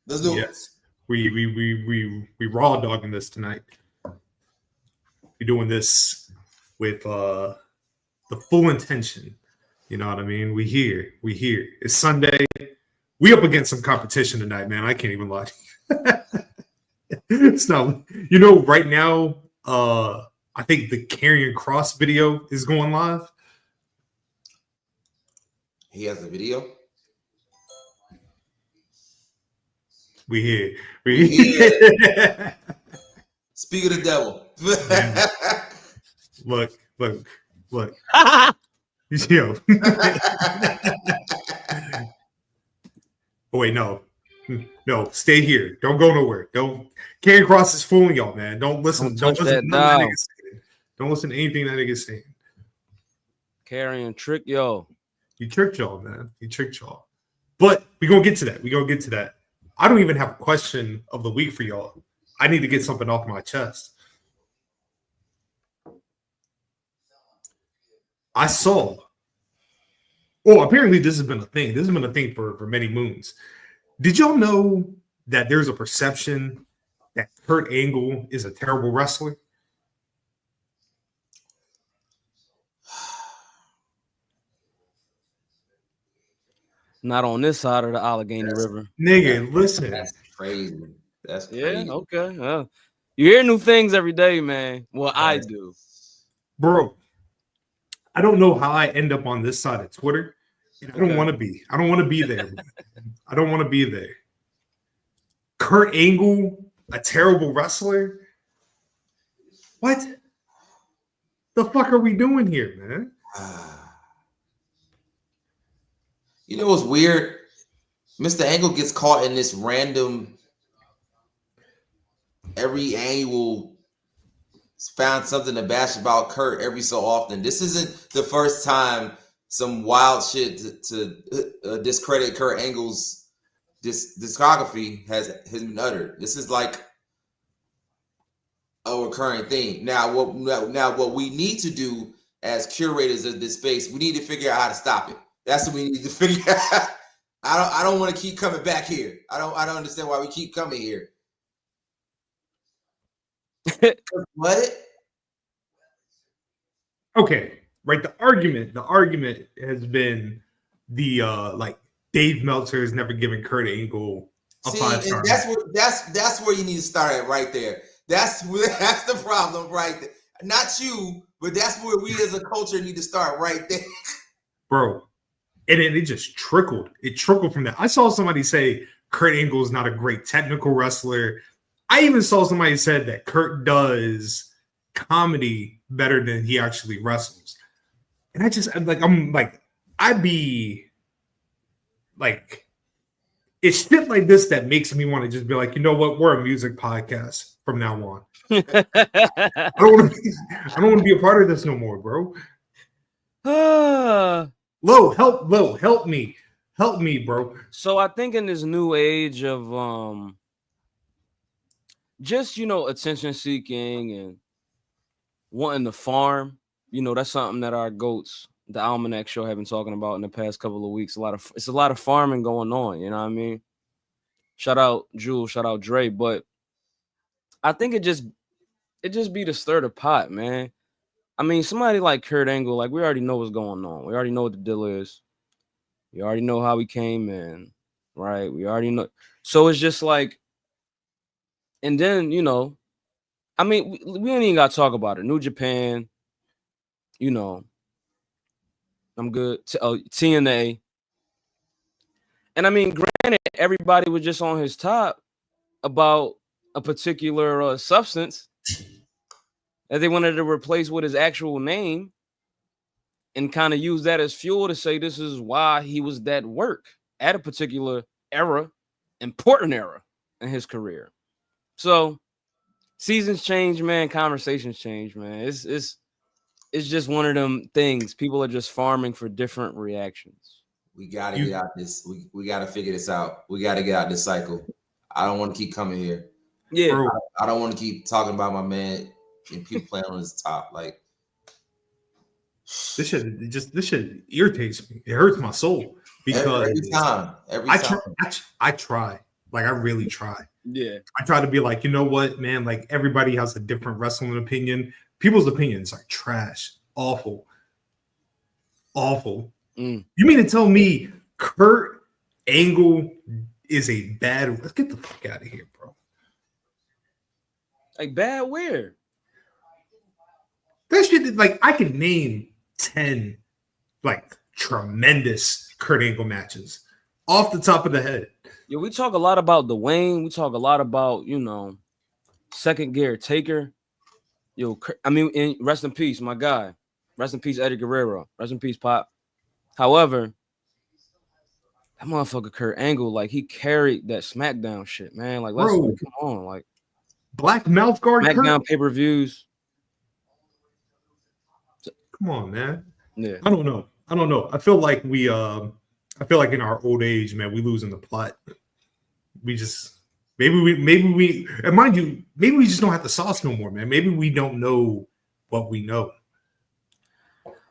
Let's do it. Yes. We raw dogging this tonight. We're doing this with the full intention. You know what I mean? We here. It's Sunday. We up against some competition tonight, man. I can't even lie. It's not, right now, I think the Karrion Kross video is going live. He has a video. We here. Speak of the devil. Look. Yo. Oh wait, no, stay here. Don't go nowhere. Don't. Karrion Kross is fooling y'all, man. Don't listen. Don't listen to that nigga saying. Don't listen to anything that nigga's saying. Karrion trick y'all. He tricked y'all, man. He tricked y'all. But we're gonna get to that. I don't even have a question of the week for y'all. I need to get something off my chest. I saw. Oh, apparently this has been a thing. This has been a thing for many moons. Did y'all know that there's a perception that Kurt Angle is a terrible wrestler? Not on this side of the Allegheny River. Nigga, listen. That's crazy. That's crazy. Yeah, okay. You hear new things every day, man. Well, I do. Bro, I don't know how I end up on this side of Twitter. And I don't want to be. I don't want to be there. I don't want to be there. Kurt Angle, a terrible wrestler? What? The fuck are we doing here, man? You know what's weird? Mr. Angle gets caught in this random, every annual found something to bash about Kurt every so often. This isn't the first time some wild shit to discredit Kurt Angle's discography has been uttered. This is like a recurring thing. Now what we need to do as curators of this space, we need to figure out how to stop it. That's what we need to figure out. I don't want to keep coming back here. I don't understand why we keep coming here. What? Okay, right. The argument has been the like Dave Meltzer has never given Kurt Angle a 5-star. That's where you need to start at right there. That's the problem right there. Not you, but that's where we as a culture need to start right there. Bro. And then it just trickled. It trickled from that. I saw somebody say Kurt Angle is not a great technical wrestler. I even saw somebody said that Kurt does comedy better than he actually wrestles. And I'd be like, it's shit like this that makes me want to just be like, you know what? We're a music podcast from now on. I don't want to be a part of this no more, bro. Help me, bro. So I think in this new age of just attention seeking and wanting to farm, that's something that our goats, the Almanac Show, have been talking about in the past couple of weeks. It's a lot of farming going on. You know what I mean? Shout out Jules, shout out Dre, but I think it just be to stir the pot, man. I mean, somebody like Kurt Angle, like, we already know what's going on. We already know what the deal is. We already know how he came in, right? We already know. So it's just like, and then, I mean, we ain't even got to talk about it. New Japan, I'm good. TNA. And I mean, granted, everybody was just on his top about a particular substance that they wanted to replace with his actual name and kind of use that as fuel to say this is why he was that work at a particular era, important era in his career. So seasons change, man. Conversations change, man. It's just one of them things. People are just farming for different reactions. We got to get out this. We got to figure this out. We got to get out this cycle. I don't want to keep coming here. Yeah. I don't want to keep talking about my man and people playing on his top. Like, this shit irritates me. It hurts my soul because every time. I try. Like I really try. Yeah. I try to be like, you know what, man? Like everybody has a different wrestling opinion. People's opinions are trash, awful. You mean to tell me Kurt Angle is a bad? Let's get the fuck out of here, bro. Like bad where? That shit, like I could name 10 like tremendous Kurt Angle matches off the top of the head. Yeah, we talk a lot about Dwayne. We talk a lot about, second gear Taker. And rest in peace, my guy. Rest in peace, Eddie Guerrero. Rest in peace, Pop. However, that motherfucker Kurt Angle, like he carried that SmackDown shit, man. Like, come on, like Black Mouth Guard SmackDown pay-per-views. Come on, man. Yeah. I don't know. I feel like in our old age, man, we losing the plot. We just maybe we and mind you, maybe we just don't have the sauce no more, man. Maybe we don't know what we know.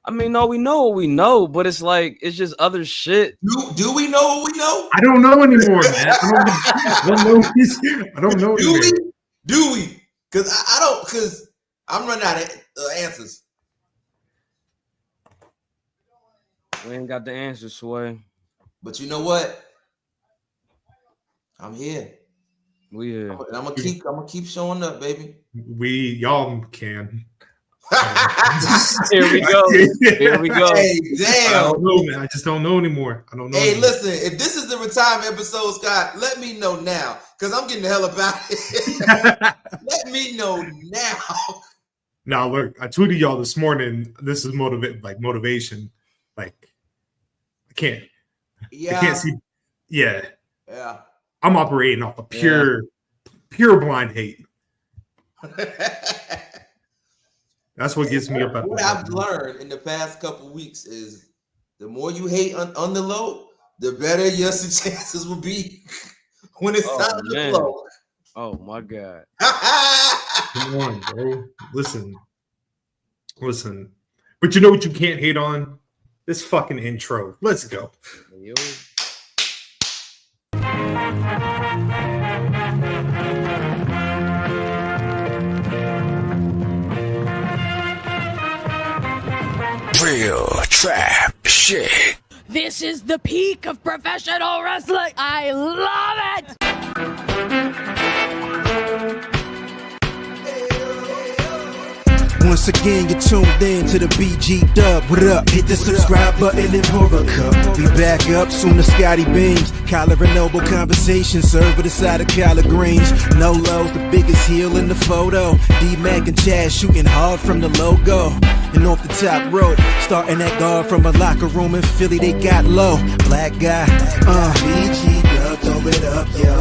I mean, no, we know what we know, but it's like it's just other shit. Do we know what we know? I don't know anymore, man. I don't know. Do we? Because I'm running out of answers. We ain't got the answers, Sway. But you know what? I'm here. We here. And I'm gonna keep showing up, baby. Y'all can. Here we go. Hey, damn. I don't know, man. I just don't know anymore. I don't know. Hey, listen, if this is the retirement episode, Scott, let me know now. Because I'm getting the hell up out of here. Let me know now. Now, look, I tweeted y'all this morning. This is motivation. Like, I can't see. Yeah. I'm operating off of pure blind hate. That's what gets me up at what I've learned in the past couple weeks is the more you hate on the low, the better your chances will be when it's time to blow. Oh my God. Come on, bro. Listen. But you know what you can't hate on? This fucking intro. Let's go. Yo. Real trap shit. This is the peak of professional wrestling. I love it. Once again, you're tuned in to the BG Dub. What up? Hit the subscribe button and pour a cup. Be back up soon as Scotty beams. Collar and Noble conversation served with a side of collard greens. No lows, the biggest heel in the photo. D-Mac and Chad shooting hard from the logo. And off the top rope, starting that guard from a locker room in Philly, they got low. Black guy, BG Dub, throw it up, yo.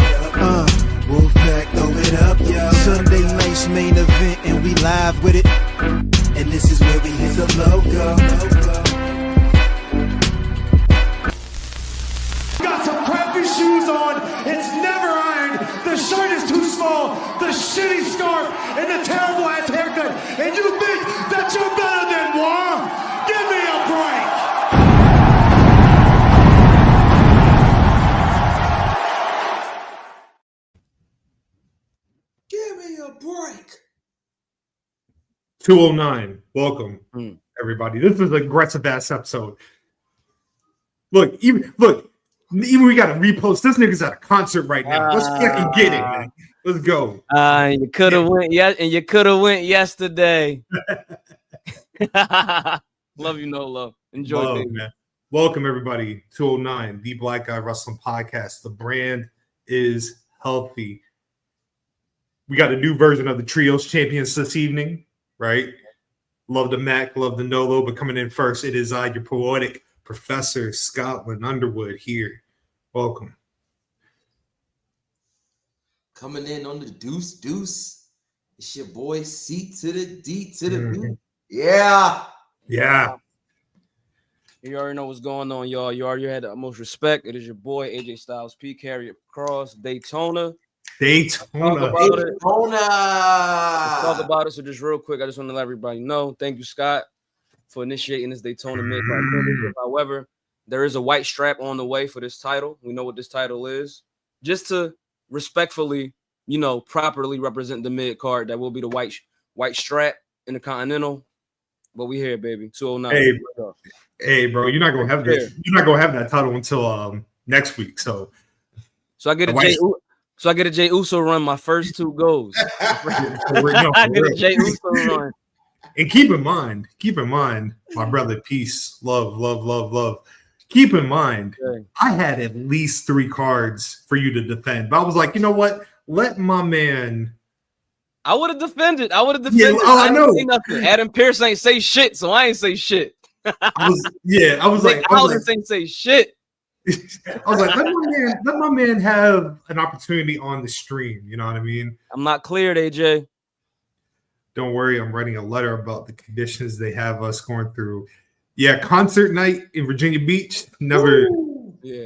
Wolfpack, throw it up, yo. Sunday night's main event, and we live with it. And this is where we hit the logo. Got some crappy shoes on. It's never ironed. The shirt is too small. The shitty scarf and the terrible ass haircut. And you think that you're better than War? Give me a break. Give me a break. 209. Welcome, everybody. This is an aggressive ass episode. Look, even we gotta repost. This nigga's at a concert right now. Let's fucking get it, man. Let's go. You could have went yesterday. Love you, Nolo. Enjoy, man. Welcome, everybody. 209, the Black Guy Wrestling Podcast. The brand is healthy. We got a new version of the Trios Champions this evening, right? Love the Mac, love the Nolo, but coming in first, it is your poetic Professor Scotland Underwood here. Welcome. Coming in on the deuce. It's your boy C to the D to the B. Yeah. Yeah. You already know what's going on, y'all. You already had the utmost respect. It is your boy AJ Styles P. Karrion Kross Daytona. Let's talk about it. So just real quick, I just want to let everybody know. Thank you, Scott, for initiating this Daytona mid-card championship. However, there is a white strap on the way for this title. We know what this title is. Just to respectfully, properly represent the mid card. That will be the white strap in the Continental. But we here, baby. 209. Hey, bro, you're not gonna have this. You're not gonna have that title until next week. So I get a Jey Uso run. My first 2 goals. I get a Jey Uso run. And keep in mind, my brother, peace, love. Keep in mind, I had at least 3 cards for you to defend. But I was like, you know what? Let my man. I would have defended. Yeah, I know. Say nothing. Adam Pearce ain't say shit, so I ain't say shit. I was like, ain't say shit. I was like, let my man have an opportunity on the stream. You know what I mean? I'm not cleared, AJ. Don't worry, I'm writing a letter about the conditions they have us going through. Yeah, concert night in Virginia Beach, never.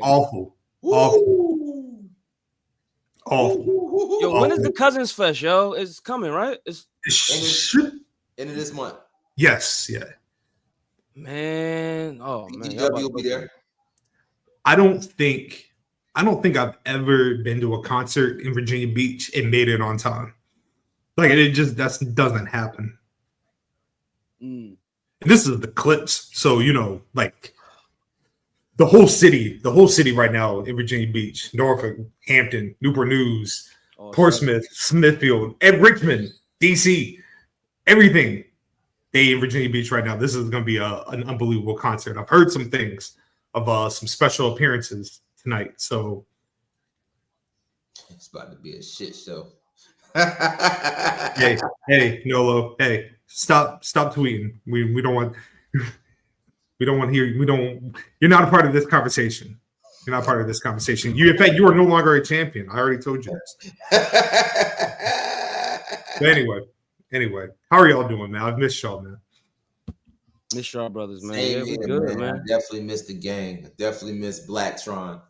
Awful. Yo, when is the Cousins Fest, yo? It's coming, right? It's end of this month. Yes, yeah. Man, AEW will be there. I don't think I've ever been to a concert in Virginia Beach and made it on time. Like it just doesn't happen. And this is the Clips, so like the whole city right now in Virginia Beach, Norfolk, Hampton, Newport News, Portsmouth, Smithfield, and Richmond, DC, everything. They in Virginia Beach right now. This is going to be an unbelievable concert. I've heard some things of some special appearances tonight. So it's about to be a shit show. Hey, Nolo. Hey, stop tweeting. We don't want to hear. You're not a part of this conversation. You're not part of this conversation. In fact, you are no longer a champion. I already told you this. But anyway, how are y'all doing, man? I've missed y'all, man. Miss y'all, brothers, man. Same yeah, we here, good, man. I definitely missed the gang. I definitely missed Blacktron.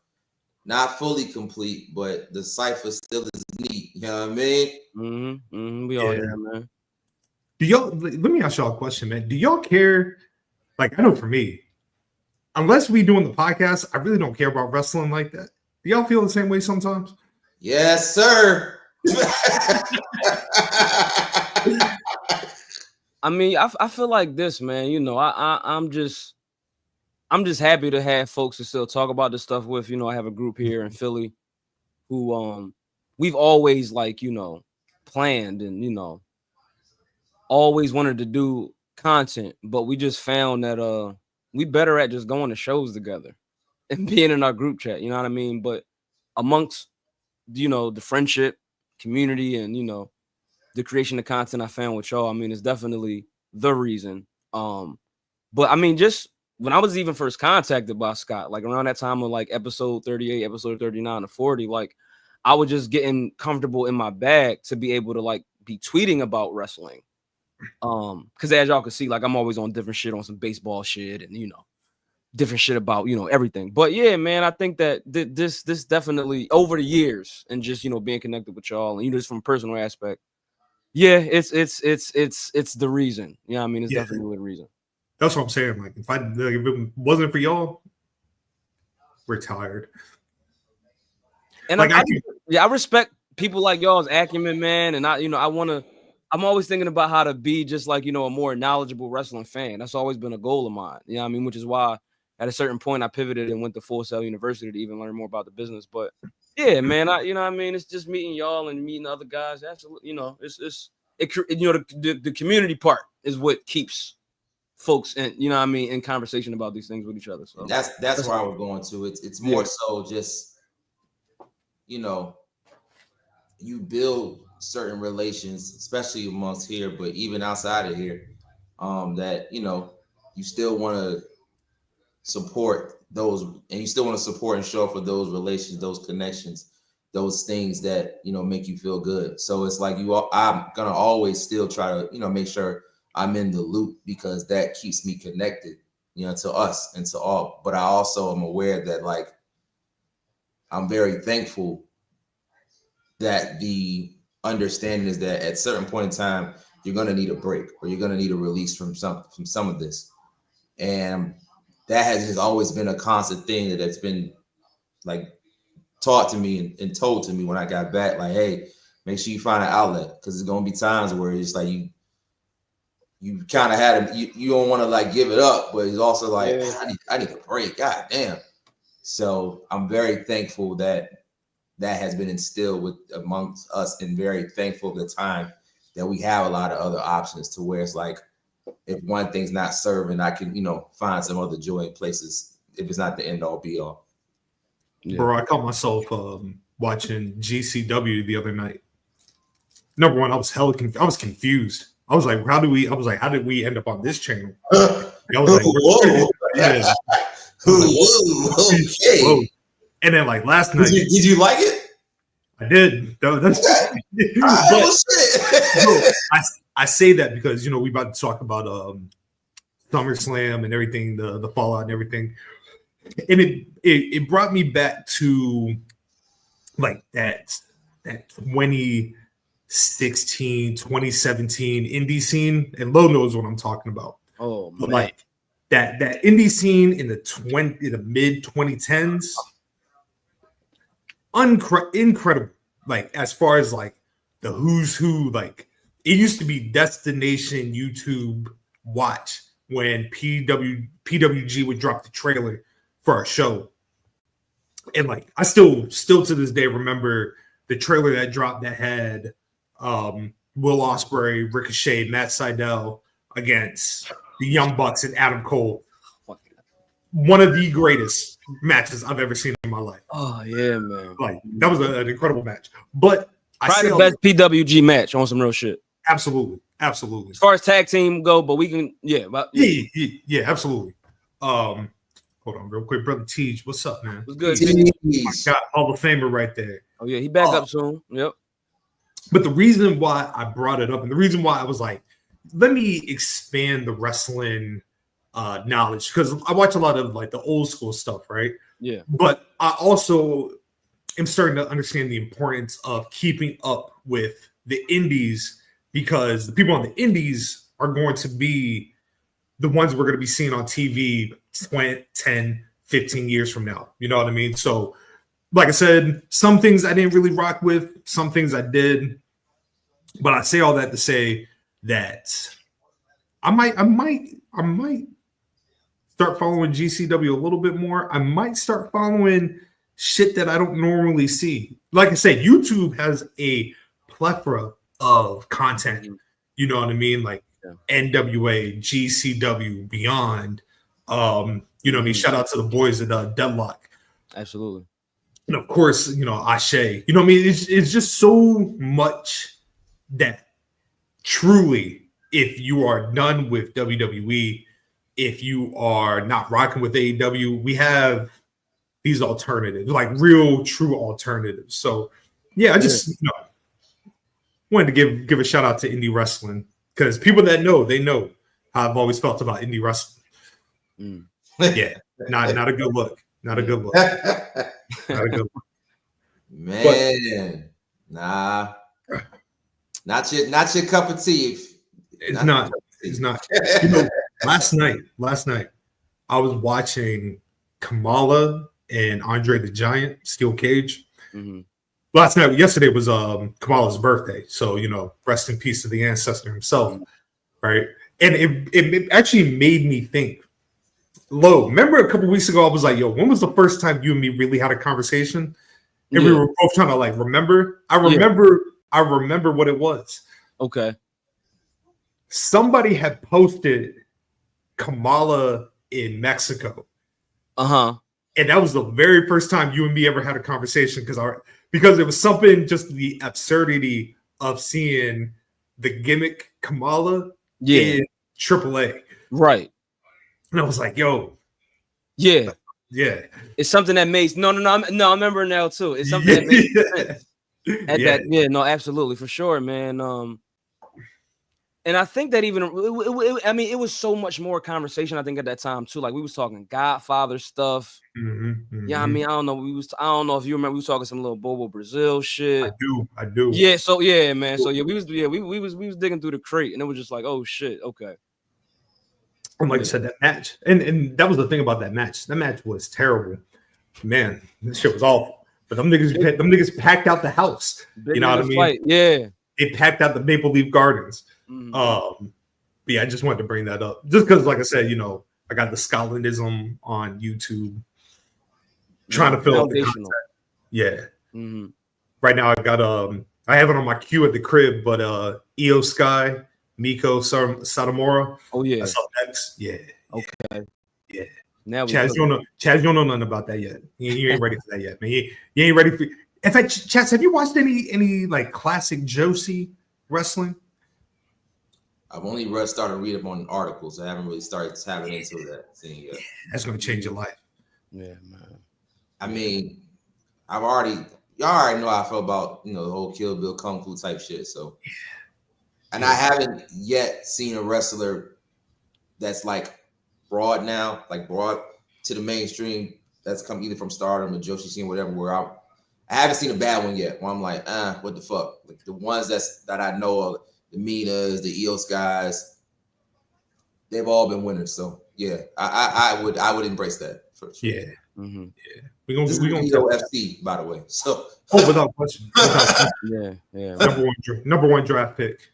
Not fully complete, but the cipher still is neat. You know what I mean? We all here, man. Let me ask y'all a question, man. Do y'all care? Like, I know for me, unless we doing the podcast, I really don't care about wrestling like that. Do y'all feel the same way sometimes? Yes, sir. I mean, I feel like this, man. I'm just happy to have folks to still talk about this stuff with. I have a group here in Philly who we've always planned and always wanted to do content, but we just found that we better at just going to shows together and being in our group chat. You know what I mean? But amongst the friendship, community, and the creation of content I found with y'all, I mean, it's definitely the reason. But I mean, just when I was even first contacted by Scott, like around that time of like episode 38, episode 39 to 40, like I was just getting comfortable in my bag to be able to like be tweeting about wrestling. Because as y'all can see, like I'm always on different shit, on some baseball shit and different shit about everything. But yeah, man, I think that this definitely over the years and just being connected with y'all and just from a personal aspect. Yeah, it's the reason. Yeah, I mean, it's definitely the reason. That's what I'm saying. Like, if it wasn't for y'all, we're tired. And like, I respect people like y'all's acumen, man. And I'm always thinking about how to be just like, a more knowledgeable wrestling fan. That's always been a goal of mine. You know what I mean? Which is why at a certain point I pivoted and went to Full Sail University to even learn more about the business. But yeah, man, what I mean? It's just meeting y'all and meeting other guys. Absolutely, the community part is what keeps folks and what I mean in conversation about these things with each other. So that's where I was going to. It's more so just you build certain relations, especially amongst here, but even outside of here, that you still want to support those, and you still want to support and show up for those relations, those connections, those things that make you feel good. So it's like I'm gonna always still try to make sure I'm in the loop, because that keeps me connected to us and to all. But I also am aware that like I'm very thankful that the understanding is that at certain point in time you're gonna need a break, or you're gonna need a release from some of this, and that has just always been a constant thing that's been like taught to me and told to me when I got back, like, hey, make sure you find an outlet, because it's gonna be times where it's like you kind of had you don't want to like give it up, but it's also like I need a break. God damn. So I'm very thankful that has been instilled amongst us, and very thankful of the time that we have a lot of other options, to where it's like, if one thing's not serving, I can, find some other joy in places if it's not the end all be all. Yeah. Bro, I caught myself watching GCW the other night. Number one, I was confused. I was like, how did we end up on this channel? I was like, whoa. Yeah. Okay. Whoa. And then like last night, did you like it? I did. That's I say that because we about to talk about SummerSlam and everything, the fallout and everything, and it brought me back to like that 2016, 2017 indie scene, and Lo knows what I'm talking about. Oh man. But like that indie scene in the mid 2010s. Incredible, like as far as like the who's who, like it used to be destination YouTube watch when PWG would drop the trailer for our show, and like I still to this day remember the trailer that dropped that had Will Ospreay, Ricochet, Matt Sydal against the Young Bucks and Adam Cole. One of the greatest matches I've ever seen in my life. Oh yeah, man! Like that was an incredible match. But probably the best PWG match on some real shit. Absolutely. As far as tag team go, but we can, yeah, absolutely. Hold on, real quick, brother Teej, what's up, man? What's good? I got Hall of Famer right there. Oh yeah, he back up soon. Yep. But the reason why I brought it up, and the reason why I was like, let me expand the wrestling knowledge, because I watch a lot of like the old school stuff, right? Yeah. But I also am starting to understand the importance of keeping up with the indies, because the people on the indies are going to be the ones we're going to be seeing on TV 20, 10, 15 years from now. You know what I mean? So, like I said, some things I didn't really rock with, some things I did. But I say all that to say that I might start following GCW a little bit more. I might start following shit that I don't normally see. Like I said, YouTube has a plethora of content. You know what I mean? Like NWA, GCW, Beyond. You know what I mean? Shout out to the boys at Deadlock. Absolutely. And of course, Ashe. You know what I mean? It's just so much that truly, if you are done with WWE, if you are not rocking with AEW, we have these alternatives, like real, true alternatives. So, yeah, I just wanted to give a shout out to indie wrestling, because people that know, they know how I've always felt about indie wrestling. Yeah, not a good look. Not a good look. Not a good look. Man, nah. Not your cup of tea. It's not. Last night, I was watching Kamala and Andre the Giant, Steel Cage. Mm-hmm. Yesterday was Kamala's birthday. So, rest in peace to the ancestor himself. Right. And it actually made me think. Remember a couple weeks ago, I was like, yo, when was the first time you and me really had a conversation? And we were both trying to like remember. I remember what it was. Okay. Somebody had posted Kamala in Mexico. Uh-huh. And that was the very first time you and me ever had a conversation, because it was something, just the absurdity of seeing the gimmick Kamala in AAA. Right. And I was like, yo. Yeah. Yeah. It's something that makes I remember now too. It's something that makes sense. Absolutely, for sure, man. And I think that even it was so much more conversation, I think, at that time too. Like we was talking Godfather stuff. Yeah, I mean, I don't know if you remember, we was talking some little Bobo Brazil shit. I do. Yeah, so yeah, man. So yeah, we was digging through the crate, and it was just like, oh shit, okay. And like I said, that match, and that was the thing about that match. That match was terrible. Man, this shit was awful. But them niggas packed out the house. You know what I mean? Fight. Yeah. They packed out the Maple Leaf Gardens. Mm-hmm. Yeah, I just wanted to bring that up. Just because, like I said, I got the Scotlandism on YouTube. Trying to fill up the content. Yeah. Mm-hmm. Right now I got I have it on my queue at the crib, but Io Sky, Miko Satomura. Oh yeah. That's up next. Yeah. Okay. Yeah. Now Chaz, you don't know nothing about that yet. You ain't ready for that yet, man. You ain't ready for. In fact, Chaz, have you watched any like classic Joshi wrestling? I've only started reading up on articles. I haven't really started tapping into that thing yet. That's gonna change your life. Yeah, man. I mean, y'all already know how I feel about the whole Kill Bill Kung Fu type shit. So, and I haven't yet seen a wrestler that's like broad to the mainstream that's come either from Stardom or Joshi scene, whatever. Where I haven't seen a bad one yet. Where I'm like, what the fuck? Like the ones that I know of, the Minas, the EOS guys, they've all been winners. So yeah, I would embrace that for sure. Yeah. Mm-hmm. Yeah. We're gonna FC, by the way. So without question. Yeah. Number one draft pick.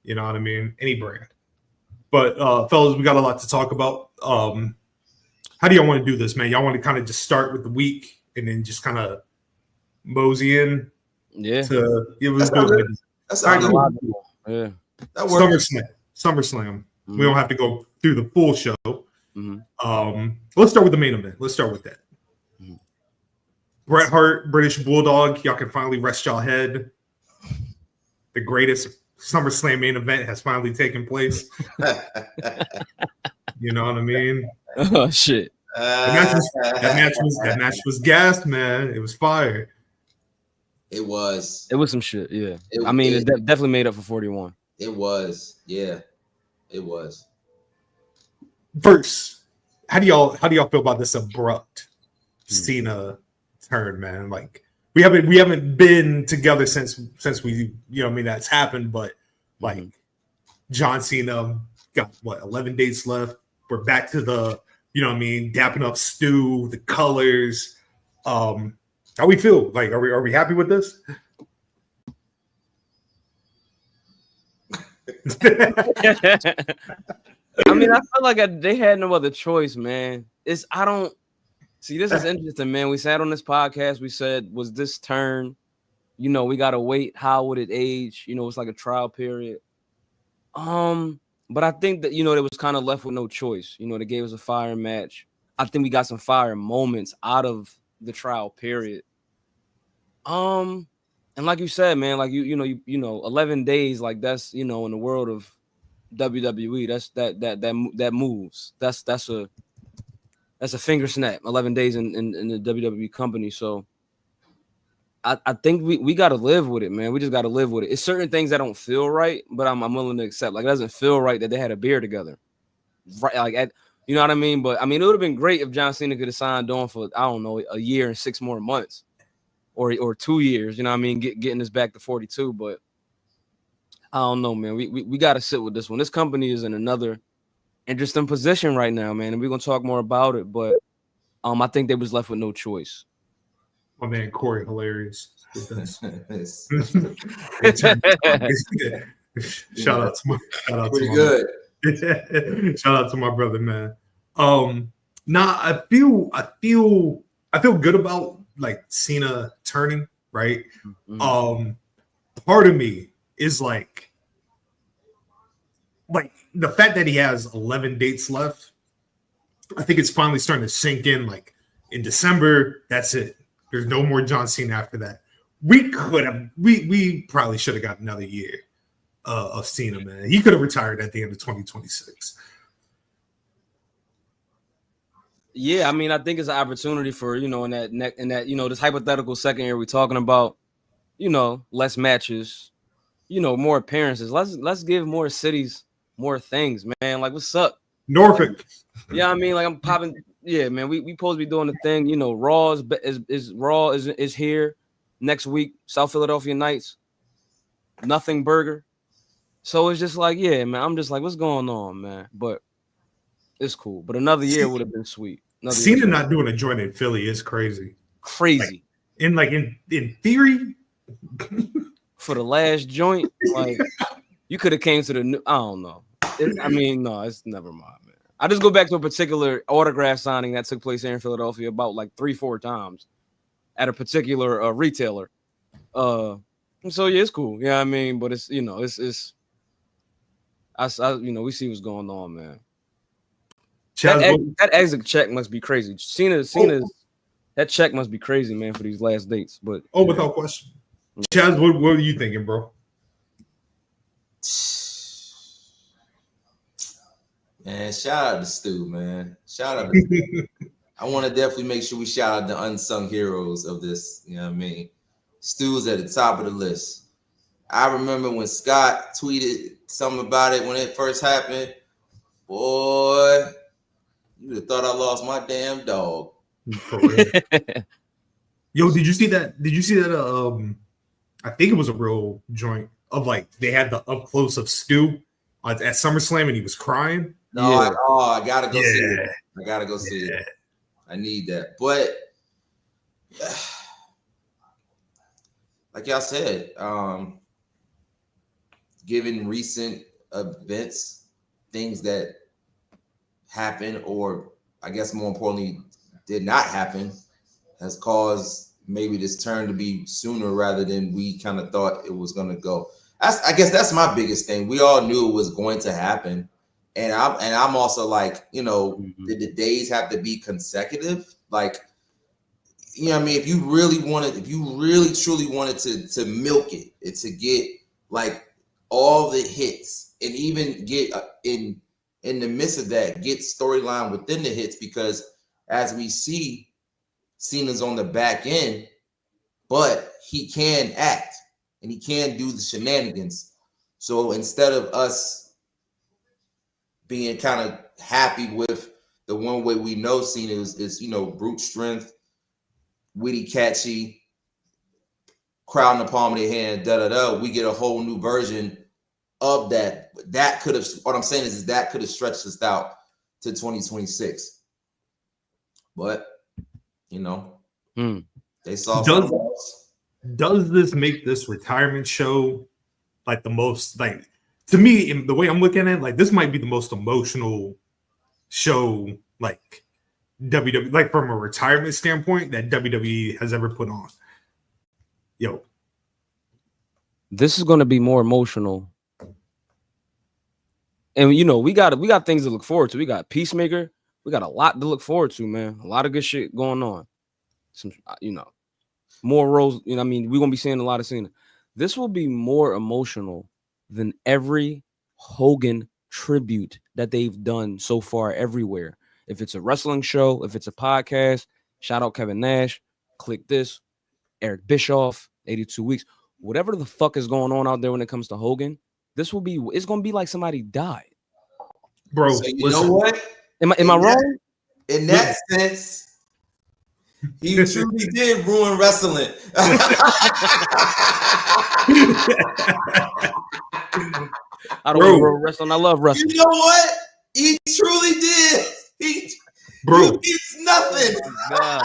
You know what I mean? Any brand. But fellas, we got a lot to talk about. How do y'all want to do this, man? Y'all want to kind of just start with the week and then just kind of mosey in? Yeah. That's logical. Yeah. That works. SummerSlam. Mm-hmm. We don't have to go through the full show. Mm-hmm. Let's start with the main event. Let's start with that. Mm-hmm. Bret Hart, British Bulldog. Y'all can finally rest y'all head. The greatest SummerSlam main event has finally taken place. You know what I mean? Oh shit! That match was gassed, man. It was fire. It was some shit. Yeah. It definitely made up for 41. It was. Yeah. It was. First, how do y'all feel about this abrupt Cena turn, man? Like we haven't been together since we that's happened, but like John Cena got 11 dates left. We're back to the dapping up Stu, the colors. How we feel? Like are we happy with this? I mean, I feel like they had no other choice, man. This is interesting, man. We sat on this podcast. We said, was this turn, we got to wait. How would it age? It's like a trial period. But I think that, it was kind of left with no choice. They gave us a fire match. I think we got some fire moments out of the trial period. And like you said, man, like, 11 days, like that's, in the world of WWE, that's that moves. That's a finger snap. 11 days in the WWE company. So I think we got to live with it, man. We just got to live with it. It's certain things that don't feel right, but I'm willing to accept. Like it doesn't feel right that they had a beer together, right? Like you know what I mean. But I mean, it would have been great if John Cena could have signed on for a year and 6 more months, or 2 years. You know what I mean? Getting us back to 42, but. I don't know, man. We got to sit with this one. This company is in another interesting position right now, man, and we're gonna talk more about it. But I think they was left with no choice. My man Corey, hilarious. Shout out to my brother, man. I feel good about like Cena turning, right? Mm-hmm. Part of me is like the fact that he has 11 dates left. I think it's finally starting to sink in. Like in December, that's it. There's no more John Cena after that. We probably should have got another year of Cena, man. He could have retired at the end of 2026. Yeah, I mean, I think it's an opportunity for in that this hypothetical second year we're talking about, less matches. More appearances. Let's give more cities more things, man. Like, what's up? Norfolk. Yeah, I mean, like I'm popping. Yeah, man. We supposed to be doing the thing. Raw is here next week. South Philadelphia Knights. Nothing Burger. So it's just like, yeah, man. I'm just like, what's going on, man? But it's cool. But another year would have been sweet. Cena not doing a joint in Philly is crazy. Crazy. in theory, for the last joint, like you could have came to the new. I don't know. No, it's never mind, man. I just go back to a particular autograph signing that took place here in Philadelphia about like 3-4 times at a particular retailer. So yeah, it's cool. Yeah, I mean, but it's we see what's going on, man. That exit check must be crazy. Cena's that check must be crazy, man, for these last dates. But without question, Chaz, what are you thinking, bro? Man, shout out to Stu, man. Shout out to Stu. I want to definitely make sure we shout out the unsung heroes of this. You know what I mean? Stu's at the top of the list. I remember when Scott tweeted something about it when it first happened. Boy, you would have thought I lost my damn dog. Yo, did you see that? I think it was a real joint of like they had the up close of Stu at SummerSlam and he was crying. No, I gotta go see it. I gotta go see it. I need that. But like y'all said, given recent events, things that happened, or I guess more importantly, did not happen, has caused maybe this turn to be sooner rather than we kind of thought it was going to go. I guess that's my biggest thing. We all knew it was going to happen. And I'm also like, did the days have to be consecutive? Like, you know what I mean? If you really truly wanted to milk it, to get like all the hits and even get in the midst of that, get storyline within the hits, because as we see, Cena's on the back end, but he can act and he can do the shenanigans. So instead of us being kind of happy with the one way we know Cena is brute strength, witty, catchy, crowd in the palm of their hand, we get a whole new version of that. That could have, what I'm saying is that could have stretched us out to 2026. But, they saw something else. Does this make this retirement show like the most, like, to me, in the way I'm looking at it, like this might be the most emotional show, like WWE, like from a retirement standpoint, that WWE has ever put on. Yo, this is going to be more emotional, and we got things to look forward to. We got Peacemaker. We got a lot to look forward to, man. A lot of good shit going on. Some, more roles. We're gonna be seeing a lot of Cena. This will be more emotional than every Hogan tribute that they've done so far everywhere. If it's a wrestling show, if it's a podcast, shout out Kevin Nash, click this, Eric Bischoff, 82 weeks, whatever the fuck is going on out there when it comes to Hogan, it's going to be like somebody died. Bro, so you know what? Am I wrong? In that sense, he truly did ruin wrestling. I don't want to wrestling. I love wrestling. You know what? He truly did. He gets nothing. Oh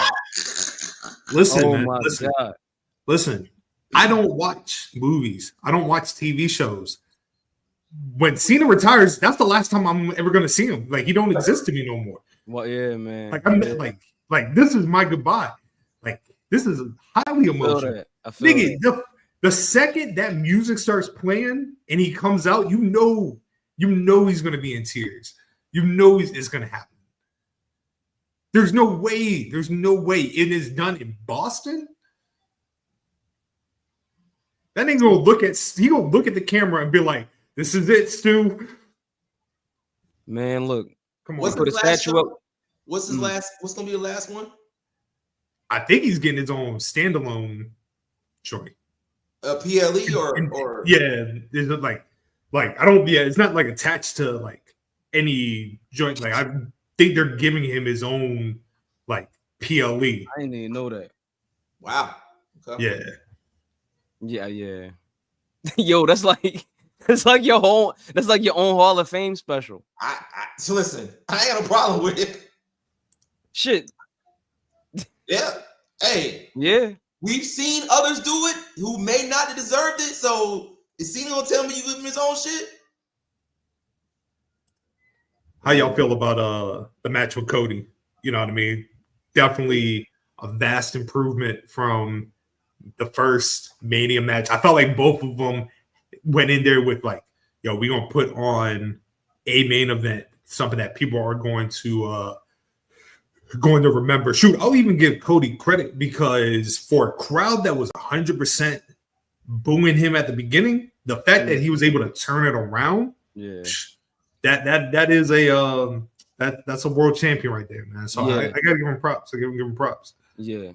Listen. I don't watch movies. I don't watch TV shows. When Cena retires, that's the last time I'm ever going to see him. Like, he don't exist to me no more. Well, yeah, man. Like this is my goodbye. Like, this is highly emotional. Nigga, the second that music starts playing and he comes out, you know he's going to be in tears. You know it's going to happen. There's no way. It is done in Boston. That nigga gonna look at the camera and be like, "This is it, Stu." Man, look. Come on. What's his last show? What's his last? What's gonna be the last one? I think he's getting his own standalone joint. A PLE or yeah, is it like I don't it's not like attached to like any joint. Like, I think they're giving him his own like PLE. I didn't even know that. Wow. Okay. Yeah. Yo, that's like your own Hall of Fame special. So listen, I ain't got a problem with it. Shit. Yeah. Hey. Yeah. we've seen others do it who may not have deserved it. So is Cena gonna tell me you give him his own shit? How y'all feel about the match with Cody? You know what I mean? Definitely a vast improvement from the first Mania match. I felt like both of them went in there with like, yo, we're gonna put on a main event, something that people are going to remember. Shoot, I'll even give Cody credit because for a crowd that was 100% booing him at the beginning, the fact that he was able to turn it around, that is that's a world champion right there, man. So I gotta give him props. Give him props. Yeah.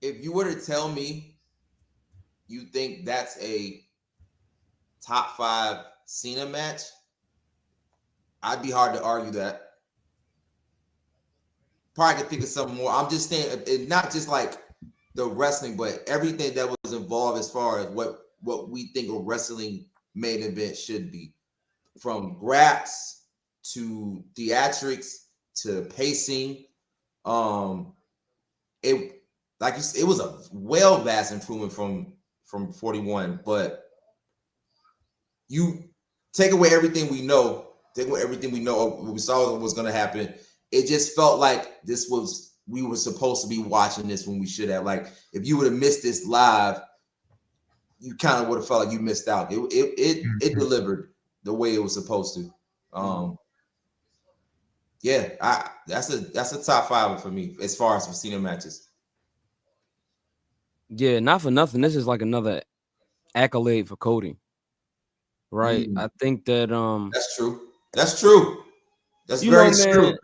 If you were to tell me you think that's a top 5 Cena match, I'd be hard to argue that. Probably could think of something more. I'm just saying, it's not just like the wrestling, but everything that was involved as far as what we think a wrestling main event should be. From graps to theatrics to pacing. It like you said, it was a vast improvement from 41, but you take away everything we know, what we saw was going to happen. It just felt like we were supposed to be watching this when we should have. Like, if you would have missed this live, you kind of would have felt like you missed out. It delivered the way it was supposed to. That's a top 5 for me as far as for Cena matches. Yeah, not for nothing. This is like another accolade for Cody. Right? I think that that's true. That's very true.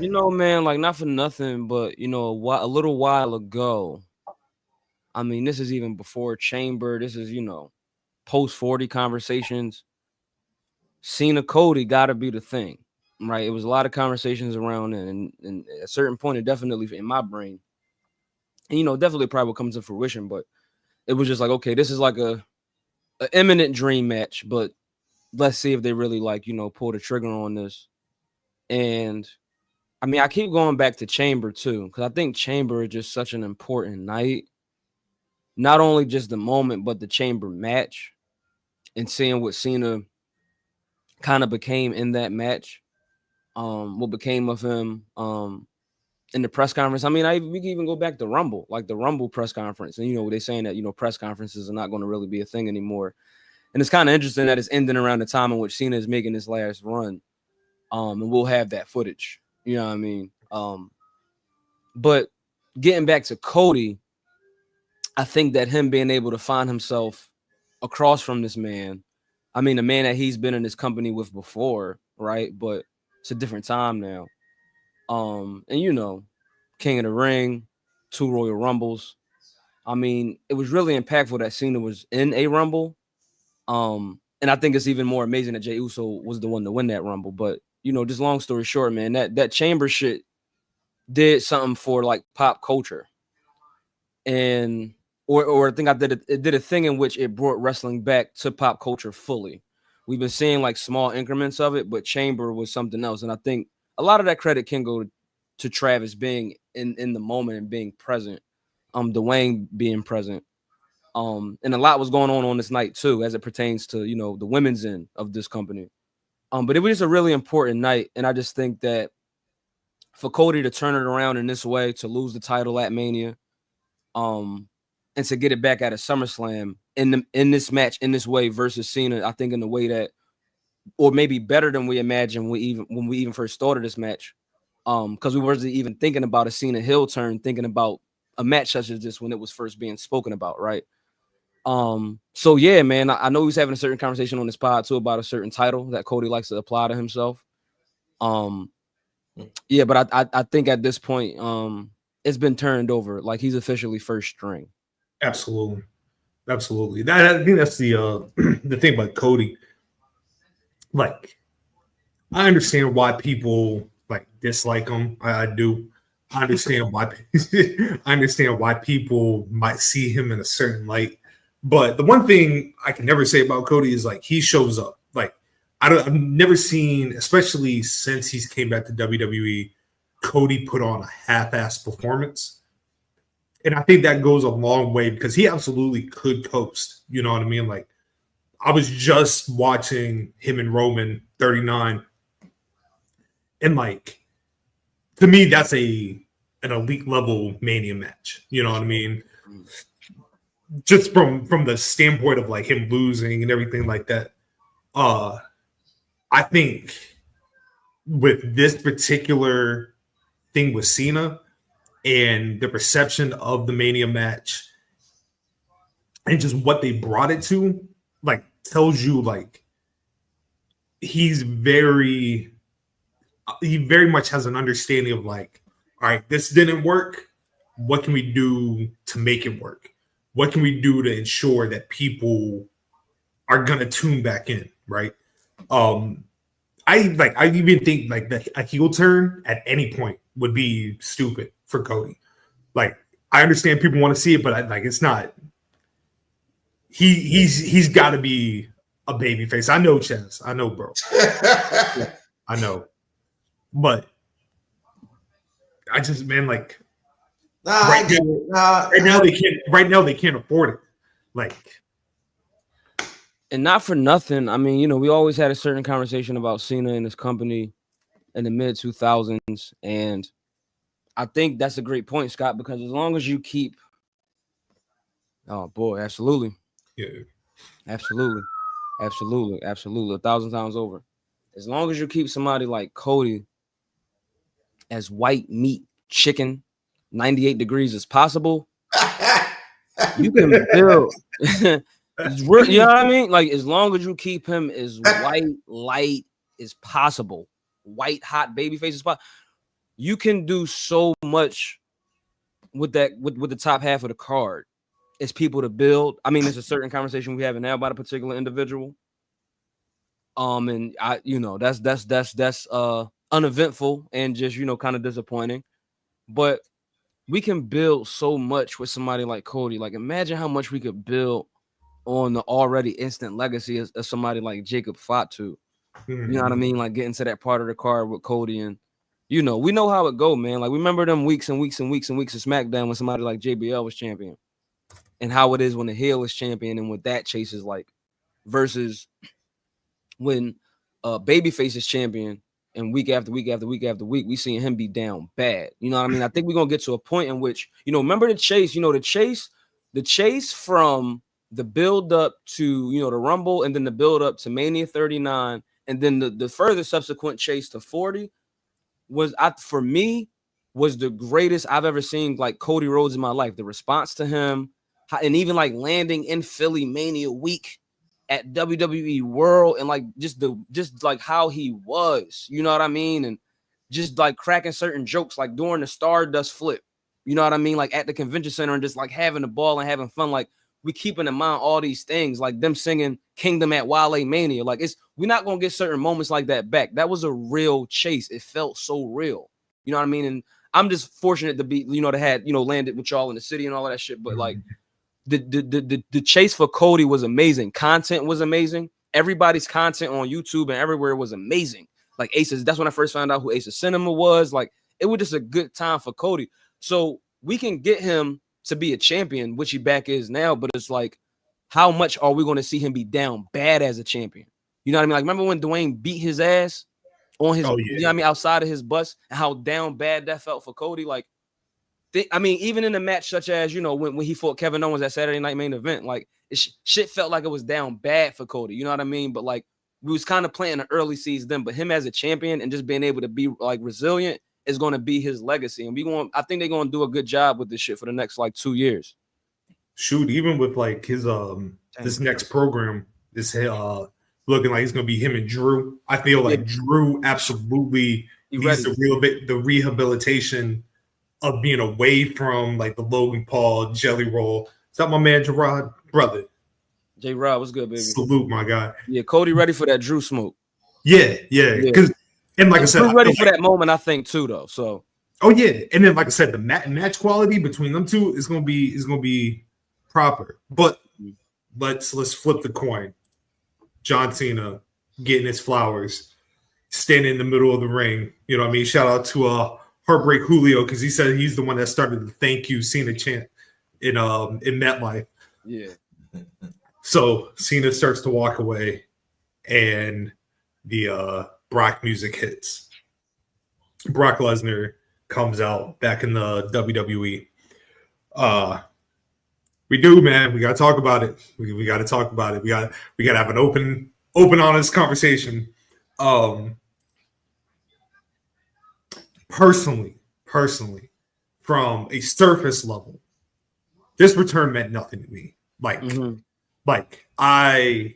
You know, man, like, not for nothing, but you know, a little while ago, I mean, this is even before Chamber, this is, you know, post 40 conversations. Cena Cody gotta be the thing, right? It was a lot of conversations around, and at a certain point, it definitely in my brain, and you know, definitely probably will come to fruition, but it was just like, okay, this is like a imminent dream match, but let's see if they really, like, you know, pull the trigger on this. And I mean, I keep going back to Chamber too, because I think Chamber is just such an important night. Not only just the moment, but the Chamber match, and seeing what Cena kind of became in that match, what became of him in the press conference. I mean, we can even go back to Rumble, like the Rumble press conference, and you know, they're saying that, you know, press conferences are not going to really be a thing anymore. And it's kind of interesting that it's ending around the time in which Cena is making his last run. And we'll have that footage, you know what I mean? But getting back to Cody, I think that him being able to find himself across from this man, I mean, the man that he's been in this company with before, right? But it's a different time now. And you know, King of the Ring, 2 Royal Rumbles. I mean, it was really impactful that Cena was in a Rumble. And I think it's even more amazing that Jey Uso was the one to win that Rumble. But you know, just long story short, man, that Chamber shit did something for like pop culture, and or I think it did a thing in which it brought wrestling back to pop culture fully. We've been seeing like small increments of it, but Chamber was something else, and I think a lot of that credit can go to Travis being in the moment and being present, Dwayne being present, and a lot was going on this night too, as it pertains to, you know, the women's end of this company. But it was just a really important night, and I just think that for Cody to turn it around in this way, to lose the title at Mania, and to get it back at a SummerSlam in this match in this way versus Cena, I think in the way that, or maybe better than we imagined when we even first started this match, because we wasn't even thinking about a Cena heel turn, thinking about a match such as this when it was first being spoken about, right? So yeah, man, I know he's having a certain conversation on this pod too about a certain title that Cody likes to apply to himself. Yeah, but I think at this point, it's been turned over. Like, he's officially first string. Absolutely. I think that's the the thing about Cody. Like, I understand why people like dislike him. I do. I understand why people might see him in a certain light. But the one thing I can never say about Cody is, like, he shows up. Like, I've never seen, especially since he's came back to WWE, Cody put on a half-ass performance. And I think that goes a long way because he absolutely could coast. You know what I mean? Like, I was just watching him and Roman 39. And, like, to me, that's an elite level Mania match. You know what I mean? Just from the standpoint of, like, him losing and everything like that. I think with this particular thing with Cena and the perception of the Mania match and just what they brought it to, like, tells you, like, he very much has an understanding of, like, all right, this didn't work. What can we do to make it work? What can we do to ensure that people are gonna tune back in, right? I even think like a heel turn at any point would be stupid for Cody. Like, I understand people want to see it, but it's not. He's got to be a baby face. I know, Chaz. I know, bro. Yeah, I know, but I just, man, like, right now they can't. Right now they can't afford it. Like. And not for nothing, I mean, you know, we always had a certain conversation about Cena and his company in the mid 2000s, and I think that's a great point, Scott, because as long as you keep, oh boy, absolutely, yeah, absolutely, 1,000 times over. As long as you keep somebody like Cody as white meat chicken, 98 degrees as possible, you can build. You know what I mean? Like, as long as you keep him as white light as possible, white hot baby face as possible, you can do so much with that with the top half of the card. It's people to build. I mean, there's a certain conversation we have now about a particular individual. And I, you know, that's uneventful and just, you know, kind of disappointing. But we can build so much with somebody like Cody. Like, imagine how much we could build on the already instant legacy of somebody like Jacob Fatu. You know what I mean? Like, getting to that part of the card with Cody, and, you know, we know how it go, man. Like, we remember them weeks and weeks and weeks and weeks of SmackDown when somebody like JBL was champion, and how it is when the heel is champion and what that chase is like, versus when Babyface is champion and week after week after week after week, we seeing him be down bad. You know what I mean? I think we're gonna get to a point in which, you know, remember the chase, you know, the chase from the build up to, you know, the Rumble, and then the build up to Mania 39, and then the further subsequent chase to 40 was, for me, was the greatest I've ever seen, like, Cody Rhodes in my life. The response to him, and even like landing in Philly Mania week at WWE World, and like just like how he was, you know what I mean? And just like cracking certain jokes, like during the Stardust flip, you know what I mean? Like at the convention center, and just like having a ball and having fun. Like, we keeping in mind all these things, like them singing Kingdom at Wale Mania. Like, we're not going to get certain moments like that back. That was a real chase. It felt so real. You know what I mean? And I'm just fortunate to be, you know, to had, you know, landed with y'all in the city and all of that shit. But like the chase for Cody was amazing. Content was amazing. Everybody's content on YouTube and everywhere was amazing. Like Aces, that's when I first found out who Ace of Cinema was. Like, it was just a good time for Cody. So we can get him to be a champion, which he back is now, but it's like, how much are we going to see him be down bad as a champion? You know what I mean? Like, remember when Dwayne beat his ass on his, you know what I mean, outside of his bus, and how down bad that felt for Cody? Like, I mean, even in a match such as, you know, when he fought Kevin Owens at Saturday Night Main Event, like, shit felt like it was down bad for Cody. You know what I mean? But like, we was kind of playing the early seeds then, but him as a champion and just being able to be like resilient is going to be his legacy. And I think they're going to do a good job with this shit for the next like 2 years. Shoot, even with like his this next program, this looking like it's going to be him and Drew. I feel like Drew absolutely needs the rehabilitation of being away from like the Logan Paul jelly roll. Is that my man Gerard, brother? J-Rod, what's good, baby? Salute, my guy. Yeah, Cody ready for that Drew smoke. Yeah. Because, and like I said, Drew ready for that moment, I think too, though. So, oh yeah, and then like I said, the match quality between them two is gonna be proper. But let's flip the coin. John Cena getting his flowers, standing in the middle of the ring. You know what I mean? Shout out to Heartbreak Julio, because he said he's the one that started the thank you Cena chant in MetLife. Yeah. So Cena starts to walk away, and the Brock music hits. Brock Lesnar comes out back in the WWE. We do, man. We gotta talk about it. We gotta talk about it. We gotta have an open, honest conversation. Personally, from a surface level, this return meant nothing to me. Like I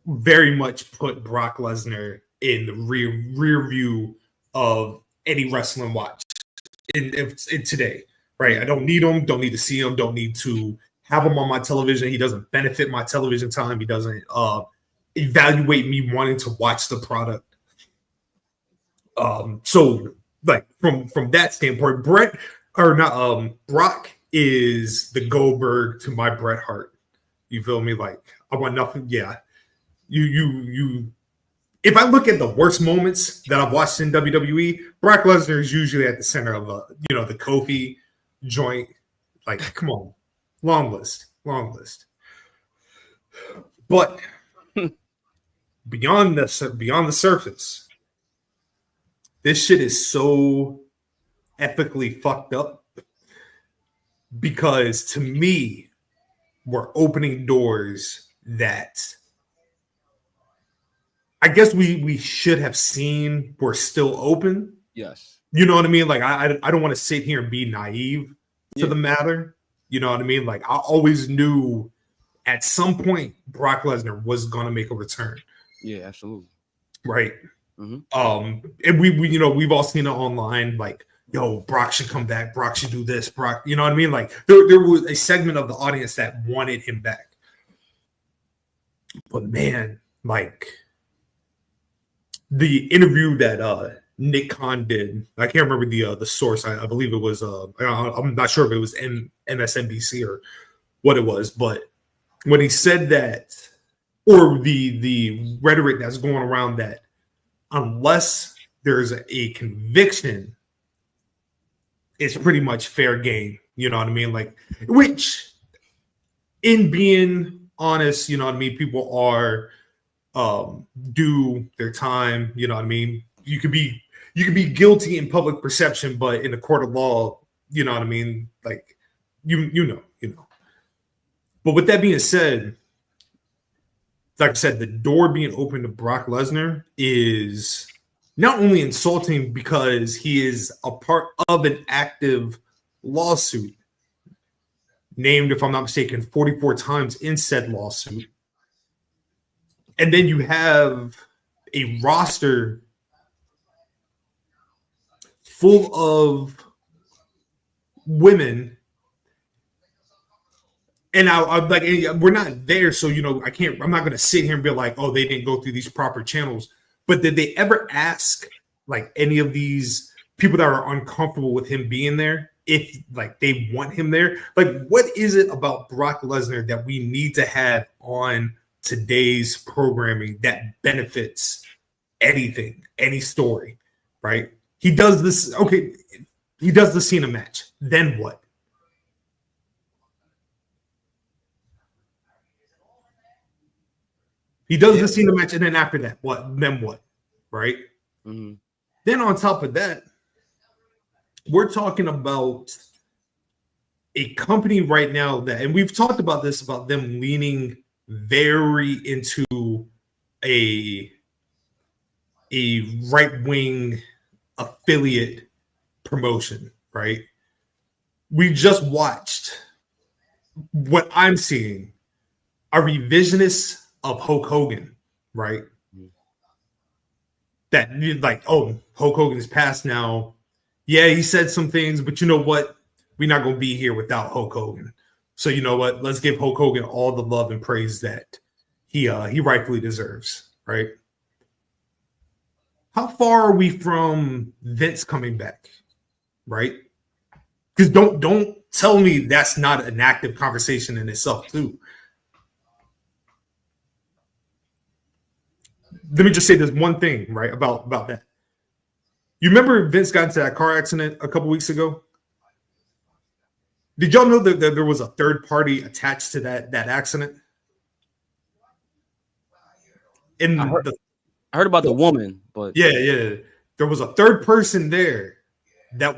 very much put Brock Lesnar in the rear view of any wrestling watch in today, right? I don't need him, don't need to see him, don't need to have him on my television. He doesn't benefit my television time. He doesn't evaluate me wanting to watch the product. So like from that standpoint, Brock is the Goldberg to my Bret Hart. You feel me? Like I want nothing. Yeah. You if I look at the worst moments that I've watched in WWE, Brock Lesnar is usually at the center of the Kofi joint. Like, come on. Long list. But beyond the surface, this shit is so epically fucked up because to me, we're opening doors that I guess we should have seen were still open. Yes. You know what I mean? Like, I don't want to sit here and be naive to the matter. You know what I mean? Like, I always knew at some point Brock Lesnar was going to make a return. Yeah, absolutely. Right. Mm-hmm. And we've all seen it online, like, yo, Brock should come back. Brock should do this. Brock, you know what I mean? Like, there was a segment of the audience that wanted him back. But man, like, the interview that Nick Khan did, I can't remember the source. I believe it was I'm not sure if it was MSNBC or what it was, but when he said that, or the rhetoric that's going around that unless there's a conviction, it's pretty much fair game. You know what I mean? Like, which, in being honest, you know what I mean, people are do their time. You know what I mean? You could be guilty in public perception, but in the court of law, you know what I mean? Like, you know. But with that being said, like I said, the door being open to Brock Lesnar is not only insulting because he is a part of an active lawsuit, named, if I'm not mistaken, 44 times in said lawsuit. And then you have a roster full of women. And I'm like, we're not there. So, I'm not going to sit here and be like, oh, they didn't go through these proper channels. But did they ever ask, like, any of these people that are uncomfortable with him being there, if, like, they want him there? Like, what is it about Brock Lesnar that we need to have on today's programming that benefits anything, any story, right? He does this. Okay. He does the Cena match. Then what? He does the Cena match, and then after that, what? Then what? Right? Mm-hmm. Then on top of that, we're talking about a company right now that, and we've talked about this, about them leaning very into a right-wing affiliate promotion, right? We just watched what I'm seeing, a revisionist of Hulk Hogan, right? That, like, oh, Hulk Hogan is passed now. Yeah, he said some things, but you know what? We're not going to be here without Hulk Hogan. So you know what? Let's give Hulk Hogan all the love and praise that he rightfully deserves, right? How far are we from Vince coming back, right? Because don't tell me that's not an active conversation in itself too. Let me just say this one thing, right, about that. You remember Vince got into that car accident a couple weeks ago? Did y'all know that there was a third party attached to that accident? I heard about the woman, but yeah, there was a third person there that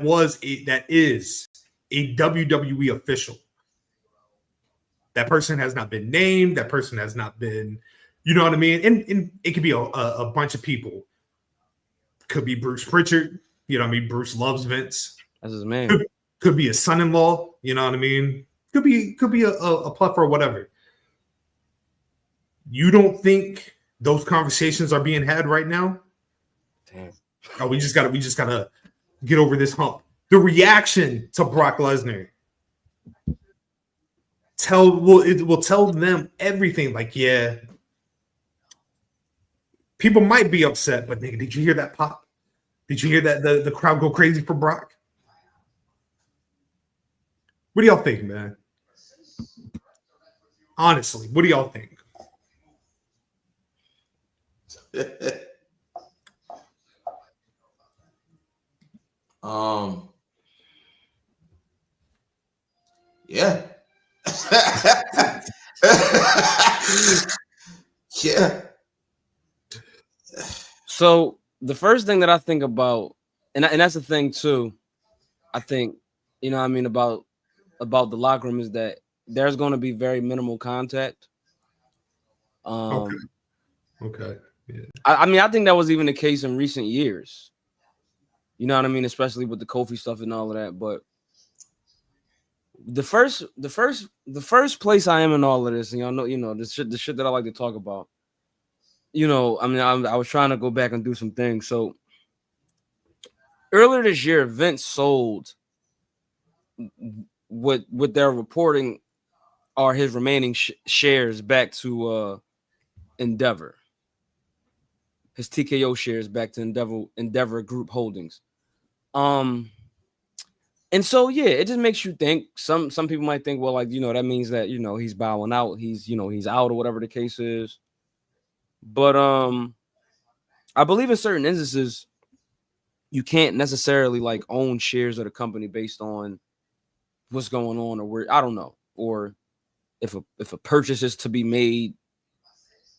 is a WWE official. That person has not been named. That person has not been, you know what I mean? And it could be a bunch of people. Could be Bruce Pritchard. You know what I mean? Bruce loves Vince. That's his man. Could be a son-in-law. You know what I mean? Could be a plethora or whatever. You don't think those conversations are being had right now? Damn. Oh, we just gotta get over this hump. The reaction to Brock Lesnar will tell them everything. Like, yeah, people might be upset, but nigga, did you hear that pop? Did you hear that the crowd go crazy for Brock? What do y'all think, man? Honestly, what do y'all think? Yeah. Yeah. So the first thing that I think about, and that's the thing too, I think, you know what I mean, about the locker room is that there's going to be very minimal contact. Okay. Yeah. I mean, I think that was even the case in recent years. You know what I mean? Especially with the Kofi stuff and all of that. But the first place I am in all of this, and y'all know, you know, the shit that I like to talk about. You know, I mean, I was trying to go back and do some things. So earlier this year, Vince sold what they're reporting are his remaining shares back to Endeavor. His TKO shares back to Endeavor Group Holdings. And so yeah, it just makes you think. Some people might think, well, like, you know, that means that, you know, he's bowing out, he's out or whatever the case is. But I believe in certain instances you can't necessarily like own shares of the company based on what's going on or where, I don't know, or if a purchase is to be made.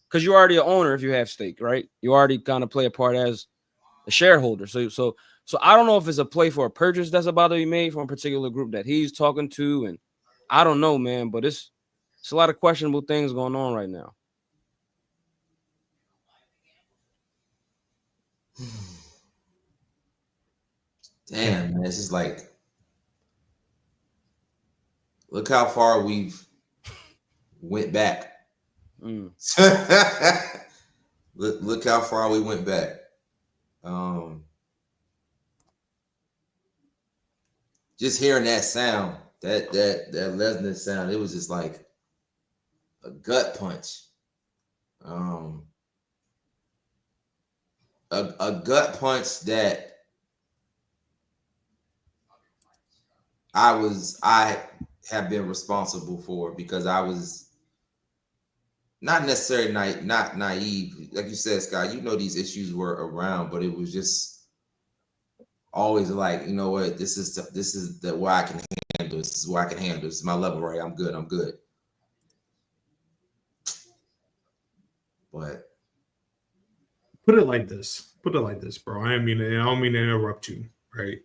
Because you're already an owner if you have stake, right? You already kind of play a part as a shareholder. So I don't know if it's a play for a purchase that's about to be made from a particular group that he's talking to, and I don't know, man. But it's a lot of questionable things going on right now. Damn, man, it's just like, look how far we've went back. Look how far we went back. Just hearing that sound, that Lesnar sound, it was just like a gut punch. A gut punch that I have been responsible for, because I was not necessarily not naive. Like you said, Scott, you know, these issues were around, but it was just always like, you know what, this is the way I can handle. This is where I can handle. This is my level, right? I'm good. But Put it like this, bro. I don't mean to interrupt you, right?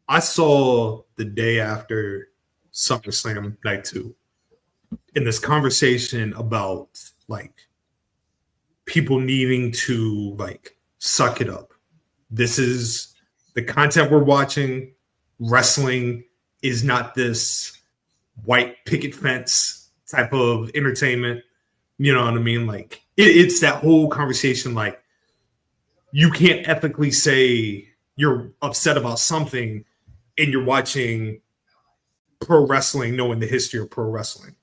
I saw the day after SummerSlam Night 2 in this conversation about like people needing to like suck it up. This is the content we're watching. Wrestling is not this white picket fence type of entertainment. You know what I mean? Like it's that whole conversation. Like, you can't ethically say you're upset about something and you're watching pro wrestling, knowing the history of pro wrestling.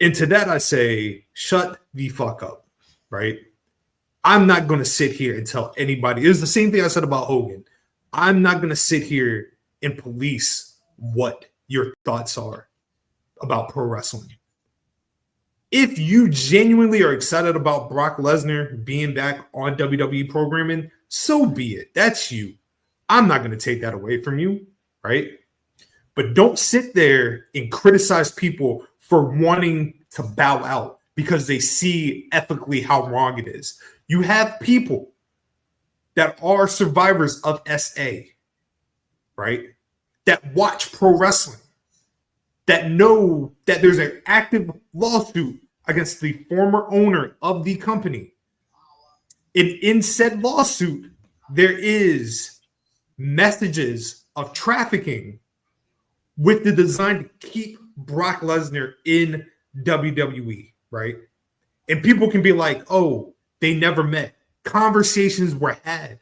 And to that, I say, shut the fuck up, right? I'm not going to sit here and tell anybody. It was the same thing I said about Hogan. I'm not going to sit here and police what your thoughts are about pro wrestling. If you genuinely are excited about Brock Lesnar being back on WWE programming, so be it. That's you. I'm not going to take that away from you, right? But don't sit there and criticize people for wanting to bow out because they see ethically how wrong it is. You have people that are survivors of SA, right? That watch pro wrestling, that know that there's an active lawsuit against the former owner of the company. And in said lawsuit, there is messages of trafficking with the design to keep Brock Lesnar in WWE, right? And people can be like, oh, they never met. Conversations were had,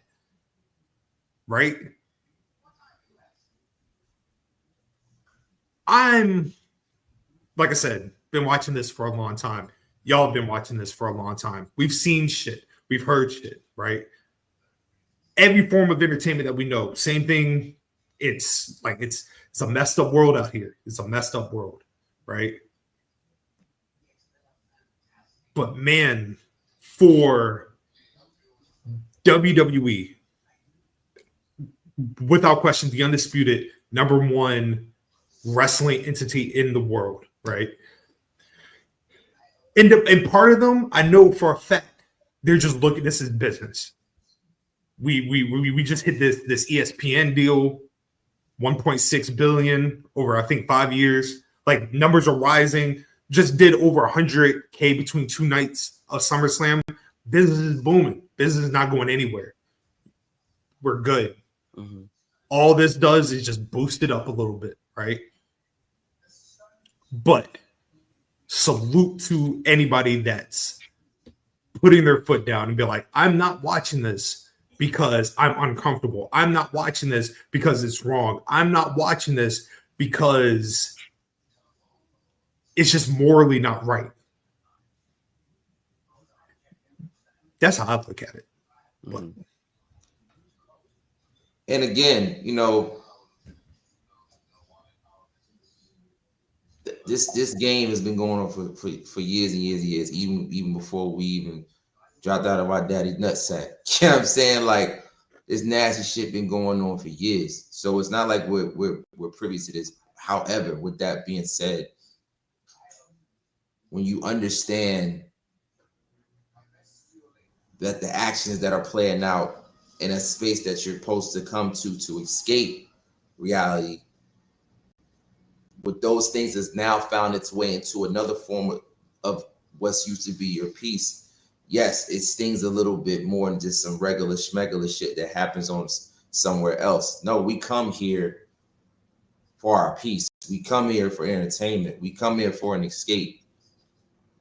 right? I'm, like I said, been watching this for a long time. Y'all have been watching this for a long time. We've seen shit. We've heard shit, right? Every form of entertainment that we know, same thing. It's like it's a messed up world out here. It's a messed up world, right? But man, for WWE, without question, the undisputed #1 wrestling entity in the world, right? And part of them, I know for a fact, they're just looking. This is business. We just hit this ESPN deal, 1.6 billion over I think 5 years. Like numbers are rising. Just did over 100K between 2 nights of SummerSlam. Business is booming. Business is not going anywhere. We're good. Mm-hmm. All this does is just boost it up a little bit, right? But salute to anybody that's putting their foot down and be like, I'm not watching this because I'm uncomfortable. I'm not watching this because it's wrong. I'm not watching this because it's just morally not right. That's how I look at it. But. And again, you know, this game has been going on for years and years and years, even before we even dropped out of our daddy's nutsack. You know what I'm saying? Like, this nasty shit been going on for years. So it's not like we're privy to this. However, with that being said, when you understand that the actions that are playing out in a space that you're supposed to come to escape reality, with those things has now found its way into another form of what's used to be your peace. Yes, it stings a little bit more than just some regular schmegular shit that happens on somewhere else. No, we come here for our peace. We come here for entertainment. We come here for an escape.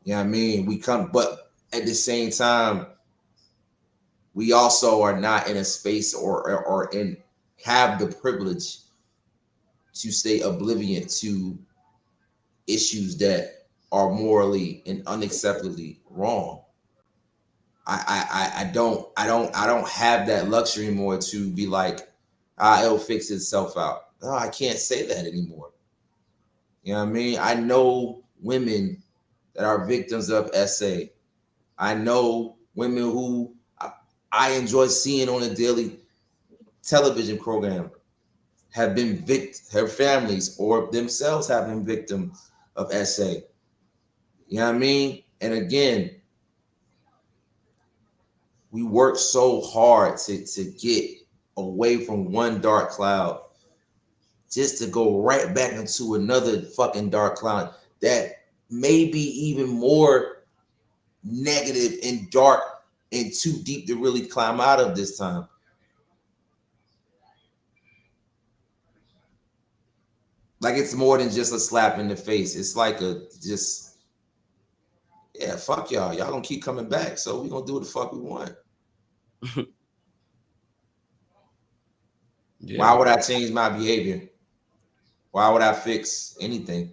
You know what I mean? We come, but at the same time, we also are not in a space or have the privilege to stay oblivious to issues that are morally and unacceptably wrong. I don't have that luxury anymore to be like, it'll fix itself out. No, I can't say that anymore. You know what I mean? I know women that are victims of SA. I know women who I enjoy seeing on a daily television program have been her families or themselves have been victims of SA. You know what I mean? And again, we work so hard to get away from one dark cloud just to go right back into another fucking dark cloud that may be even more negative and dark and too deep to really climb out of this time. Like, it's more than just a slap in the face. It's like yeah, fuck y'all. Y'all gonna keep coming back, so we gonna do what the fuck we want. Yeah. Why would I change my behavior? Why would I fix anything?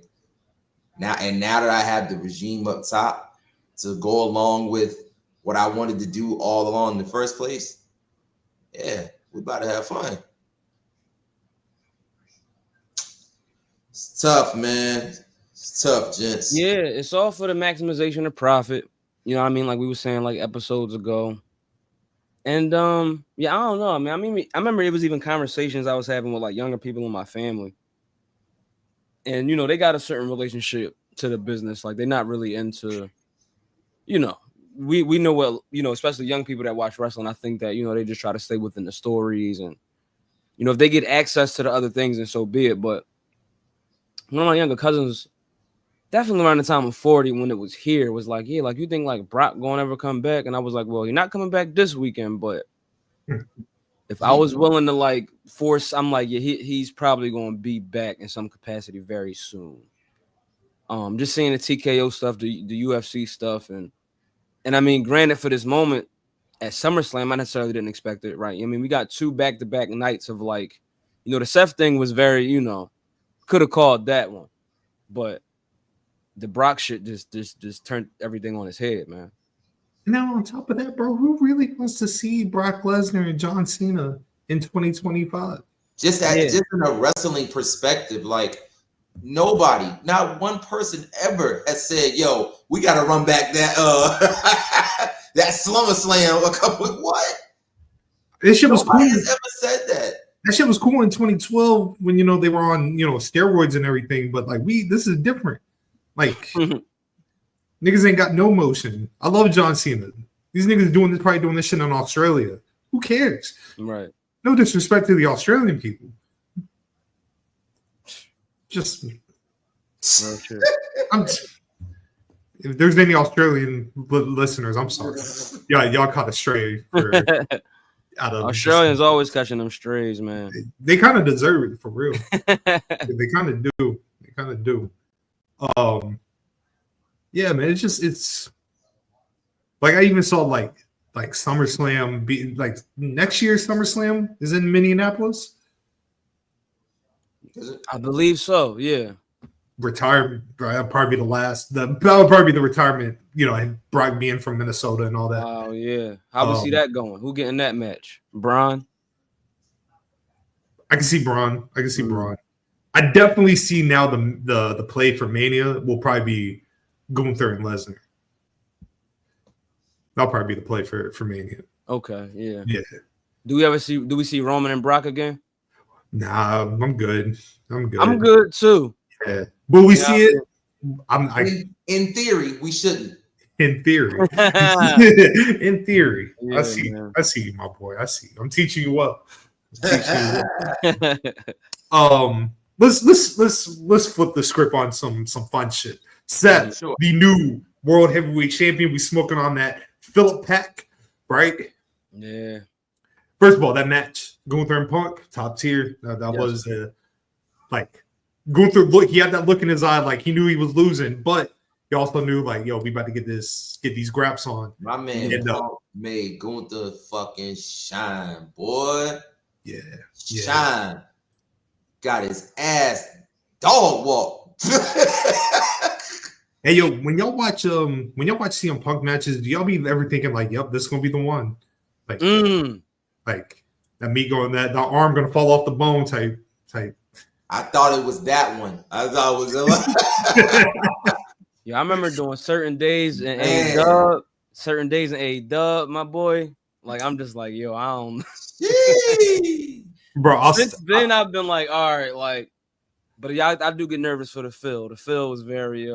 Now that I have the regime up top to go along with what I wanted to do all along in the first place, yeah, we about to have fun. It's tough, man. It's tough, gents. Yeah, it's all for the maximization of profit. You know what I mean? Like we were saying like episodes ago. And yeah, I don't know. I mean, I remember it was even conversations I was having with like younger people in my family. And, you know, they got a certain relationship to the business. Like, they're not really into, you know, we know what, you know, especially young people that watch wrestling. I think that, you know, they just try to stay within the stories. And, you know, if they get access to the other things, and so be it. But one of my younger cousins, definitely around the time of 40 when it was here, was like, yeah, like, you think like Brock gonna ever come back? And I was like, well, you're not coming back this weekend, but if I was willing to like force, I'm like, yeah, he's probably gonna be back in some capacity very soon. Just seeing the TKO stuff, the UFC stuff, and I mean, granted, for this moment at SummerSlam, I necessarily didn't expect it, right? I mean, we got 2 back-to-back nights of like, you know, the Seth thing was very, you know, could have called that one, but the Brock shit just turned everything on his head, man. Now, on top of that, bro, who really wants to see Brock Lesnar and John Cena in 2025? Just in a wrestling perspective, like nobody, not one person ever has said, "Yo, we got to run back that that SummerSlam." A couple of what? This shit was cool. Nobody has ever said that. That shit was cool in 2012 when, you know, they were on, you know, steroids and everything. But like, this is different. Like, niggas ain't got no motion. I love John Cena. These niggas probably doing this shit in Australia. Who cares? Right. No disrespect to the Australian people. Just, if there's any Australian listeners, I'm sorry. Yeah, y'all caught a stray. Australians always catching them strays, man. They kind of deserve it, for real. They kind of do. Yeah, man, it's like I even saw like SummerSlam be like next year's SummerSlam is in Minneapolis. I believe so. Yeah. Retirement, that'll probably be the last. That would probably be the retirement. You know, and Brock being from Minnesota and all that. Oh yeah, how we see that going? Who getting that match? Braun. I can see Braun. I definitely see now the play for Mania will probably be Gunther and Lesnar. That'll probably be the play for Mania. Okay, yeah. Yeah. Do we see Roman and Brock again? Nah, I'm good. I'm good too. Yeah. Will we see it? In theory, we shouldn't. In theory. In theory. Yeah, I see you, my boy. I see you. I'm teaching you well. Let's flip the script on some fun shit. Seth, the new world heavyweight champion, we smoking on that Phillip pack, right? Yeah. First of all, that match, Gunther and Punk, top tier. That was like Gunther look. He had that look in his eye, like he knew he was losing, but he also knew, like, yo, we about to get these graps on. My man made Gunther fucking shine, boy. Yeah. Shine. Got his ass dog walk. Hey, yo, when y'all watch CM Punk matches, do y'all be ever thinking like, yep, this is gonna be the one? Like, like that meat going, that the arm gonna fall off the bone type. I thought it was that one. I thought it was Yeah, I remember doing certain days in AEW, my boy. Like, I'm just like, yo, I don't. Bro, Since then I've been like, all right, like, but yeah, I do get nervous for the Phil. The Phil was very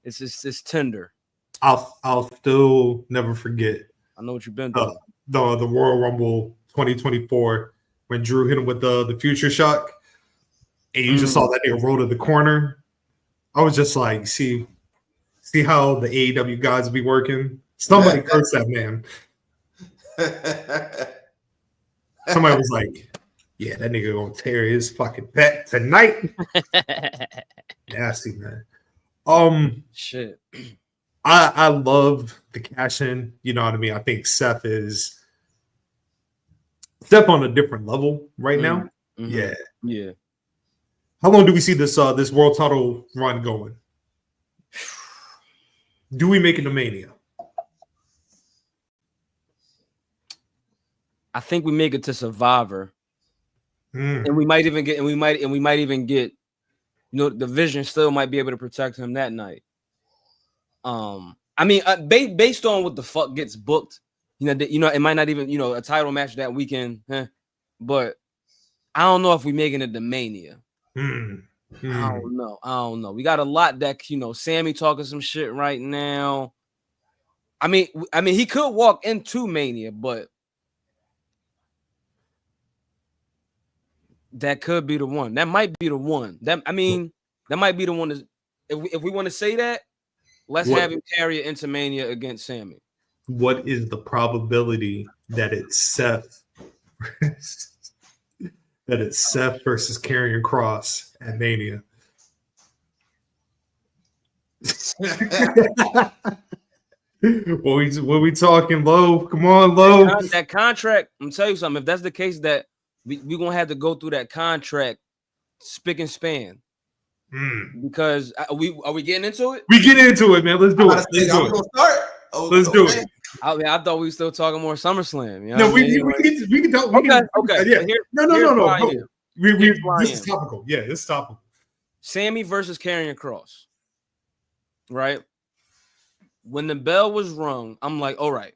it's tender. I'll still never forget. I know what you've been doing. The Royal Rumble 2024 when Drew hit him with the future shock, and you just saw that nigga roll to the corner. I was just like, see how the AEW guys be working. Somebody curse that man. Somebody was like, yeah, that nigga gonna tear his fucking back tonight. Nasty, man. Shit. I love the cash in. You know what I mean? I think Seth on a different level right now. Mm-hmm. Yeah. How long do we see this world title run going? Do we make it to Mania? I think we make it to Survivor, and we might even get, you know, the Vision still might be able to protect him that night. I mean, based on what the fuck gets booked, you know, it might not even, you know, a title match that weekend, but I don't know if we making it to Mania. I don't know. We got a lot that Sammy talking some shit right now. I mean, he could walk into Mania, but that could be the one. That might be the one. That might be the one. If we want to say that, let's have him carry it into Mania against Sammy. What is the probability that it's Seth? That it's Seth versus Karrion Kross at Mania? What we talking, Low? Come on, Low. That contract, I'm tell you something. If that's the case, that we gonna have to go through that contract spick and span. Because are we getting into it? We get into it, man. Let's do it. Let's do it. I thought we were still talking more SummerSlam. You know no, we can talk. Okay. Yeah. No. This is topical. Yeah, this is topical. Sammy versus Karrion Kross. Right? When the bell was rung, I'm like, all right.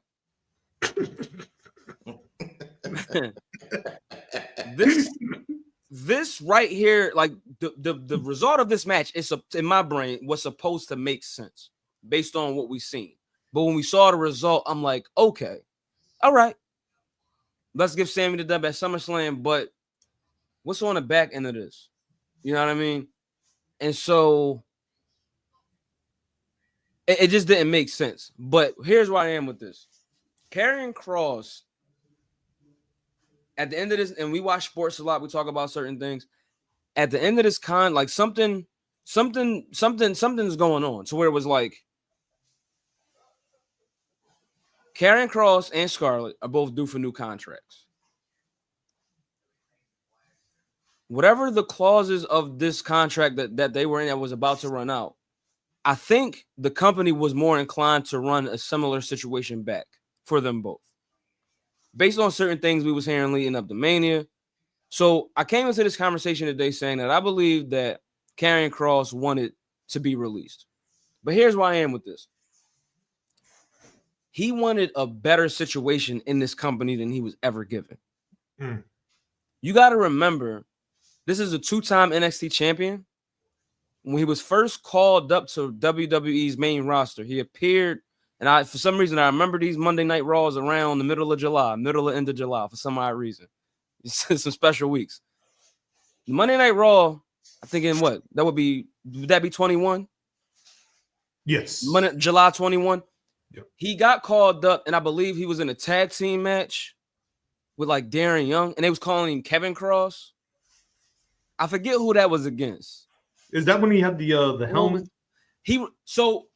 This right here, like the result of this match is, in my brain, was supposed to make sense based on what we've seen. But when we saw the result, I'm like, okay, all right, let's give Sammy the dub at SummerSlam. But what's on the back end of this? You know what I mean? And so it just didn't make sense. But here's where I am with this. Karrion Kross, at the end of this, and we watch sports a lot, we talk about certain things. At the end of this like something's going on. So where it was like, Karrion Kross and Scarlett are both due for new contracts. Whatever the clauses of this contract that they were in that was about to run out, I think the company was more inclined to run a similar situation back for them both, based on certain things we was hearing leading up to Mania. So I came into this conversation today saying that I believe that Karrion Kross wanted to be released. But here's why I am with this. He wanted a better situation in this company than he was ever given. You got to remember, this is a 2-time NXT champion. When he was first called up to WWE's main roster, he appeared, and for some reason I remember these Monday Night Raws around the middle of end of July for some odd reason. Some special weeks. The Monday Night Raw, I think would that be 21? Yes. July 21. Yep. He got called up, and I believe he was in a tag team match with like Darren Young, and they was calling him Kevin Kross. I forget who that was against. Is that when he had the helmet? So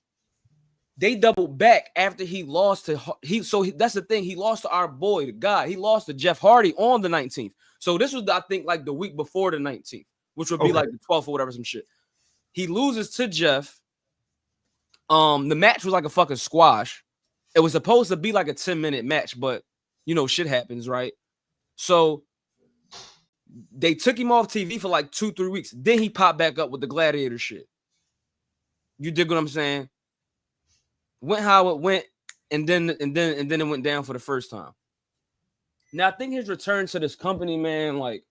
they doubled back after he lost to that's the thing. He lost to our boy, the guy. He lost to Jeff Hardy on the 19th. So this was, I think, like the week before the 19th, which would be like the 12th or whatever, some shit. He loses to Jeff. The match was like a fucking squash. It was supposed to be like a 10-minute match, but shit happens, right? So they took him off TV for like 2-3 weeks. Then he popped back up with the gladiator shit. You dig what I'm saying? Went how it went, and then it went down for the first time. Now I think his return to this company, man, like,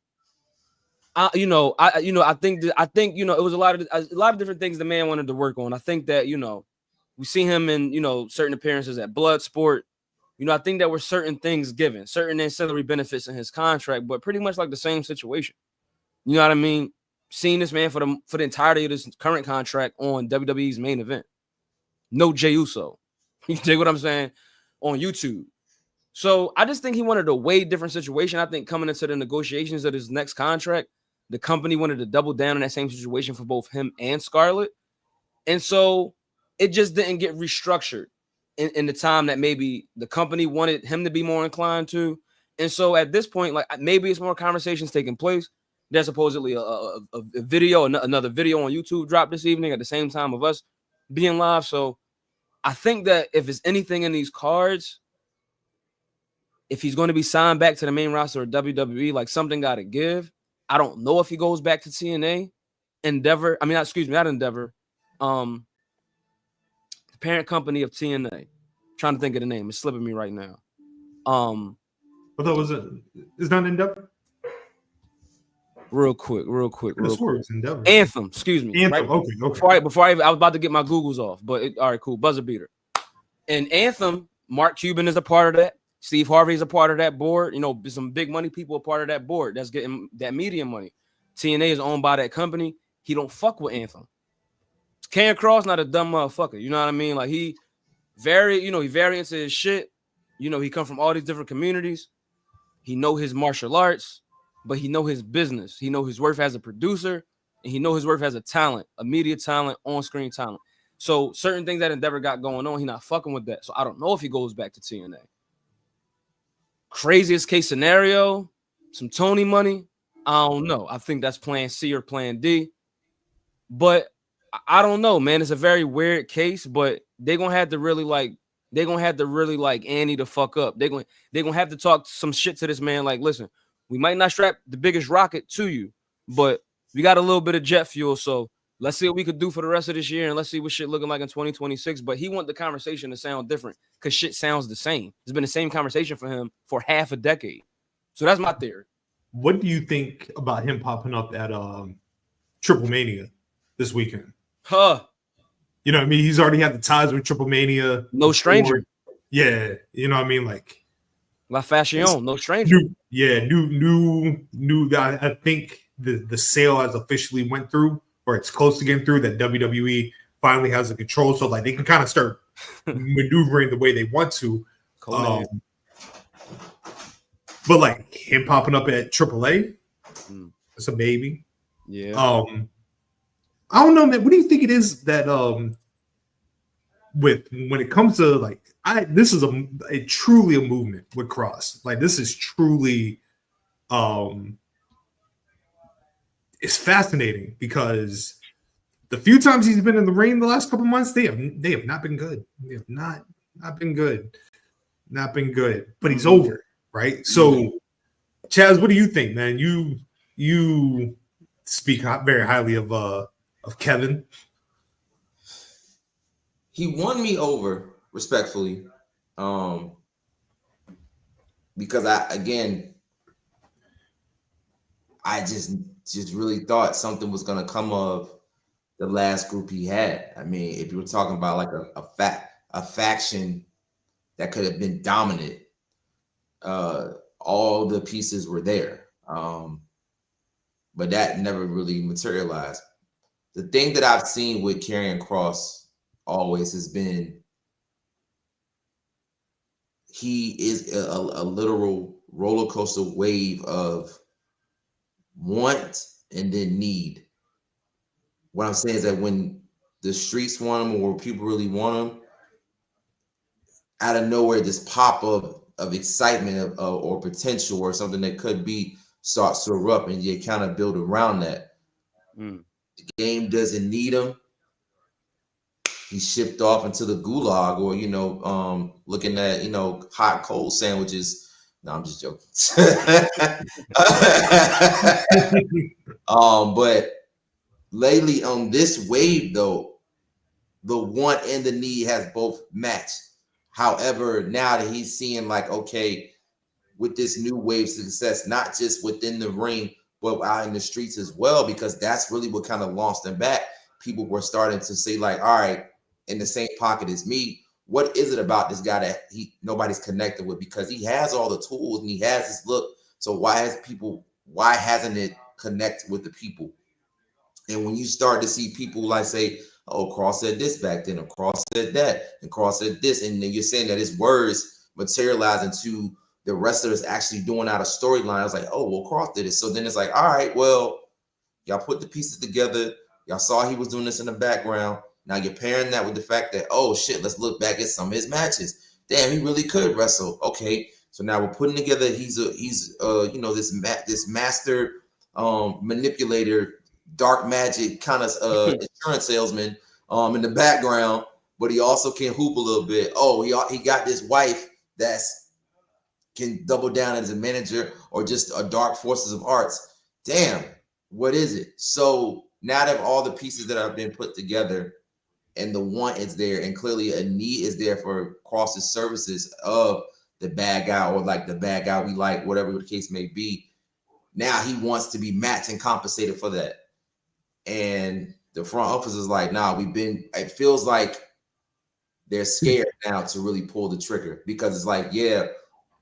I think it was a lot of different things the man wanted to work on. I think that we see him in certain appearances at Bloodsport. I think there were certain things given, certain ancillary benefits in his contract, but pretty much like the same situation. You know what I mean? Seeing this man for the entirety of this current contract on WWE's main event. No Jey Uso. You dig what I'm saying? On YouTube. So I just think he wanted a way different situation. I think coming into the negotiations of his next contract, the company wanted to double down in that same situation for both him and Scarlett. And so it just didn't get restructured in the time that maybe the company wanted him to be more inclined to. And so at this point, like, maybe it's more conversations taking place. There's supposedly a video, another video on YouTube dropped this evening at the same time of us being live. So I think that if it's anything in these cards, if he's going to be signed back to the main roster of WWE, like, something got to give. I don't know if he goes back to TNA, Endeavor. I mean, not Endeavor. The parent company of TNA. I'm trying to think of the name. It's slipping me right now. I thought it's not Endeavor. Real quick. Endeavor. Anthem, excuse me. Anthem, right? okay. Before I was about to get my Googles off, but all right, cool. Buzzer beater. And Anthem, Mark Cuban is a part of that. Steve Harvey is a part of that board. You know, some big money people are part of that board that's getting that media money. TNA is owned by that company. He don't fuck with Anthem. Karrion Kross not a dumb motherfucker. You know what I mean? Like he very into his shit. You know, he come from all these different communities. He know his martial arts, but he know his business. He know his worth as a producer, and he know his worth as a talent, a media talent, on-screen talent. So certain things that Endeavor got going on, he not fucking with that. So I don't know if he goes back to TNA. Craziest case scenario, some Tony money. I don't know. I think that's plan C or plan D. But I don't know, man. It's a very weird case, but they're gonna have to really like Annie to fuck up. They're gonna have to talk some shit to this man. Like, listen, we might not strap the biggest rocket to you, but we got a little bit of jet fuel. So let's see what we could do for the rest of this year, and let's see what shit looking like in 2026. But he want the conversation to sound different because shit sounds the same. It's been the same conversation for him for half a decade. So that's my theory. What do you think about him popping up at Triple Mania this weekend? You know what I mean? He's already had the ties with Triple Mania. No stranger. Yeah, you know what I mean? Like La Fashion, no stranger. New. I think the sale has officially went through, or it's close to getting through. That WWE finally has the control, so like they can kind of start maneuvering the way they want to. But like him popping up at AAA, it's a maybe. Yeah. I don't know, man. What do you think it is that with when it comes to like this is a truly a movement with Kross. Like this is truly it's fascinating because the few times he's been in the ring the last couple months, they have not been good. They have not been good. Not been good. But he's over, right? So Chaz, what do you think, man? You speak very highly of Kevin. He won me over respectfully, because I just really thought something was gonna come of the last group he had. I mean, if you were talking about like a faction that could have been dominant, all the pieces were there, but that never really materialized. The thing that I've seen with Karrion Kross always has been he is a literal roller coaster wave of want and then need. What I'm saying is that when the streets want him or people really want him, out of nowhere, this pop of excitement or potential or something that could be starts to erupt, and you kind of build around that. The game doesn't need him. He's shipped off into the gulag, or looking at hot cold sandwiches. No, I'm just joking. But lately on this wave, though, the want and the need has both matched. However, now that he's seeing like, okay, with this new wave success, not just within the ring, but out in the streets as well, because that's really what kind of launched him back. People were starting to say like, all right, in the same pocket as me, what is it about this guy that nobody's connected with? Because he has all the tools and he has this look. So why hasn't it connected with the people? And when you start to see people like say, oh, Kross said this back then, or Kross said that, and Kross said this, and then you're saying that his words materialize into the wrestlers actually doing out a storyline. I was like, oh, well, Kross did it. So then it's like, all right, well, y'all put the pieces together. Y'all saw he was doing this in the background. Now you're pairing that with the fact that, oh shit, let's look back at some of his matches. Damn, he really could wrestle. Okay, so now we're putting together. He's this master manipulator, dark magic kind of insurance salesman in the background, but he also can hoop a little bit. Oh, he got this wife that's can double down as a manager or just a dark forces of arts. Damn, what is it? So now that all the pieces that have been put together and the want is there, and clearly a need is there for Kross's services of the bad guy, or like the bad guy we like, whatever the case may be. now he wants to be matched and compensated for that. And the front office is like, nah, it feels like they're scared now to really pull the trigger, because it's like, yeah,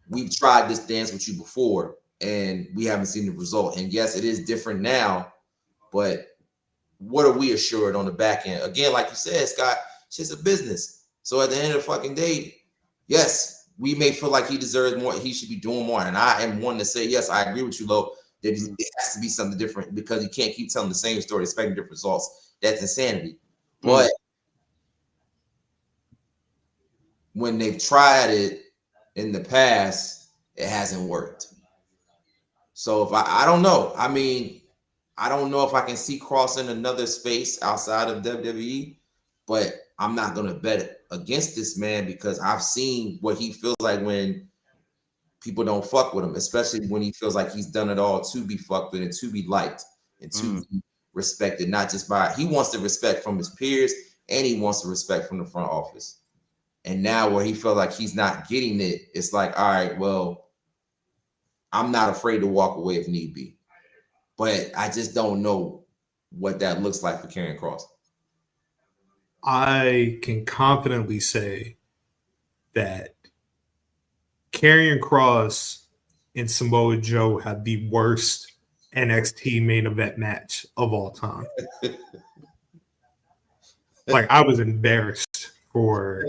we've tried this dance with you before and we haven't seen the result. And yes, it is different now, but what are we assured on the back end? Again, like you said, Scott, it's just a business. So at the end of the fucking day, yes, we may feel like he deserves more. He should be doing more. And I am one to say, yes, I agree with you, Lo, that it has to be something different, because you can't keep telling the same story, expecting different results. That's insanity. But when they've tried it in the past, it hasn't worked. So if I don't know. I mean, I don't know if I can see Kross in another space outside of WWE, but I'm not going to bet against this man, because I've seen what he feels like when people don't fuck with him, especially when he feels like he's done it all to be fucked with and to be liked and to be respected, not just by, he wants the respect from his peers and he wants the respect from the front office. And now where he felt like he's not getting it, it's like, all right, well, I'm not afraid to walk away if need be. But I just don't know what that looks like for Karrion Kross. I can confidently say that Karrion Kross and Samoa Joe had the worst NXT main event match of all time. Like, I was embarrassed for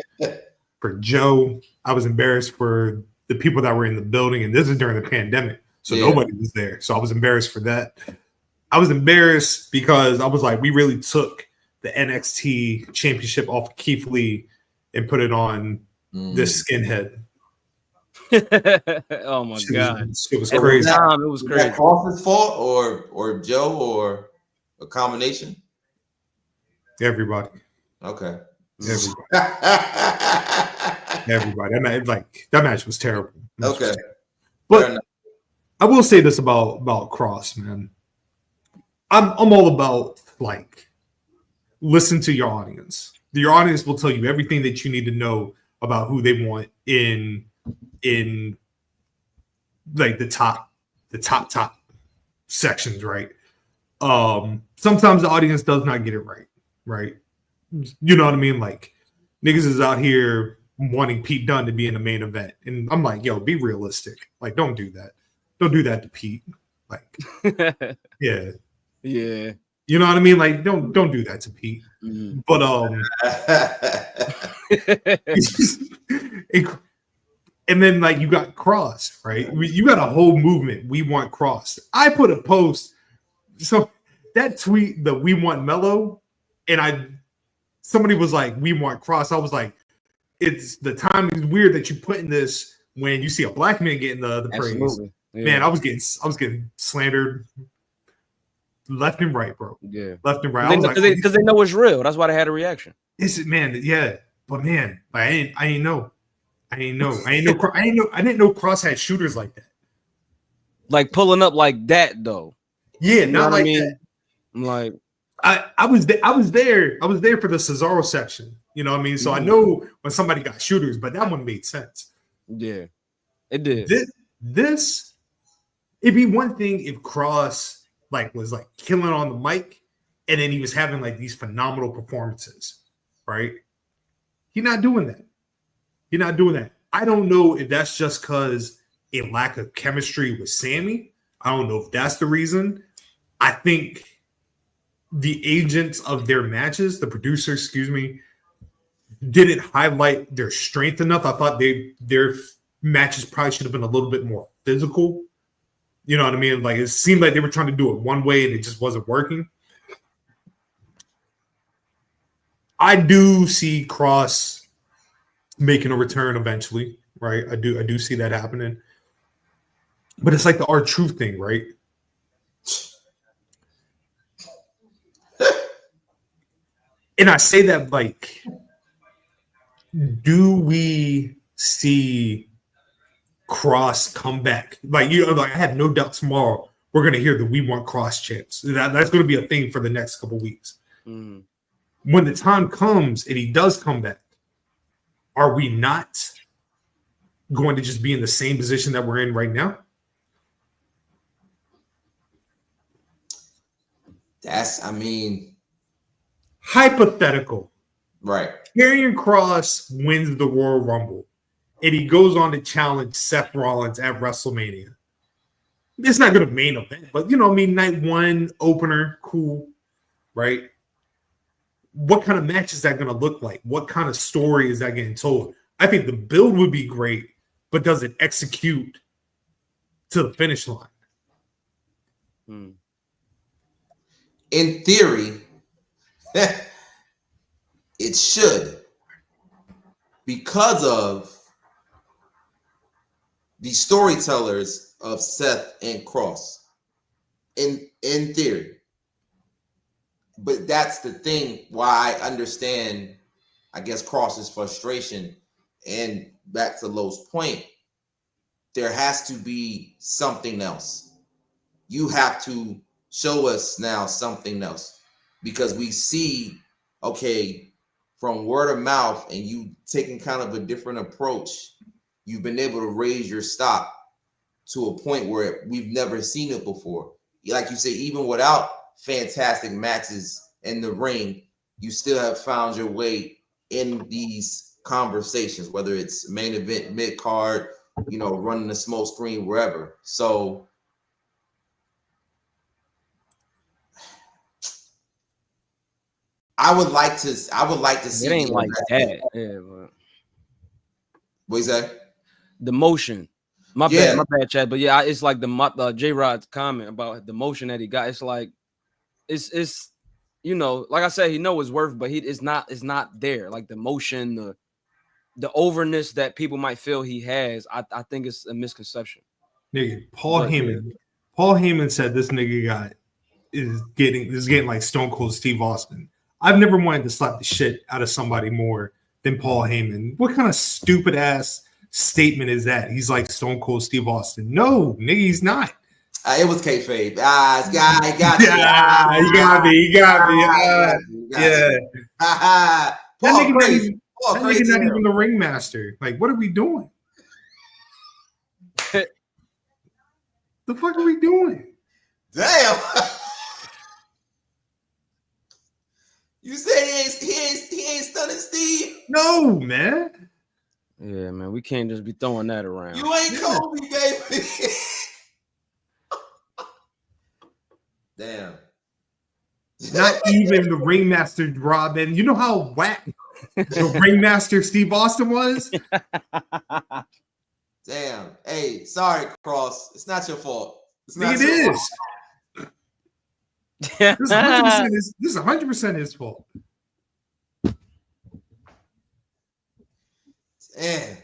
Joe. I was embarrassed for the people that were in the building, and this is during the pandemic, so nobody was there. So I was embarrassed for that. I was embarrassed because I was like, we really took the NXT championship off of Keith Lee and put it on this skinhead. Oh my God. It was crazy. It was crazy. Was that Kross's fault or Joe or a combination? Everybody. Okay. Everybody. That match was terrible. Okay. But I will say this about Kross, man. I'm all about, like, listen to your audience. Your audience will tell you everything that you need to know about who they want in like the top sections, right? Sometimes the audience does not get it right? You know what I mean? Like, niggas is out here wanting Pete Dunne to be in the main event. And I'm like, yo, be realistic. Like, don't do that. Don't do that to Pete. Like, yeah. Yeah. You know what I mean? Like, don't do that to Pete. Mm-hmm. But and then, like, you got Kross, right? You got a whole movement. We want Kross. I put a post. So that tweet, the we want Mello, and somebody was like, we want Kross. I was like, it's the time is weird that you put in this when you see a black man getting the praise. Yeah. Man, I was getting slandered left and right, bro. Yeah, left and right. Because they know it's real. That's why they had a reaction. Yeah. But man, I didn't know. I didn't know Kross had shooters like that. Like pulling up like that, though. Yeah, not like that. I'm like, I was there for the Cesaro section. You know what I mean? So I know when somebody got shooters, but that one made sense. Yeah, it did. This it'd be one thing if Kross was killing on the mic, and then he was having like these phenomenal performances, right? He's not doing that. I don't know if that's just because a lack of chemistry with Sammy. I don't know if that's the reason. I think the agents of their matches, the producers, didn't highlight their strength enough. I thought their matches probably should have been a little bit more physical. You know what I mean? Like, it seemed like they were trying to do it one way and it just wasn't working. I do see Kross making a return eventually, right? I do see that happening. But it's like the R-Truth thing, right? And I say that, like, do we see Kross come back? Like, I have no doubt tomorrow we're going to hear the "We Want Kross" chants. That's going to be a thing for the next couple weeks. Mm. When the time comes and he does come back, are we not going to just be in the same position that we're in right now? I mean, hypothetical. right. Karrion Kross wins the Royal Rumble, and he goes on to challenge Seth Rollins at WrestleMania. It's not going to main event, but night one opener, cool, right? What kind of match is that going to look like? What kind of story is that getting told? I think the build would be great, but does it execute to the finish line? In theory, it should, because of the storytellers of Seth and Kross. In theory. But that's the thing why I understand, I guess, Kross's frustration. And back to Lowe's point, there has to be something else. You have to show us now something else, because we see, okay, from word of mouth and you taking kind of a different approach, you've been able to raise your stock to a point where we've never seen it before. Like you say, even without fantastic matches in the ring, you still have found your way in these conversations, whether it's main event, mid card, running the smoke screen, wherever. So I would like to see it ain't like that. Yeah, but what is that? the motion. My bad, Chad. But yeah, it's like the J-Rod's comment about the motion that he got. It's like it's like I said, he know his worth, but it's not there. Like the motion, the overness that people might feel he has. I think it's a misconception. Nigga, Paul Heyman said this nigga is getting like Stone Cold Steve Austin. I've never wanted to slap the shit out of somebody more than Paul Heyman. What kind of stupid ass statement is that? He's like Stone Cold Steve Austin. No, nigga, he's not. It was kayfabe. I got you. You got me. Yeah. That nigga not even the ringmaster. Like, what are we doing? The fuck are we doing? Damn. You say he ain't stunning Steve? No, man. Yeah, man. We can't just be throwing that around. You ain't Kobe, baby. Damn. Not even the ringmaster, Robin. You know how whack the ringmaster Steve Austin was? Damn. Hey, sorry, Kross. It's not your fault. It is. This is 100% his fault. Damn.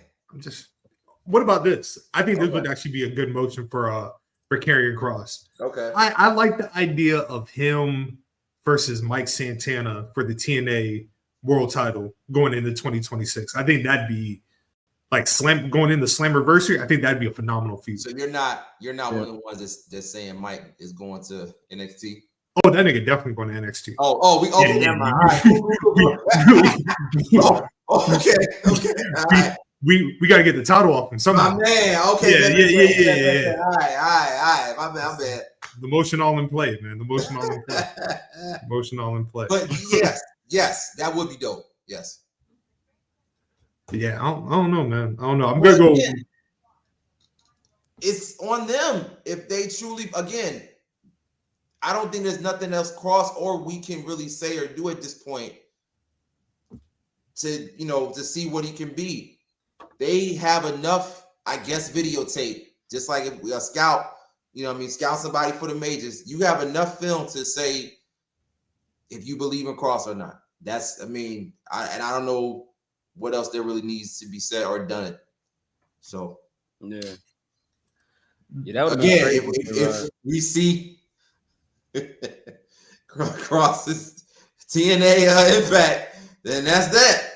What about this? I think this would actually be a good motion for Karrion Kross. Okay. I like the idea of him versus Mike Santana for the TNA world title going into 2026. I think that'd be like going into Slammiversary. I think that'd be a phenomenal feat. So you're not one of the ones that's saying Mike is going to NXT? Oh, that nigga definitely going to NXT. Never mind. Okay. All right. We got to get the title off him somehow. My man. Okay. Yeah. All right. My bad. The motion all in play, man. The motion all in play. But yes, that would be dope. Yes. Yeah, I don't know, man. I don't know. I'm gonna go. It's on them if they truly. Again, I don't think there's nothing else Kross or we can really say or do at this point to see what he can be. They have enough, I guess, videotape. Just like if a scout, scout somebody for the majors. You have enough film to say if you believe in Kross or not. I don't know what else there really needs to be said or done. So yeah, that would again, if we see Kross's TNA impact, then that's that.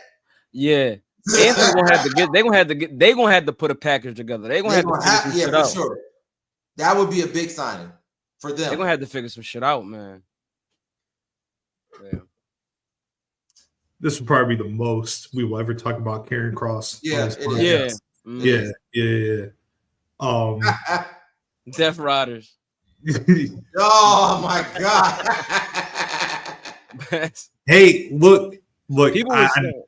Yeah. And they're gonna have to put a package together. They're gonna have to figure some shit out. Sure. That would be a big signing for them. They're gonna have to figure some shit out, man. Yeah. This will probably be the most we will ever talk about Karrion Kross. Yeah. Yeah. Death Riders. Oh my god. Hey, look. People were saying,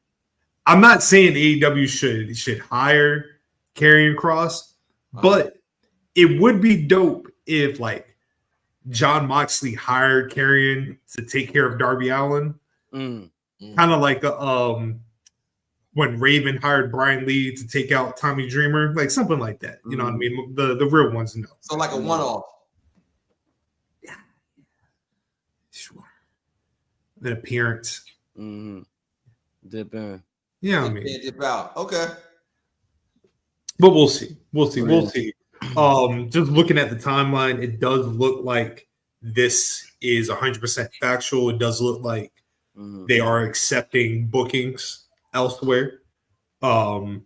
I'm not saying AEW should hire Karrion Kross, but it would be dope if like John Moxley hired Karrion to take care of Darby Allin. Kind of like when Raven hired Brian Lee to take out Tommy Dreamer, like something like that. You know what I mean? The real ones know. So like a one-off. Yeah. Sure. An appearance. Dip in. Yeah, I mean, dip out. Okay. But we'll see. We'll see. Just looking at the timeline, it does look like this is 100% factual. It does look like they are accepting bookings elsewhere. Like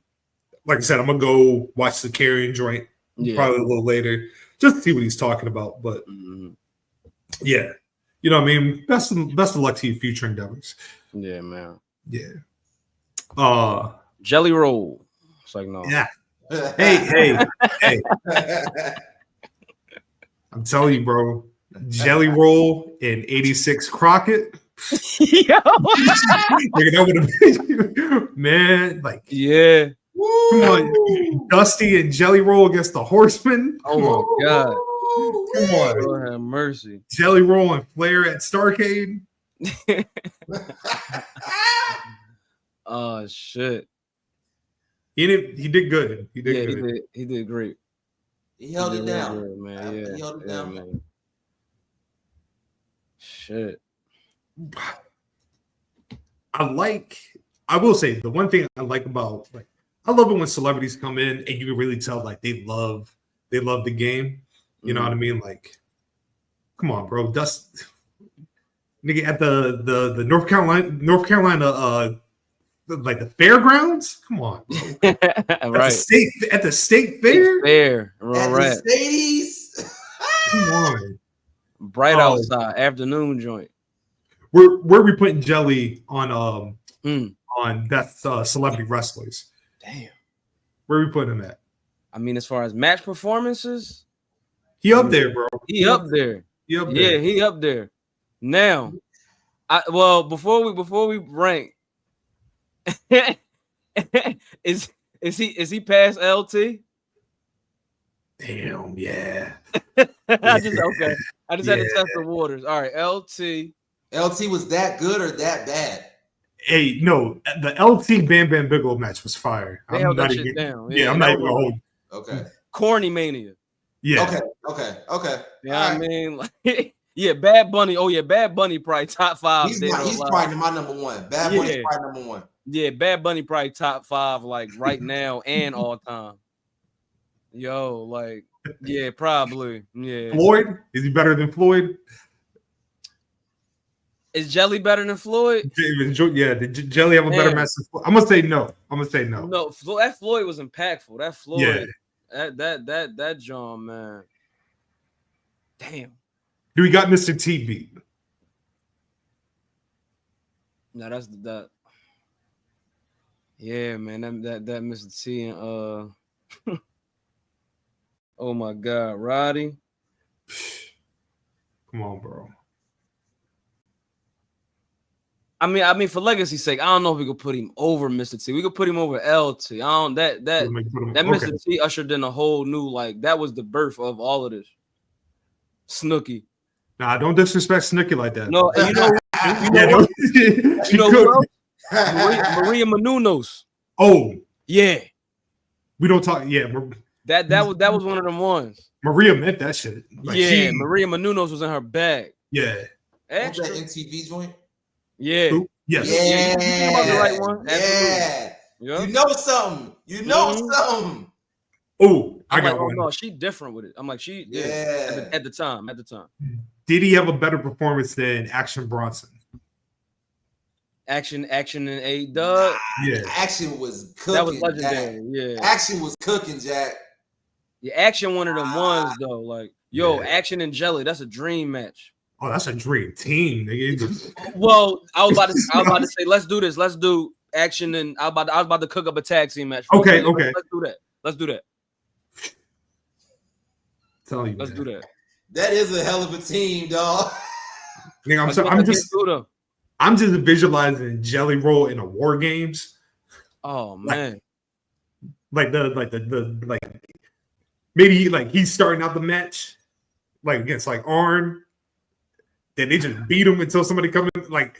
I said, I'm gonna go watch the Karrion joint probably a little later, just to see what he's talking about. But yeah, you know what I mean. Best of luck to your future endeavors. Yeah, man. Yeah. Jelly roll. It's like no. Yeah. Hey. I'm telling you, bro. Jelly roll and 86 Crockett. Yo. That would have been, man. Like, yeah. Come on, Dusty and Jelly Roll against the Horsemen. Oh my god! Come on, Lord have mercy. Jelly Roll and Flair at Starrcade. Oh shit! He did good. He did good. He did great. He held it down, good, man. Yeah, he held it down, man. Shit. I will say the one thing I like about I love it when celebrities come in and you can really tell like they love the game. You know what I mean? Like, come on, bro. Nigga at the North Carolina like the fairgrounds. Come on, Right. At the state fair. Fair. At Right. the Stadies. Come on. Bright outside afternoon joint. Where are we putting Jelly on that's celebrity wrestlers? Damn. Where are we putting him at? I mean, as far as match performances, He up there, bro. He up there. Yeah, he up there. Now, before we rank, is he past LT? Damn, yeah. I just had to test the waters. All right, LT. LT was that good or that bad? Hey, no, the LT Bam Bam Bigelow match was fire. They held that shit down. Yeah, I'm not even gonna hold. Okay. Corny Mania. Yeah. Okay. You know what I mean? Like, yeah, Bad Bunny. Oh yeah, Bad Bunny probably top 5. He's probably my number one. Bad Bunny's probably number one. Yeah, Bad Bunny probably top 5 like right now and all time. Yo, like, yeah, probably. Yeah. Floyd? Is he better than Floyd? Is Jelly better than Floyd? Yeah, did Jelly have a better match than Floyd? I'm gonna say no. No, that Floyd was impactful. That Floyd, that John, man. Damn. Do we got Mr. T beat? No, that's that. Yeah, man, that Mr. T and oh my God, Roddy. Come on, bro. I mean, for legacy's sake, I don't know if we could put him over Mr. T. We could put him over LT. That Mr. T ushered in a whole new, like, that was the birth of all of this. Snooki. Nah, don't disrespect Snooki like that. No, and you know who else? Maria Menounos. Oh, yeah. We don't talk. Yeah, that was one of them ones. Maria meant that shit. Like, Maria Menounos was in her bag. Yeah. What's that MTV joint? Yeah. Ooh, yes. Yeah. You think about the right one? Yeah. Yeah. You know something. Something. Oh, I got like, one. No, she different with it. I'm like, at the time. Did he have a better performance than Action Bronson? Action and A-Dub. Yeah. Action was cooking. That was legendary. Yeah. Action was cooking, Jack. Yeah, Action one of them ones though. Like, Action and Jelly, that's a dream match. Oh, that's a dream team, nigga. Well, I was about to say, let's do this. Let's do Action and I was about to cook up a tag team match. Okay. Let's do that. Tell you, Let's do that. That is a hell of a team, dog. Nigga, I'm just visualizing Jelly Roll in a War Games. Oh man. Like maybe like he's starting out the match like against like Arn. Then they just beat him until somebody comes in. Like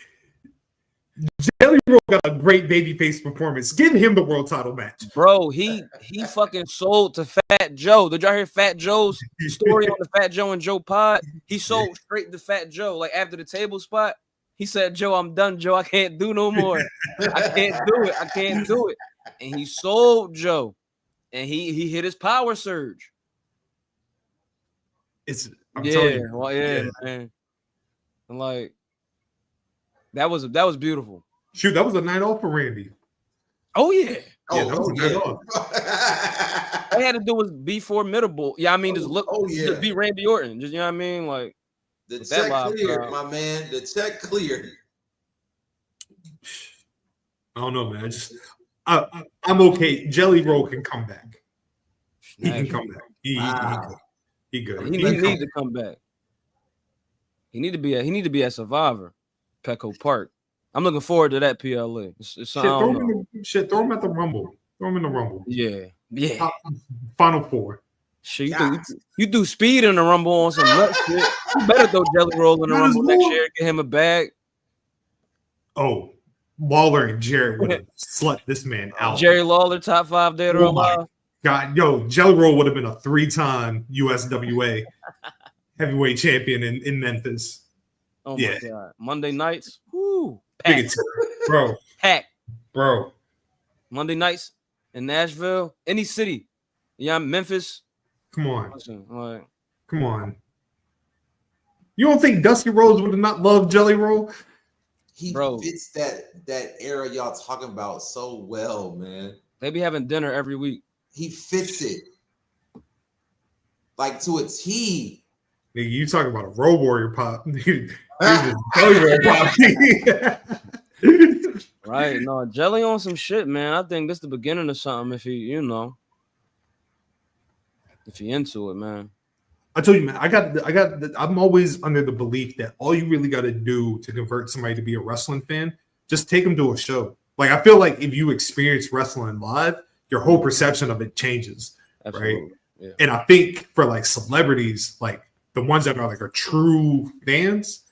Jelly Roll got a great babyface performance. Give him the world title match. Bro, he fucking sold to Fat Joe. Did y'all hear Fat Joe's story on the Fat Joe and Joe pod? He sold straight to Fat Joe. Like after the table spot, he said, Joe, I'm done, Joe. I can't do no more. I can't do it. I can't do it. And he sold Joe. And he hit his power surge. I'm telling you, well, yeah, man. And like that was beautiful. Shoot, that was a night off for Randy. Oh yeah. That was a night off. All he had to do was be formidable. Yeah, I mean, just be Randy Orton. Just, you know what I mean? Like the check cleared, my man. The check cleared. I don't know, man. I'm okay. Jelly Roll can come back. He can come back. He good. He need to come back. He need to be a Survivor, Petco Park. I'm looking forward to that PLA. Throw him at the Rumble. Throw him in the Rumble. Yeah. Final four. Shit, you do speed in the Rumble on some nuts shit. You better throw Jelly Roll in the Rumble next year. Get him a bag. Oh, Lawler and Jarrett would have slept this man out. Jerry Lawler, top 5 dead or alive. God, Jelly Roll would have been a 3-time USWA heavyweight champion in Memphis. Oh my God. Monday nights. Whoo. Bro. Pack. Bro. Monday nights in Nashville. Any city. Yeah, Memphis. Come on. Listen, come on. You don't think Dusty Rhodes would have not loved Jelly Roll? He fits that era y'all talking about so well, man. They be having dinner every week. He fits it. Like to a T. Nigga, you talking about a Road Warrior pop. Jelly Roll pop. Right. No, Jelly on some shit, man. I think this is the beginning of something if he into it, man. I told you, man, I'm always under the belief that all you really got to do to convert somebody to be a wrestling fan, just take them to a show. Like, I feel like if you experience wrestling live, your whole perception of it changes. Absolutely. Right? Yeah. And I think for like celebrities, like the ones that are true fans,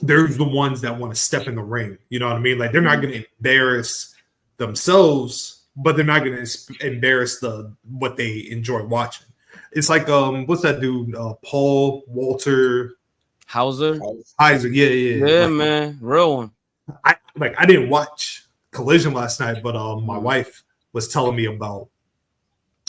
they're the ones that want to step in the ring. You know what I mean? Like, they're not going to embarrass themselves, but they're not going to embarrass what they enjoy watching. It's like what's that dude? Paul Walter Heiser. Yeah, like, man, real one. I didn't watch Collision last night, but my wife was telling me about,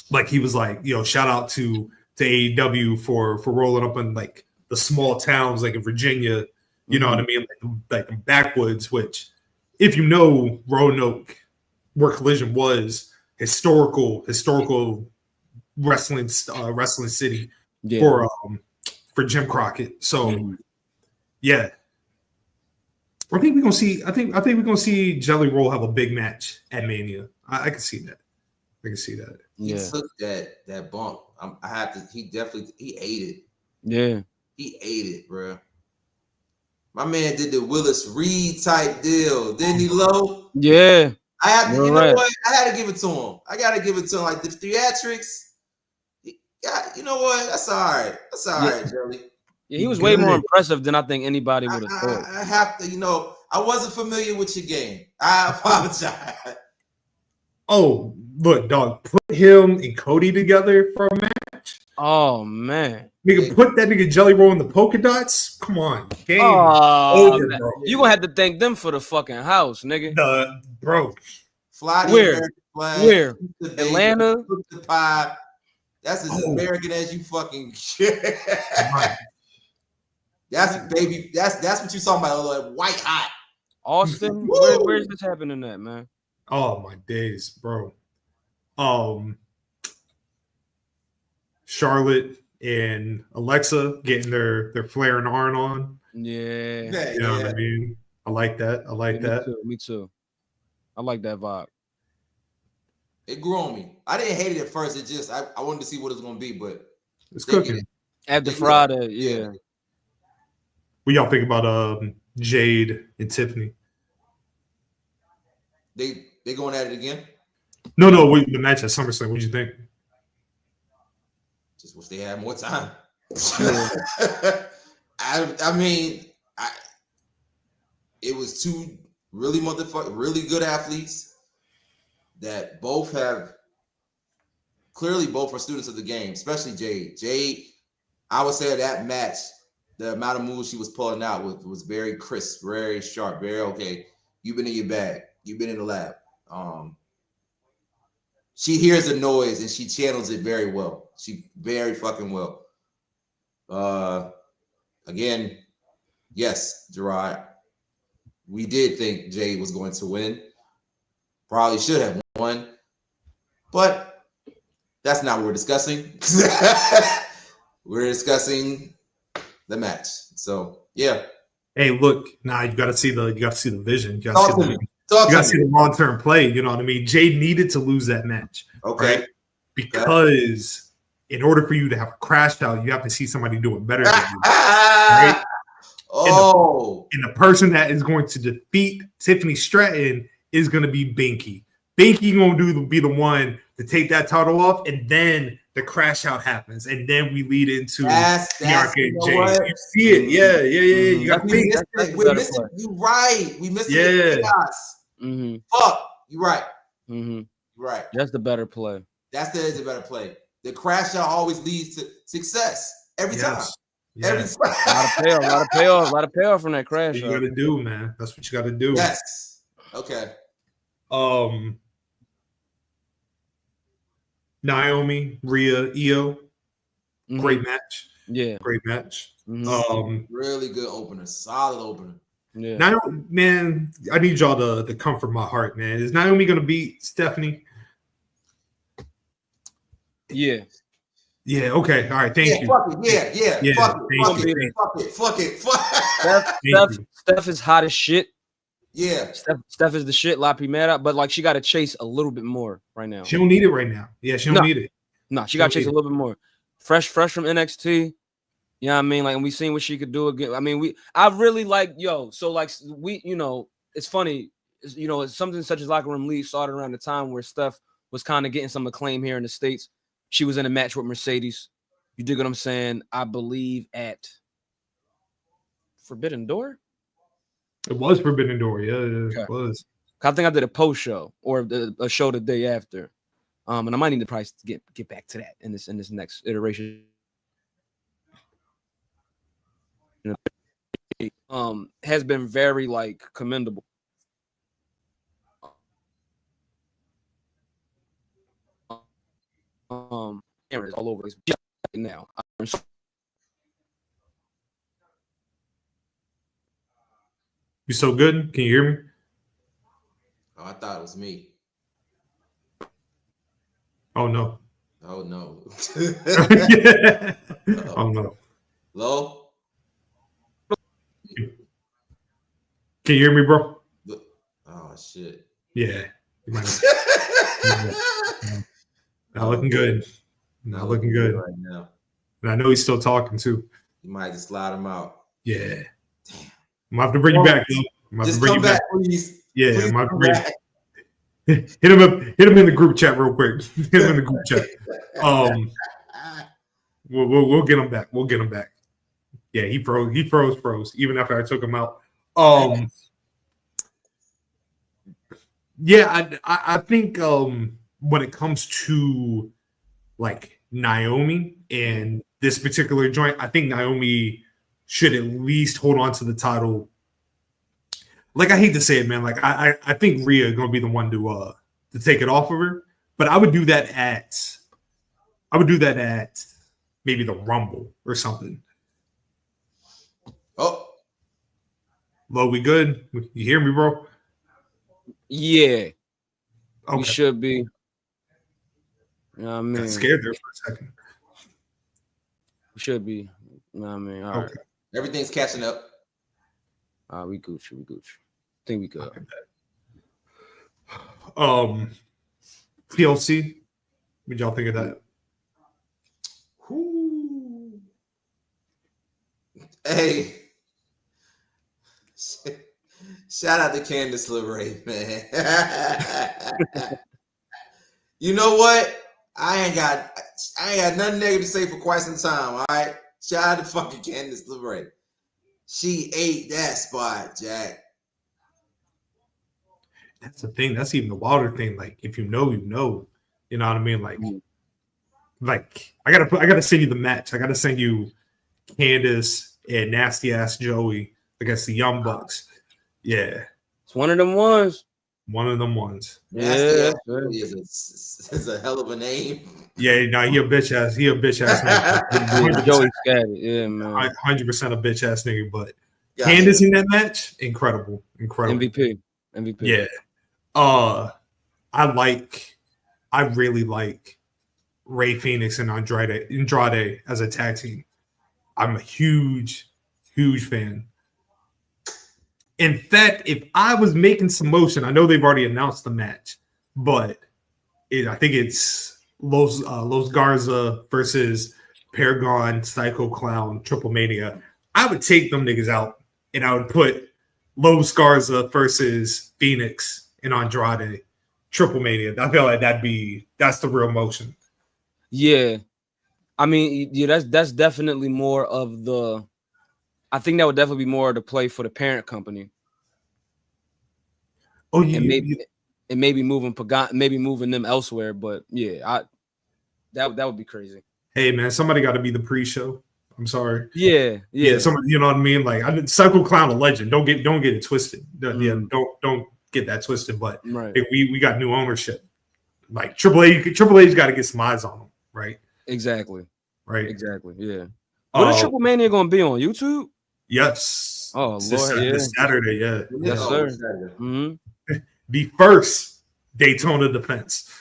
like, he was like, shout out to AEW for rolling up in like the small towns like in Virginia. You know what I mean? Like the backwoods, which if you know Roanoke, where Collision was, historical wrestling city for Jim Crockett. So yeah. I think we're gonna see Jelly Roll have a big match at Mania. I can see that. He took that bump. He ate it. Yeah. He ate it, bro. My man did the Willis Reed type deal, didn't he, Lo? Yeah. I have to, what? I had to give it to him. I gotta give it to him. Like the theatrics. Yeah, you know what? That's all right. Jelly. Yeah, he was way more impressive than I think anybody would have thought. I have to, I wasn't familiar with your game. I apologize. Oh, look, dog, put him and Cody together for a match. Oh, man. Nigga, put that nigga Jelly Roll in the polka dots. Come on. Game over, bro. You gonna have to thank them for the fucking house, nigga. Bro. Where? Atlanta? The pie. That's as American as you fucking shit. That's baby. That's what you talking about. Like white hot. Austin. Where's this happening at, man? Oh my days, bro. Charlotte and Alexa getting their Flair and Arn on. Yeah. You know what I mean? I like that. Me too. I like that vibe. It grew on me. I didn't hate it at first. It just I wanted to see what it was gonna be, but it's cooking. After Friday, yeah. What y'all think about Jade and Tiffany? They going at it again? No, the match at SummerSlam. What do you think? Just wish they had more time. Yeah. I mean, it was two really good athletes that both are students of the game, especially Jade. Jade, I would say that match, the amount of moves she was pulling out was very crisp, very sharp, very okay. You've been in your bag. You've been in the lab. She hears the noise and she channels it very well. She very fucking well. Again, yes, Gerard, we did think Jade was going to win. Probably should have won, but that's not what we're discussing. We're discussing the match. So yeah. Hey, look, you gotta see the vision. You Talk gotta see the long-term play. You know what I mean? Jade needed to lose that match. Okay. Right? Because in order for you to have a crash out, you have to see somebody do it better than you. Right? Oh. And the person that is going to defeat Tiffany Stratton is going to be Binky. Binky going to be the one to take that title off, and then the crash out happens, and then we lead into Bianca and Jade. You see it, yeah. You got to think. We're missing. You're right. We missing the chaos. Mm-hmm. Fuck. You're right. Mm-hmm. You're right. That's the better play. That is a better play. The crash out always leads to success every time. Every time. A lot of payoff from that crash. That's what you got to do, man. That's what you got to do. Yes. Okay. Naomi, Rhea, Io. Great match. Yeah. Great match. Mm-hmm. Really good opener. Solid opener. Yeah. Naomi, man, I need y'all to comfort my heart, man. Is Naomi gonna beat Stephanie? Yeah. Yeah, okay. All right, thank you. Fuck it. Yeah. Fuck it. Steph is hot as shit. Yeah. Steph is the shit. A lot of people mad at, but like she got to chase a little bit more right now. She don't need it right now. Yeah, she don't need it. No, she got to chase a little bit more. Fresh from NXT. You know what I mean? Like, and we seen what she could do again. I mean, I really like, so like we, it's funny, it's something such as Locker Room League started around the time where Steph was kind of getting some acclaim here in the States. She was in a match with Mercedes. You dig what I'm saying? I believe at Forbidden Door. It was Forbidden Door, yeah, okay. It was. I think I did a post show or a show the day after, and I might need to probably get back to that in this next iteration. Has been very like commendable. Cameras all over now. You so good? Can you hear me? Oh, I thought it was me. Oh no. Oh no. Yeah. Oh no. Hello? Can you hear me, bro? Oh shit. Yeah. Not looking good. Not looking good right now. And I know he's still talking too. You might just slide him out. Yeah. Damn. I'm gonna have to bring you back, though. Just come back, please. Yeah, please I'm gonna bring hit him up. Hit him in the group chat real quick. Hit him in the group chat. We'll get him back. We'll get him back. Yeah, he froze. Even after I took him out. Yeah, I think when it comes to like Naomi and this particular joint, I think Naomi should at least hold on to the title. Like, I hate to say it, man. Like, I think Rhea is gonna be the one to take it off of her. But I would do that at maybe the Rumble or something. Oh. Lo, we good? You hear me, bro? Yeah. Okay. We should be. You know what I mean? Got scared there for a second. We should be. You know what I mean? All right. Everything's catching up. We Gucci. I think we could. PLC. What y'all think of that? Ooh. Hey, shout out to Candice LeRae, man. You know what? I ain't got nothing negative to say for quite some time. All right, shout out to fucking Candice LeRae. She ate that spot, Jack. That's the thing. That's even the wilder thing. Like, if you know, you know. You know what I mean? Like I gotta send you the match. I gotta send you Candice and nasty ass Joey against the Young Bucks. Yeah, It's one of them ones. one of them ones. Yeah, is a hell of a name. Yeah, no, he a bitch ass nigga. Joey Scattered. Yeah, man. 100% a bitch ass nigga. But Yeah, Candice in that match, incredible. MVP. Yeah. I really like Rey Fénix and Andrade as a tag team. I'm a huge fan. In fact, if I was making some motion, I know they've already announced the match, but I think it's Los Garza versus Paragon, Psycho Clown, Triple Mania. I would take them niggas out, and I would put Los Garza versus Fénix and Andrade, Triple Mania. I feel like that's the real motion. Yeah. I mean, yeah, that's definitely more of the. I think that would definitely be more of the play for the parent company. Oh, yeah. And maybe moving them elsewhere. But yeah, that would be crazy. Hey man, somebody got to be the pre-show. I'm sorry. Yeah. Somebody, you know what I mean? Like, Psycho Clown a legend. Don't get it twisted. Yeah, don't get that twisted. But right. we got new ownership. Like Triple H's got to get some eyes on them, right? Exactly. Right. Exactly. Yeah. What is Triple Mania going to be on YouTube? Yes. Oh, Lord, this Saturday, yeah. Yes, sir. Mm-hmm. The first Daytona defense.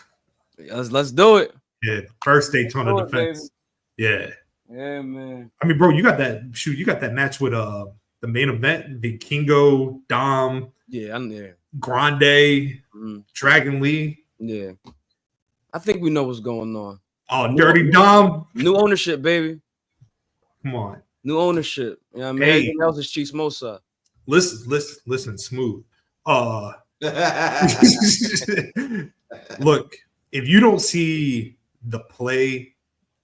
Let's do it. Yeah, first Daytona defense. Baby. Yeah. Yeah, man. I mean, bro, you got that match with the main event, Vikingo, Dom. Yeah, I'm there. Grande, Dragon Lee. Yeah. I think we know what's going on. Oh, Dirty Dom. New ownership, baby. Come on. New ownership. You know what I mean? Hey. Everything else is Chismosa. Listen, smooth. Look, if you don't see the play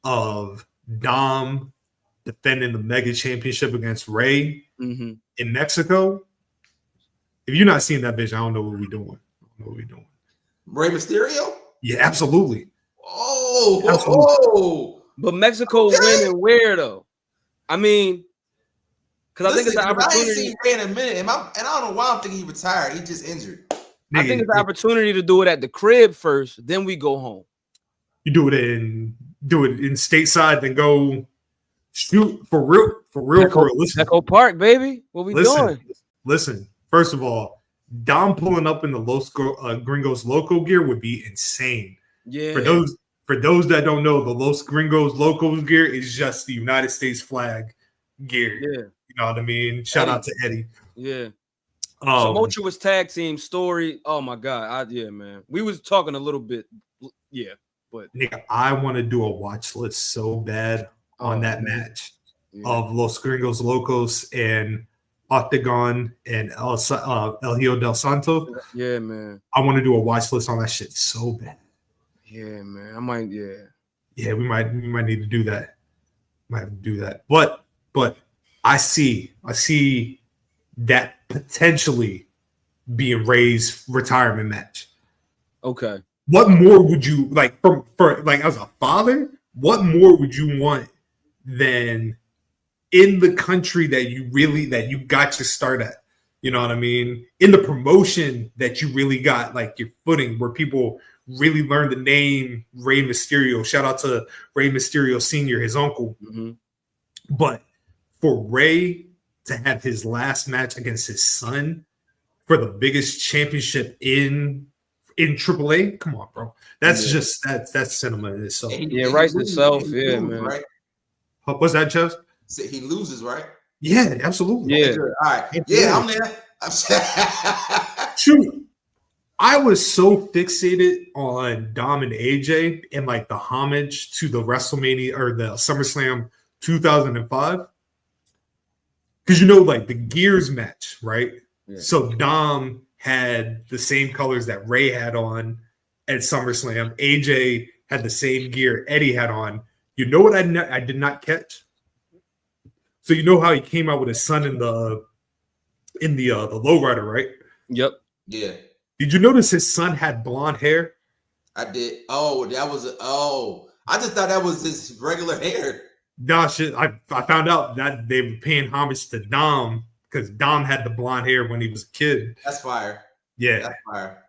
of Dom defending the Mega Championship against Rey in Mexico, if you're not seeing that vision, I don't know what we're doing. Rey Mysterio? Yeah, absolutely. Oh. But Mexico winning where though? I mean, because I think it's an opportunity. I ain't seen Rey in a minute, and I don't know why I'm thinking he retired. He just injured. I think it's an opportunity to do it at the crib first, then we go home. You do it in stateside, then go shoot for real. Listen, Echo Park, baby. What we doing? Listen. First of all, Dom pulling up in the Los Gringos Loco gear would be insane. Yeah. For those that don't know, the Los Gringos Locos gear is just the United States flag gear. Yeah. You know what I mean? Shout out to Eddie. Yeah. Tumultuous tag team story. Oh my God. Yeah, man. We was talking a little bit. Yeah. But nigga, I want to do a watch list so bad on that match of Los Gringos Locos and Octagon and El Hijo del Santo. Yeah, man. I want to do a watch list on that shit so bad. Yeah, man. I might. Yeah, we might need to do that. Might have to do that. But I see that potentially being Rey's retirement match. Okay. What more would you like for like as a father? What more would you want than in the country that you got your start at? You know what I mean? In the promotion that you really got like your footing, where people really learned the name Rey Mysterio. Shout out to Rey Mysterio Sr., his uncle. Mm-hmm. But for Rey to have his last match against his son for the biggest championship in AAA, come on, bro. That's just that's cinema in itself. Yeah, right itself. Yeah, man. Right? What's that, Chess? So he loses, right? Yeah, absolutely. Yeah. All right. Yeah, I'm there. Shoot. I was so fixated on Dom and AJ and like the homage to the WrestleMania or the SummerSlam 2005. because you know, like the gears match, right? Yeah. So Dom had the same colors that Ray had on at SummerSlam. AJ had the same gear Eddie had on. You know what I did not catch? So you know how he came out with his son in the lowrider, right? Yep. Yeah, Did you notice his son had blonde hair? I did. Oh, I just thought that was his regular hair. Nah, shit. I found out that they were paying homage to Dom because Dom had the blonde hair when he was a kid. That's fire. Yeah, That's fire.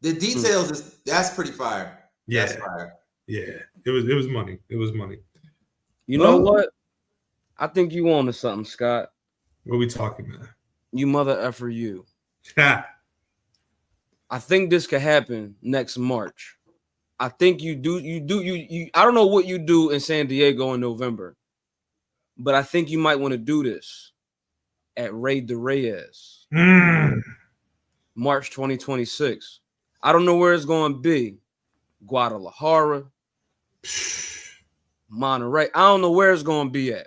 The details that's pretty fire. yeah, That's fire. yeah. It was money. It was money. You know what? I think you on to something, Scott. What are we talking about? You mother effer you. Ha. I think this could happen next March. I think you do. I don't know what you do in San Diego in November, but I think you might want to do this at Raid de Reyes, March 2026. I don't know where it's going to be. Guadalajara, Monterey. I don't know where it's going to be at.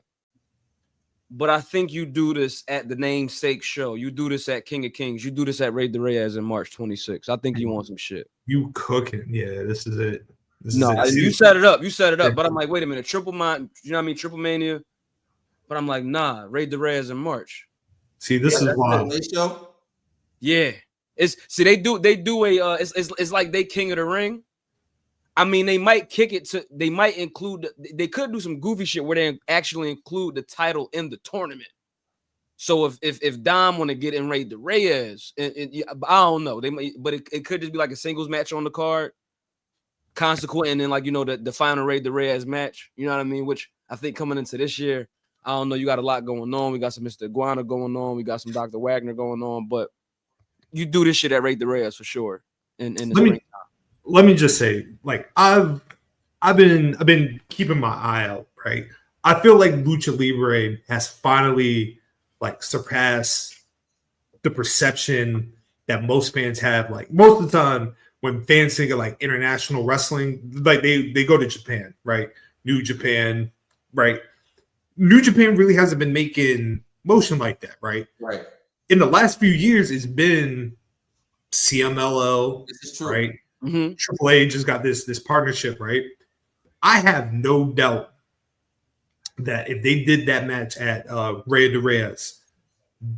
But I think you do this at the namesake show. You do this at King of Kings. You do this at Raid de Reyes in March 26. I think you want some shit. You cooking. Yeah, this is it. You set it up. You set it up. But I'm like, wait a minute. Triple Mania, you know what I mean? Triple Mania. But I'm like, nah, Raid de Reyes in March. See, this is wild. Show? Yeah. They do a it's like they King of the Ring. I mean, they might kick it to, they might include, they could do some goofy shit where they actually include the title in the tournament. So if Dom want to get in Raid de Reyes, I don't know, they might, but it could just be like a singles match on the card, consequent, and then like, you know, the final Raid de Reyes match, you know what I mean? Which I think coming into this year, I don't know, you got a lot going on. We got some Mr. Iguana going on, we got some Dr. Wagner going on, but you do this shit at Raid de Reyes for sure. In the springtime. Let me just say, like, I've been keeping my eye out, right? I feel like Lucha Libre has finally like surpassed the perception that most fans have. Like most of the time when fans think of like international wrestling, like they go to Japan, right? New Japan, right? New Japan really hasn't been making motion like that, right? Right. In the last few years, it's been CMLL, This is true. right? Mm-hmm. Triple H just got this partnership, right? I have no doubt that if they did that match at Raid de Reyes,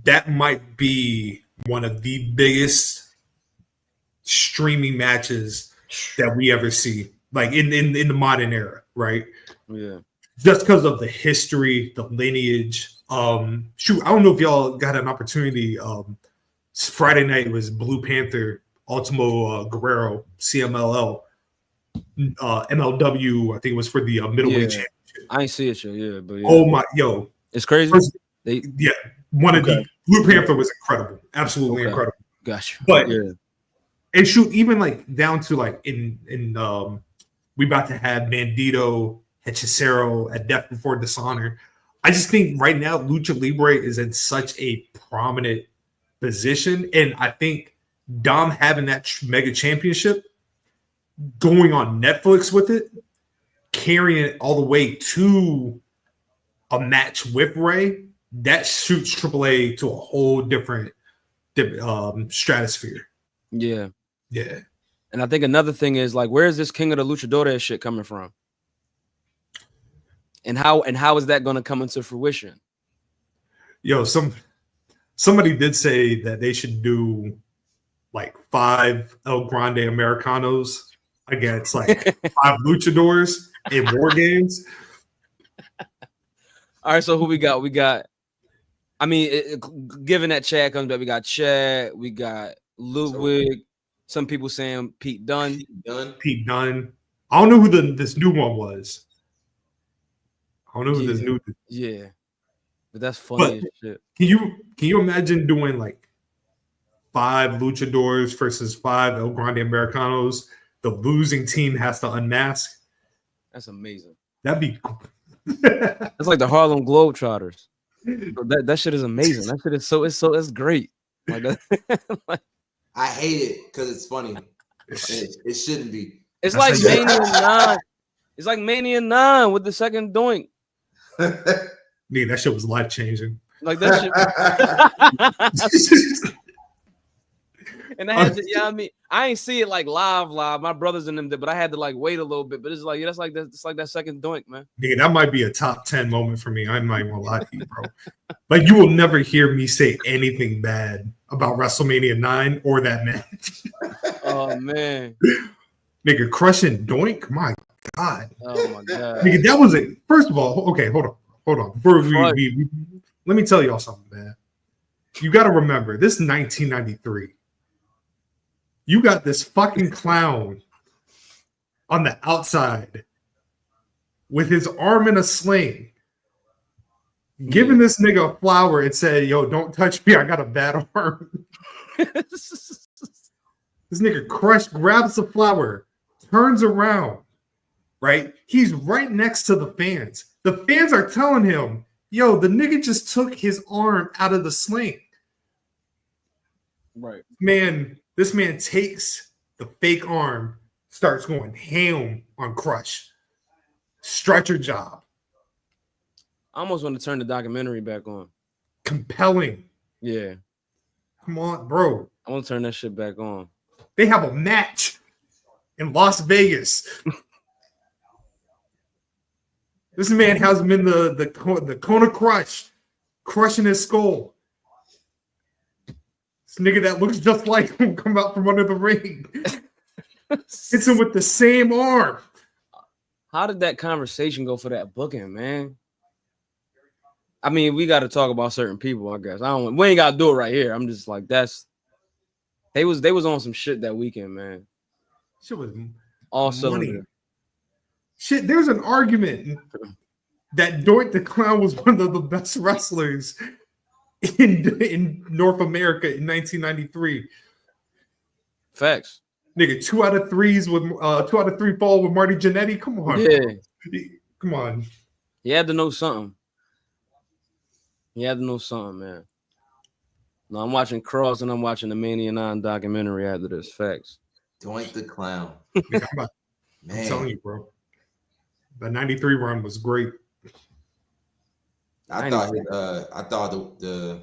that might be one of the biggest streaming matches that we ever see, like in the modern era, right? Yeah. Just because of the history, the lineage. Shoot, I don't know if y'all got an opportunity. Friday night was Blue Panther, Ultimo Guerrero, CMLL, MLW. I think it was for the middleweight championship. I ain't see it yet, yeah, but yeah. Oh my, yo, it's crazy. One of the Blue Panther was incredible, absolutely incredible. Gotcha. But and shoot, even like down to like in we about to have Bandito, Hechicero at Death Before Dishonor. I just think right now Lucha Libre is in such a prominent position, and I think Dom having that mega championship, going on Netflix with it, carrying it all the way to a match with Ray, that shoots AAA to a whole different stratosphere. Yeah. Yeah. And I think another thing is like, where is this King of the Luchadores shit coming from? And how is that going to come into fruition? Yo, somebody did say that they should do like 5 El Grande Americanos against like 5 luchadors in war games. All right, so who we got? We got, I mean, given that Chad comes back, we got Chad, we got Ludwig. Some people saying Pete Dunne. Pete Dunne. I don't know who this new one was. I don't know who this new. Yeah, but that's funny as shit. Can you imagine doing like 5 luchadors versus 5 El Grande Americanos? The losing team has to unmask. That's amazing. That'd be cool. That's like the Harlem Globetrotters. That shit is amazing. That shit is it's great. Like that. Like, I hate it because it's funny. It shouldn't be. It's like Mania 9. It's like Mania 9 with the second doink. Nigga, that shit was life changing. Like that shit. And I had to, I mean, I ain't see it like live. My brothers and them did, but I had to like wait a little bit. But it's like, that's like that. It's like that second doink, man. Nigga, that might be a top 10 moment for me. I'm not even gonna lie to you, bro. Like, you will never hear me say anything bad about WrestleMania 9 or that match. Oh man, nigga, crushing doink. My God. Oh my God. Nigga, that was it. First of all, okay, hold on. Before let me tell y'all something, man. You got to remember, this is 1993. You got this fucking clown on the outside with his arm in a sling, giving this nigga a flower and say, yo, don't touch me. I got a bad arm. This nigga Crush grabs the flower, turns around, right? He's right next to the fans. The fans are telling him, yo, the nigga just took his arm out of the sling. Right. This man takes the fake arm, starts going ham on Crush. Stretcher job. I almost want to turn the documentary back on. Compelling. Yeah. Come on, bro. I want to turn that shit back on. They have a match in Las Vegas. This man has him in the cone of Crush, crushing his skull. This nigga that looks just like him come out from under the ring. Hits him with the same arm. How did that conversation go for that booking, man? I mean, we got to talk about certain people, I guess. We ain't got to do it right here. I'm just like, they was on some shit that weekend, man. Shit was also money. Shit, there's an argument that Doink the Clown was one of the best wrestlers in North America in 1993. Facts. Nigga, 2 out of 3 fall with Marty Jannetty. Come on. Yeah. Come on. He had to know something. Man. No, I'm watching Cross and I'm watching the Mania 9 documentary after this. Facts. Doink the Clown. Nigga, I'm telling you, bro. The 93 run was great. I thought the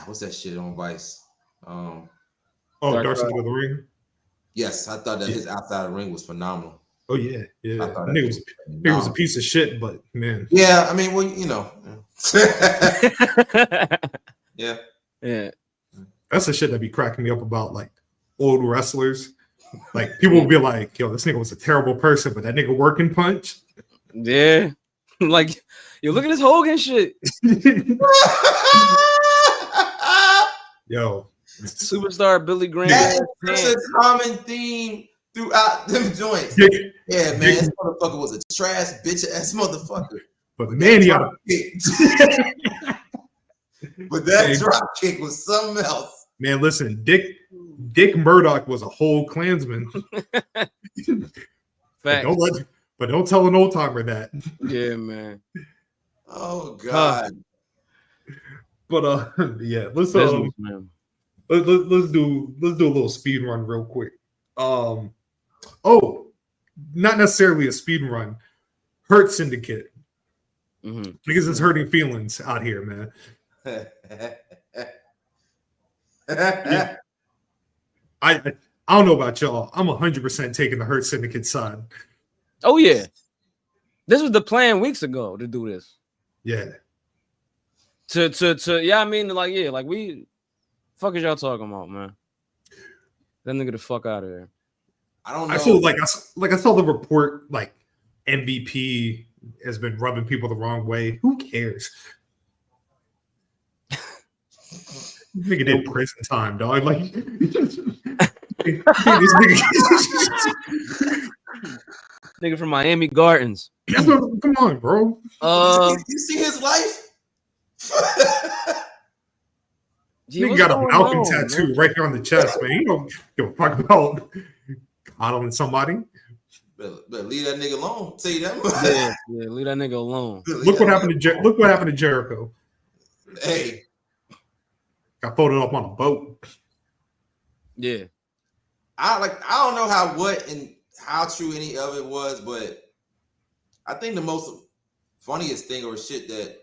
what's that shit on Vice? Dark Side of the Ring. Yes, I thought that his outside of the ring was phenomenal. Oh yeah. Nigga was a piece of shit, but man. Yeah, I mean, well, you know. Yeah. That's the shit that be cracking me up about like old wrestlers. Like people will be like, yo, this nigga was a terrible person, but that nigga working punch. Yeah. Like, yo, look at this Hogan shit. Yo. Superstar Billy Graham. That's a common theme throughout them joints. Yeah, man. This motherfucker was a trash bitch ass motherfucker. But man, but that drop kick was something else. Man, listen, Dick Murdoch was a whole Klansman. Fact. But don't tell an old timer that. Yeah, man. Oh God. But yeah, let's do a little speed run real quick. Not necessarily a speed run. Hurt Syndicate. Mm-hmm. Because it's hurting feelings out here, man. Yeah. I don't know about y'all. I'm 100% taking the Hurt Syndicate side. Oh yeah, this was the plan weeks ago to do this. Yeah. I mean, like we, fuck is y'all talking about, man? That nigga the fuck out of there. I don't know. I saw the report like MVP has been rubbing people the wrong way. Who cares? Nigga did prison time, dog. Like nigga from Miami Gardens. Come on, bro. You see his life? Nigga got a Malcolm tattoo right here on the chest, man. You don't give a fuck about coddling somebody. But leave that nigga alone. Tell you that much. Yeah, leave that nigga alone. Look what happened to Jericho. Hey, got folded up on a boat. Yeah, I don't know how true any of it was, but I think the most funniest thing or shit that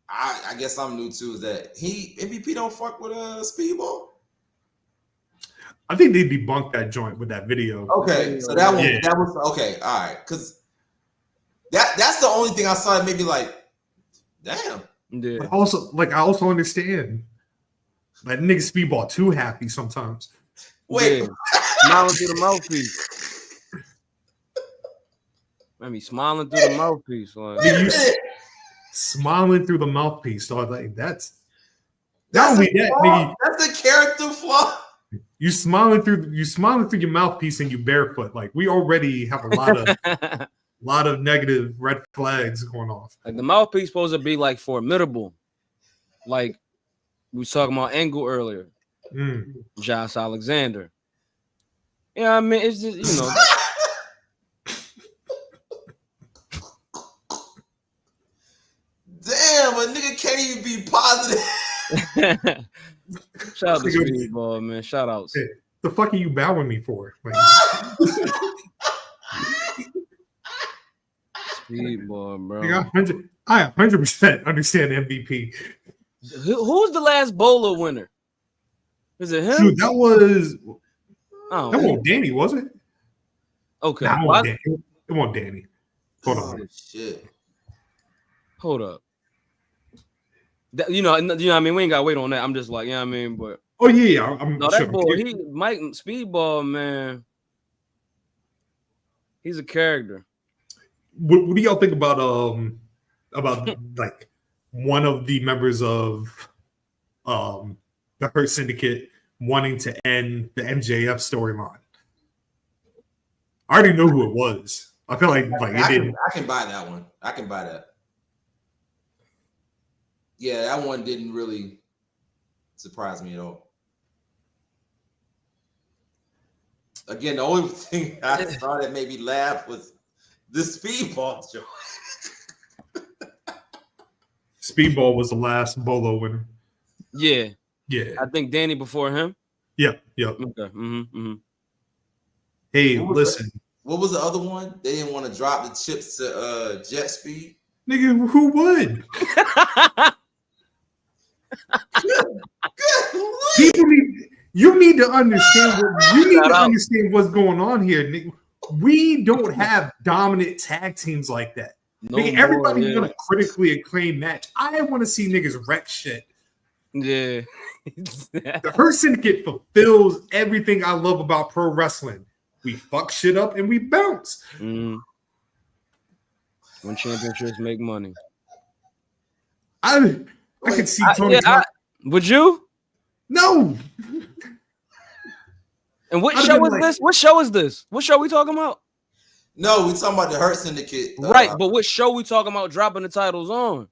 I guess I'm new to is that MVP don't fuck with Speedball. I think they debunked that joint with that video. Okay, so that was okay. All right, because that's the only thing I saw that made me like, damn. Yeah. But also, I also understand that nigga Speedball too happy sometimes. Wait, Yeah. Smiling through the mouthpiece. I mean, smiling through the mouthpiece. Like. Smiling through the mouthpiece. So that's only that, nigga. That's a character flaw. You smiling through your mouthpiece and you barefoot. Like, we already have a lot of negative red flags going off. Like the mouthpiece supposed to be like formidable. Like we was talking about Angle earlier. Josh Alexander. Yeah, I mean, it's just, you know. Damn, a nigga can't even be positive. Shout out to Speedball, man. Shout outs. Hey, the fuck are you bowing me for? Like, Speedball, bro. I 100% understand MVP. Who's the last bowler winner? Is it him? Dude, that wasn't Danny, was it? Okay. Nah, it wasn't Danny. Hold on. Shit. Hold up. You know what I mean? We ain't got to wait on that. I'm just like, you know what I mean? But oh yeah, I'm no, sure. that boy, Mike Speedball, man. He's a character. What do y'all think about like one of the members of the Hurt Syndicate wanting to end the MJF storyline? I already know who it was. I feel like it didn't. I can buy that one. I can buy that. Yeah, that one didn't really surprise me at all. Again, the only thing I saw that made me laugh was the Speedball joke. Speedball was the last Bolo winner. Yeah. Yeah. I think Danny before him. Yep. Okay. Hey, listen. What was the other one? They didn't want to drop the chips to jet speed. Nigga, who would? You need to understand what's going on here, nigga. We don't have dominant tag teams like that. No nigga, everybody's gonna critically acclaim match. I want to see niggas wreck shit. Yeah. The Hurt Syndicate fulfills everything I love about pro wrestling. We fuck shit up and we bounce. When championships make money. I could see Tony Khan. Would you? No. And what show is this? What show is this? What show we talking about? No, we talking about the Hurt Syndicate. Right, but what show we talking about dropping the titles on?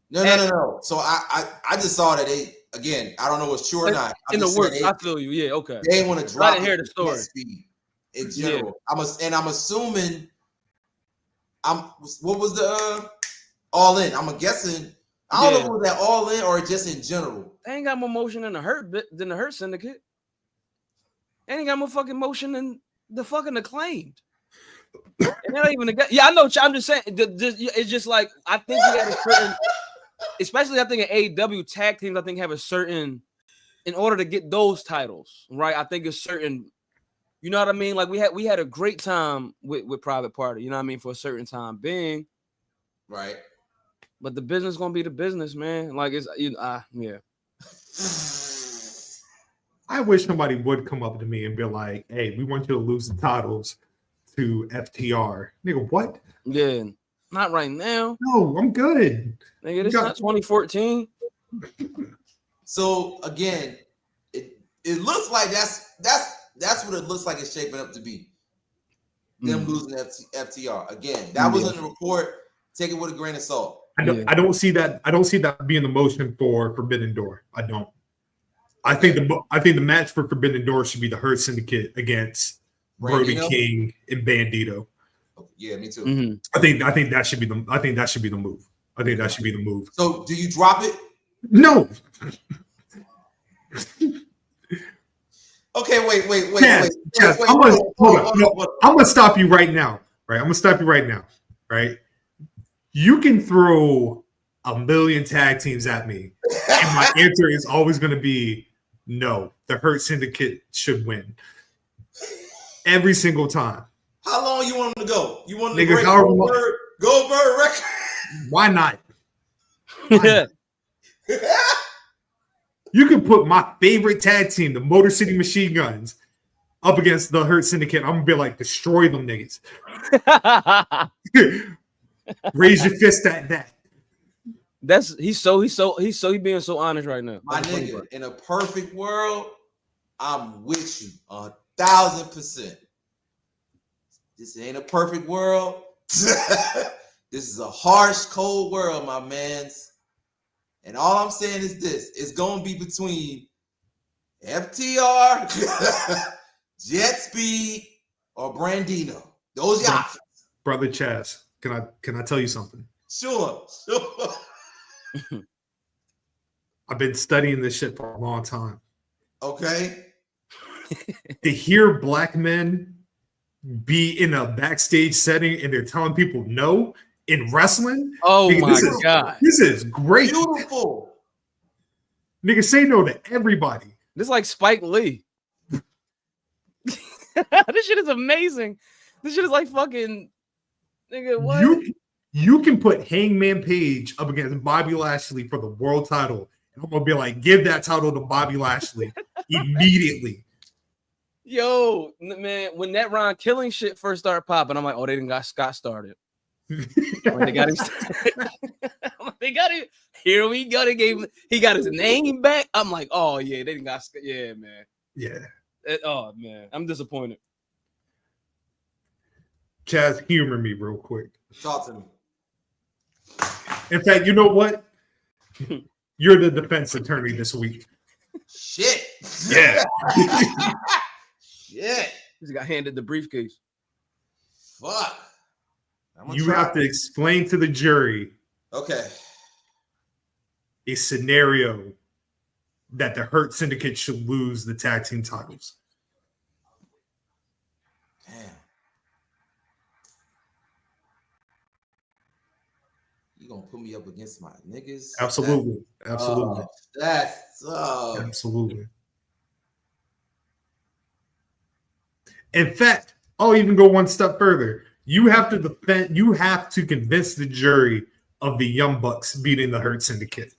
No. So I just saw that they, again, I don't know what's true or not. In the works, I feel you. Yeah, okay. They want to drop I didn't hear the story. Speed in general. Yeah. I'm assuming what was the All In? I'm guessing. I don't know if it was that All In or just in general. They ain't got more motion in the than the Hurt Syndicate. They ain't got more fucking motion than the fucking Acclaimed. And they're not even the guy. Yeah, I know. I'm just saying. It's just like I think we had a certain, especially I think in AEW tag teams. I think have a certain, in order to get those titles, right? I think it's certain. You know what I mean? Like we had a great time with Private Party. You know what I mean? For a certain time being, right. But the business gonna be the business, man. Like it's yeah. I wish somebody would come up to me and be like, "Hey, we want you to lose the titles to FTR." Nigga, what? Yeah, not right now. No, I'm good. Nigga, this not 2014. So again, it looks like that's what it looks like it's shaping up to be. Them losing FTR again. That was in the report. Take it with a grain of salt. I don't see that. I don't see that being the motion for Forbidden Door. I don't. I think the match for Forbidden Door should be the Hurt Syndicate against Brody King and Bandito. Yeah, me too. Mm-hmm. I think that should be the move. So, do you drop it? No. Okay, wait. I'm gonna stop you right now. Right, I'm gonna stop you right now. Right. You can throw a million tag teams at me, and my answer is always going to be no. The Hurt Syndicate should win every single time. How long you want him to go? You want him to Nigga, break Goldberg record? Why not? Yeah. You can put my favorite tag team, the Motor City Machine Guns, up against the Hurt Syndicate. I'm gonna be like, destroy them niggas. Raise your fist at that. He's being so honest right now. My nigga, in a perfect world, I'm with you 1,000%. This ain't a perfect world. This is a harsh, cold world, my mans. And all I'm saying is this: it's gonna be between FTR, Jet Speed, or Brandino. Those are options. Brother Chaz, can I tell you something? Sure. I've been studying this shit for a long time. Okay. To hear black men be in a backstage setting and they're telling people no in wrestling. Oh nigga, my God. This is great. Beautiful. Nigga, say no to everybody. This is like Spike Lee. This shit is amazing. This shit is like fucking nigga. What? You can put Hangman Page up against Bobby Lashley for the world title. And I'm gonna be like, give that title to Bobby Lashley immediately. Yo, man, when that Ron Killing shit first started popping, I'm like, oh, they didn't got Scott started. When they got him started. They got him. Here we go. He got his name back. I'm like, oh yeah, they didn't got Scott. Yeah, man. Yeah. Oh man, I'm disappointed. Chaz, humor me real quick. Talk to me. In fact, you know what? You're the defense attorney this week. Shit. Yeah. Shit. He got handed the briefcase. Fuck. You have to explain to the jury. Okay. A scenario that the Hurt Syndicate should lose the tag team titles. Damn. You gonna put me up against my niggas? Absolutely. Absolutely. That's Absolutely. In fact, I'll even go one step further. You have to convince the jury of the Young Bucks beating the Hurt Syndicate.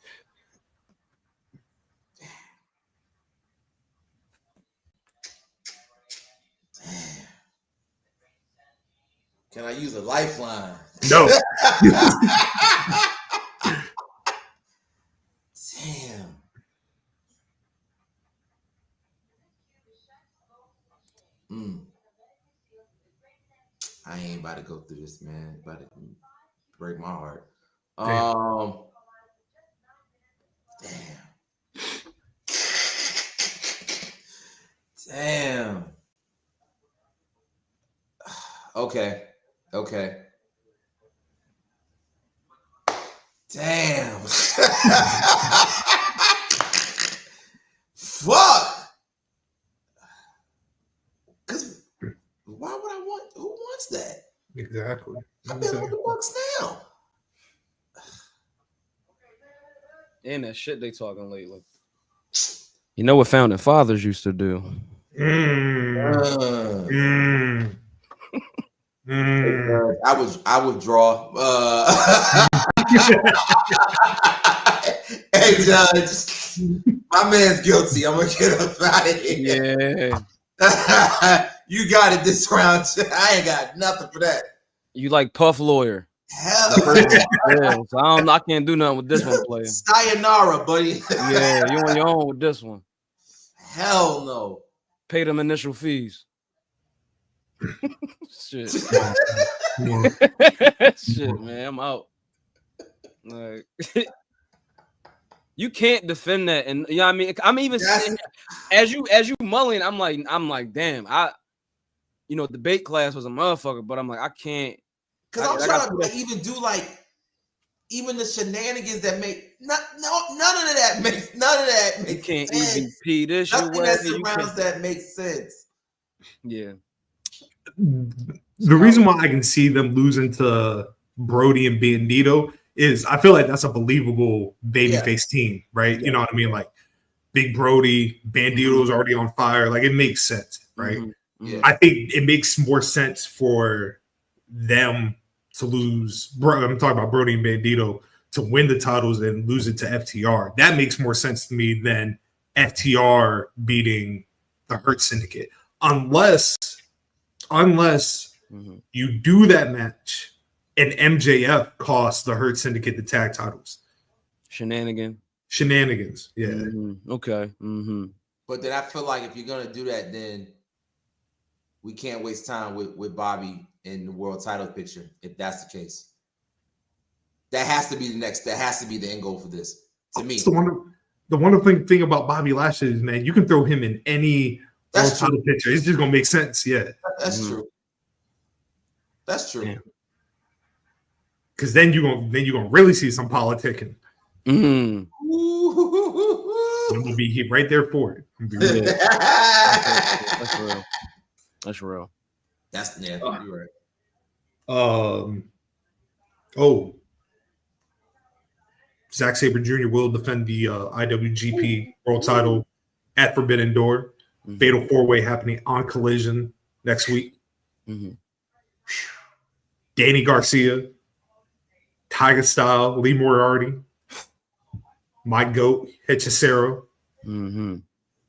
Can I use a lifeline? No. Damn. I ain't about to go through this, man. About to break my heart. Damn. Okay. Damn. Fuck. Because why would I want? Who wants that? Exactly. I've been with the Bucks now. And that shit they talking lately. You know what founding fathers used to do? I withdraw. Hey, Judge, my man's guilty. I'm gonna get up out of here. Yeah. You got it this round. I ain't got nothing for that. You like Puff Lawyer. Hell yeah. So I can't do nothing with this one, player. Sayonara, buddy. Yeah, you on your own with this one. Hell no. Pay them initial fees. Shit. Shit, man. I'm out. Like you can't defend that, and you know what I mean. I'm even saying, as you mulling, I'm like, damn. The debate class was a motherfucker, but I'm like, I can't. Because I'm trying to even do even the shenanigans that make none of that makes You can't sense. even pee this shit. Nothing that surrounds that makes sense. Yeah. The reason why I can see them losing to Brody and Bandito is I feel like that's a believable babyface team, right? You know what I mean? Like Big Brody, Bandito's already on fire. Like it makes sense, right? Yeah. I think it makes more sense for them to lose. I'm talking about Brody and Bandito to win the titles and lose it to FTR. That makes more sense to me than FTR beating the Hurt Syndicate. Unless you do that match and MJF costs the Hurt Syndicate the tag titles. Shenanigans. Yeah. Okay. But then I feel like if you're gonna do that, then we can't waste time with Bobby in the world title picture. If that's the case, that has to be the next. That has to be the end goal for this. To me, the wonderful thing about Bobby Lashley is, man, you can throw him in any world title picture. It's just gonna make sense. Yeah, that's true. That's true. Because then you're gonna really see some politicking. Mm-hmm. I'm gonna be right there for it. That's real. That's real. That's you're right. Zack Sabre Jr. will defend the IWGP World Title at Forbidden Door. Fatal 4-way happening on Collision next week. Danny Garcia, Tiger Style, Lee Moriarty, my GOAT, Hechicero, and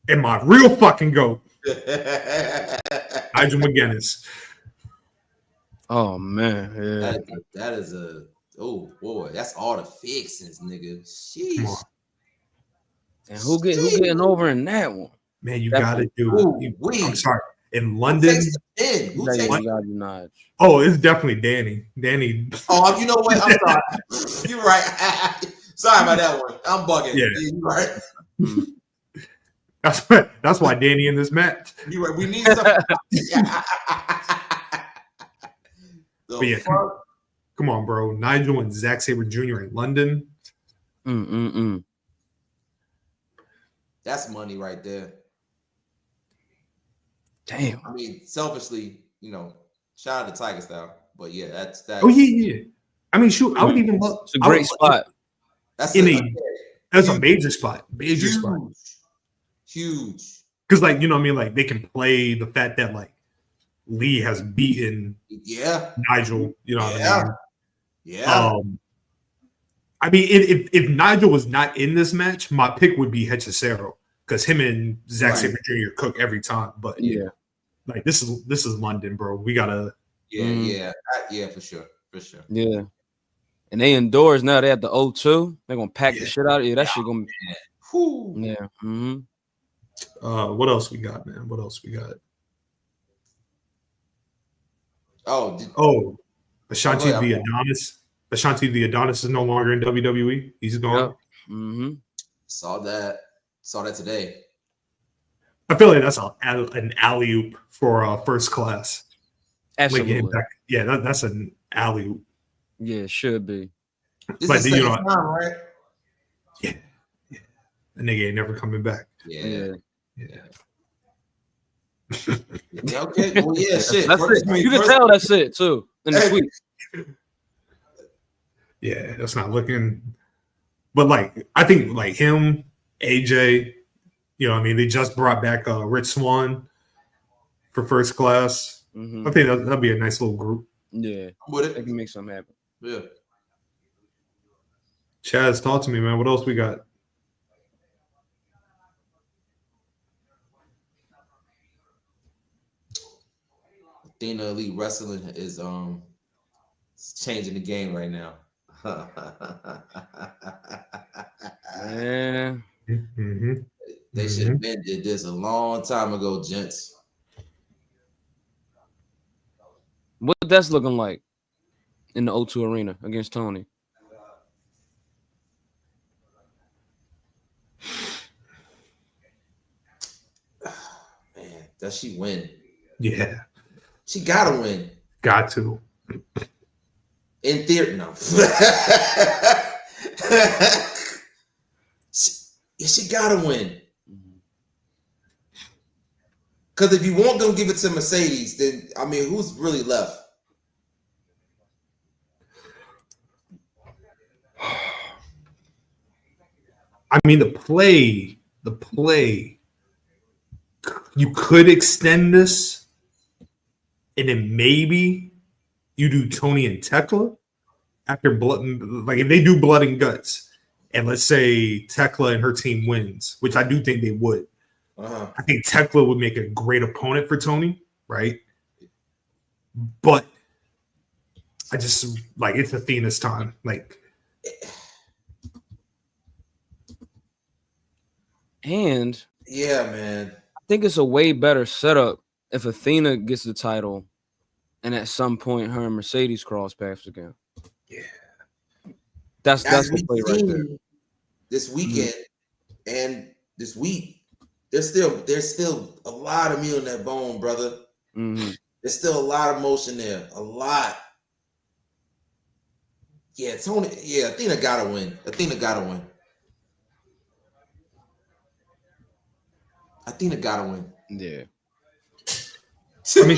my real fucking GOAT, Nigel McGuinness. Oh man, yeah. That is a boy. That's all the fixings, nigga. Sheesh. And who getting over in that one? Man, you gotta do it. I'm sorry. In London, oh, it's definitely Danny. Oh, you know what? I'm sorry. You're right. Sorry about that one. I'm bugging. Yeah, you're right. That's why Danny in this match. You're right. We need something. Come on, bro. Nigel and Zack Sabre Jr. in London. That's money right there. Damn. I mean, selfishly, shout out to Tiger Style, but yeah, that's. Oh yeah. I mean, shoot, I would even look. It's a great spot. That's a major spot. Huge. Because, like, you know what I mean? Like, they can play the fact that, like, Lee has beaten Nigel, you know what I mean? Yeah. I mean, if Nigel was not in this match, my pick would be Hechicero because him and Zack Sabre Jr. cook every time. But like this is London, bro. We gotta. Yeah, for sure. Yeah, and they indoors now. They at the O2. They're gonna pack the shit out of you. That shit gonna. Yeah. What else we got, man? What else we got? Ashanti the Adonis. Ashanti the Adonis is no longer in WWE. He's gone. Yep. Saw that today. I feel like that's an alley-oop for First Class. Absolutely. That's an alley-oop. Yeah, it should be. This is the time, right? Yeah. That nigga ain't never coming back. Yeah. Okay. Well, yeah, shit. That's it. You can tell that's it too in the tweet. Yeah, that's not looking. But like, I think like him, AJ, you know what I mean? They just brought back Rich Swann for First Class. I think that'd be a nice little group. Yeah. Would they can make something happen. Yeah. Chaz, talk to me, man. What else we got? Athena Elite Wrestling is changing the game right now. Yeah. They should have been did this a long time ago, gents. What that's looking like in the O2 Arena against Tony? Man, does she win? Yeah. She gotta win. Got to. In theory, no. she gotta win. Because if you won't go give it to Mercedes, then I mean, who's really left? I mean, the play, you could extend this, and then maybe you do Tony and Tekla after blood. Like if they do blood and guts, and let's say Tekla and her team wins, which I do think they would. I think Tekla would make a great opponent for Tony, right? But I just like it's Athena's time. Like, and yeah, man, I think it's a way better setup if Athena gets the title, and at some point her and Mercedes cross paths again. Yeah, that's the play right there. This weekend and this week, there's still a lot of meat on that bone, brother. There's still a lot of motion there, a lot. Yeah, Tony. Yeah, Athena gotta win. Athena gotta win. Yeah. I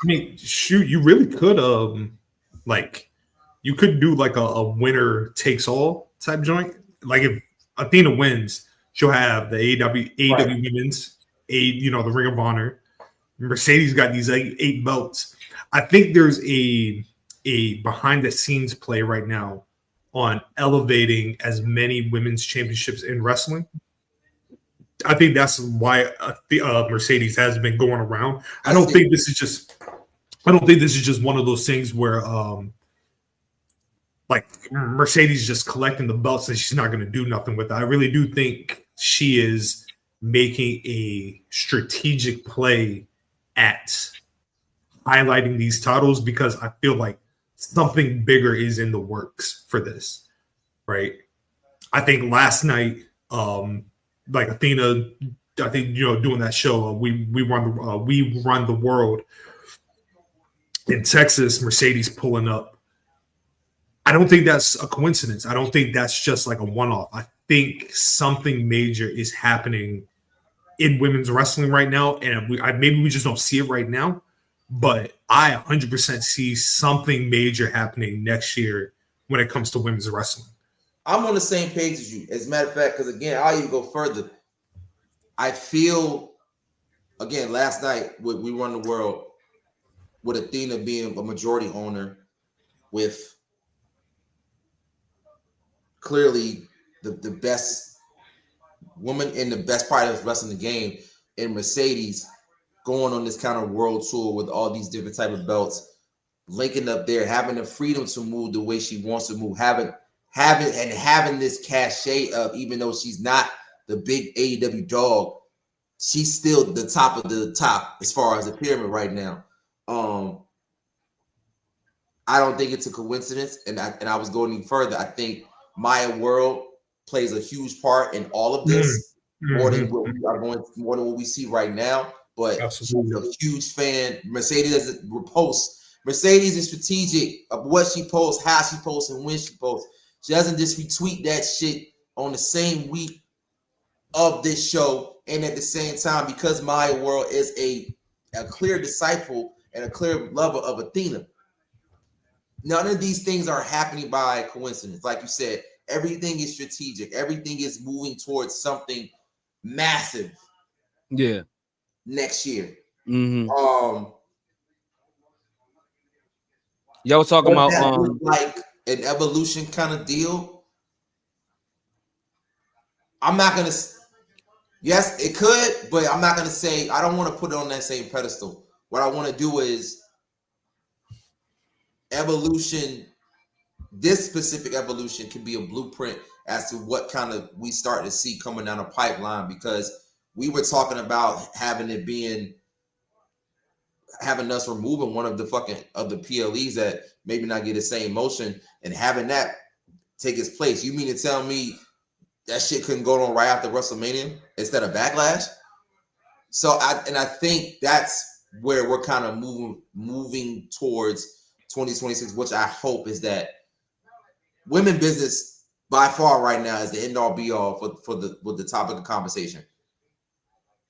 mean, shoot, you really could like you could do like a winner takes all type joint. Like if Athena wins, she'll have the AEW women's, the Ring of Honor. Mercedes got these 8 belts. I think there's a behind the scenes play right now on elevating as many women's championships in wrestling. I think that's why Mercedes has been going around. I don't think this is just one of those things where like Mercedes just collecting the belts and she's not going to do nothing with it. I really do think she is making a strategic play at highlighting these titles because I feel like something bigger is in the works for this, right? I think last night, like Athena, I think doing that show, we run the world in Texas. Mercedes pulling up. I don't think that's a coincidence. I don't think that's just like a one-off. I think something major is happening in women's wrestling right now, and maybe we just don't see it right now. But I 100% see something major happening next year when it comes to women's wrestling. I'm on the same page as you. As a matter of fact, because again, I'll even go further. I feel, again, last night we Run the World with Athena being a majority owner, with clearly the best woman in the best part of wrestling the game, in Mercedes going on this kind of world tour with all these different type of belts, linking up there, having the freedom to move the way she wants to move, having this cachet of, even though she's not the big AEW dog, she's still the top of the top as far as the pyramid right now. I don't think it's a coincidence, and I was going even further. I think Maya World plays a huge part in all of this, more than what we see right now. But absolutely, she's a huge fan. Mercedes doesn't post. Mercedes is strategic of what she posts, how she posts, and when she posts. She doesn't just retweet that shit on the same week of this show, and at the same time, because Maya World is a clear disciple and a clear lover of Athena. None of these things are happening by coincidence. Like you said, everything is strategic. Everything is moving towards something massive. Yeah. Next year. Y'all was talking about like an evolution kind of deal. I'm not gonna. Yes, it could, but I'm not gonna say. I don't want to put it on that same pedestal. What I want to do is evolution. This specific evolution can be a blueprint as to what kind of we start to see coming down the pipeline, because we were talking about having us removing one of the PLEs that maybe not get the same motion and having that take its place. You mean to tell me that shit couldn't go on right after WrestleMania instead of Backlash? So I think that's where we're kind of moving towards 2026, which I hope is that women business by far right now is the end all be all for the topic of conversation.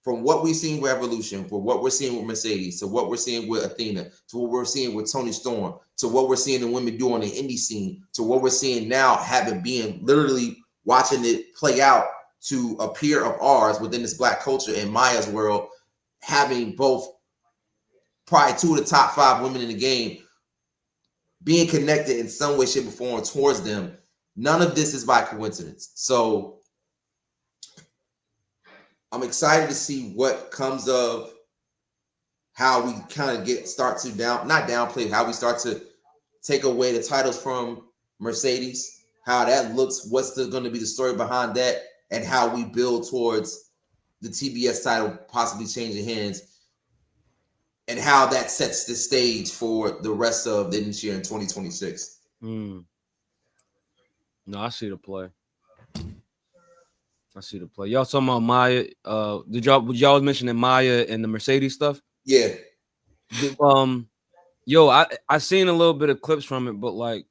From what we've seen with Evolution, for what we're seeing with Mercedes, to what we're seeing with Athena, to what we're seeing with Toni Storm, to what we're seeing the women do on the indie scene, to what we're seeing now, having being literally watching it play out to a peer of ours within this Black culture in Maya's world, having both probably 2 of the top 5 women in the game being connected in some way, shape, or form towards them. None of this is by coincidence. So I'm excited to see what comes of how we kind of start to not downplay, how we start to take away the titles from Mercedes, how that looks, what's going to be the story behind that, and how we build towards the TBS title possibly changing hands, and how that sets the stage for the rest of this year in 2026. No, I see the play. Y'all talking about Maya? Would y'all mentioning Maya and the Mercedes stuff? Yeah. Yo, I seen a little bit of clips from it, but like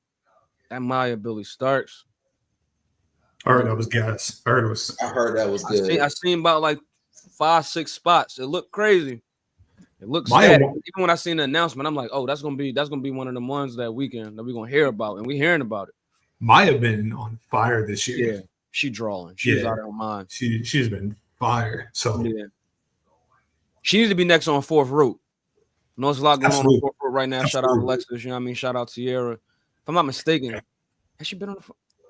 that Maya Billy Starks. I heard that was gas. I heard that was good. I seen about like 5-6 spots. It looked crazy. It looks Maya. Even when I seen the announcement, I'm like, oh, that's gonna be one of the ones that weekend that we're gonna hear about, and we hearing about it. Maya been on fire this year. Yeah, she drawing. She's out of her mind. She's been fire. So yeah, she needs to be next on Fourth Route. I know it's a lot going on Fourth Route right now. Shout out Alexis, you know what I mean? Shout out Sierra. If I'm not mistaken, has she been on the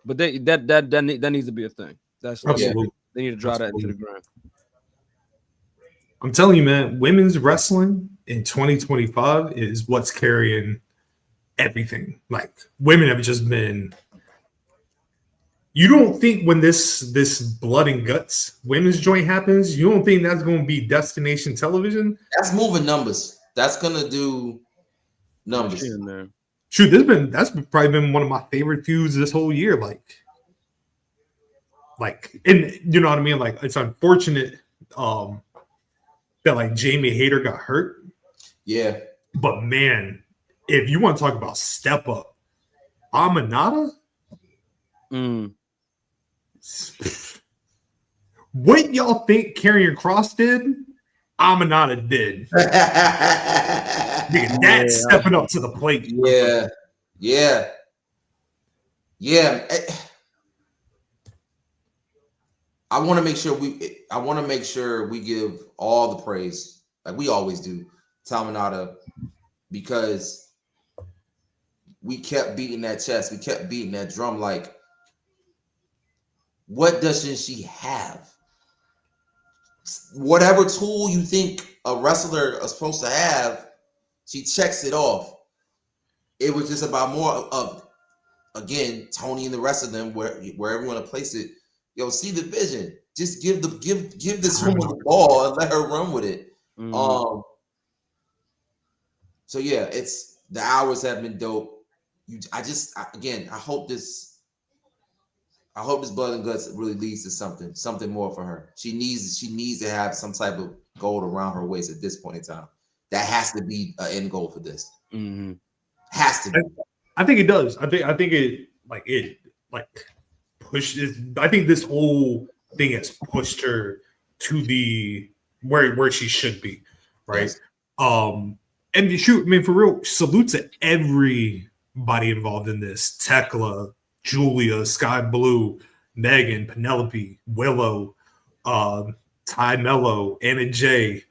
but that needs to be a thing. That's absolutely. They need to draw that into the ground. I'm telling you, man, women's wrestling in 2025 is what's carrying everything. Like women have just been. You don't think when this blood and guts women's joint happens, you don't think that's going to be destination television? That's moving numbers. That's going to do numbers. Shoot, that's probably been one of my favorite feuds this whole year. Like, and you know what I mean? Like, it's unfortunate that like Jamie Hayter got hurt. Yeah. But man, if you want to talk about step up, Aminata. What y'all think Karrion Kross did? Aminata did. That's stepping up to the plate. Yeah. I want to make sure we give all the praise, like we always do, to Aminata, because we kept beating that chest, we kept beating that drum. Like, what doesn't she have? Whatever tool you think a wrestler is supposed to have, she checks it off. It was just about more of, again, Tony and the rest of them, wherever you want to place it. Yo, see the vision. Just give this woman the ball and let her run with it. So yeah, it's the hours have been dope. I hope this blood and guts really leads to something more for her. She needs to have some type of gold around her waist at this point in time. That has to be an end goal for this. Mm-hmm. Has to be. I think it does. I think it pushes. I think this whole thing has pushed her to the where she should be, right? Yes. And shoot, I mean, for real, salute to everybody involved in this: Tekla, Julia, Sky Blue, Megan, Penelope, Willow, Ty Mello, Anna J,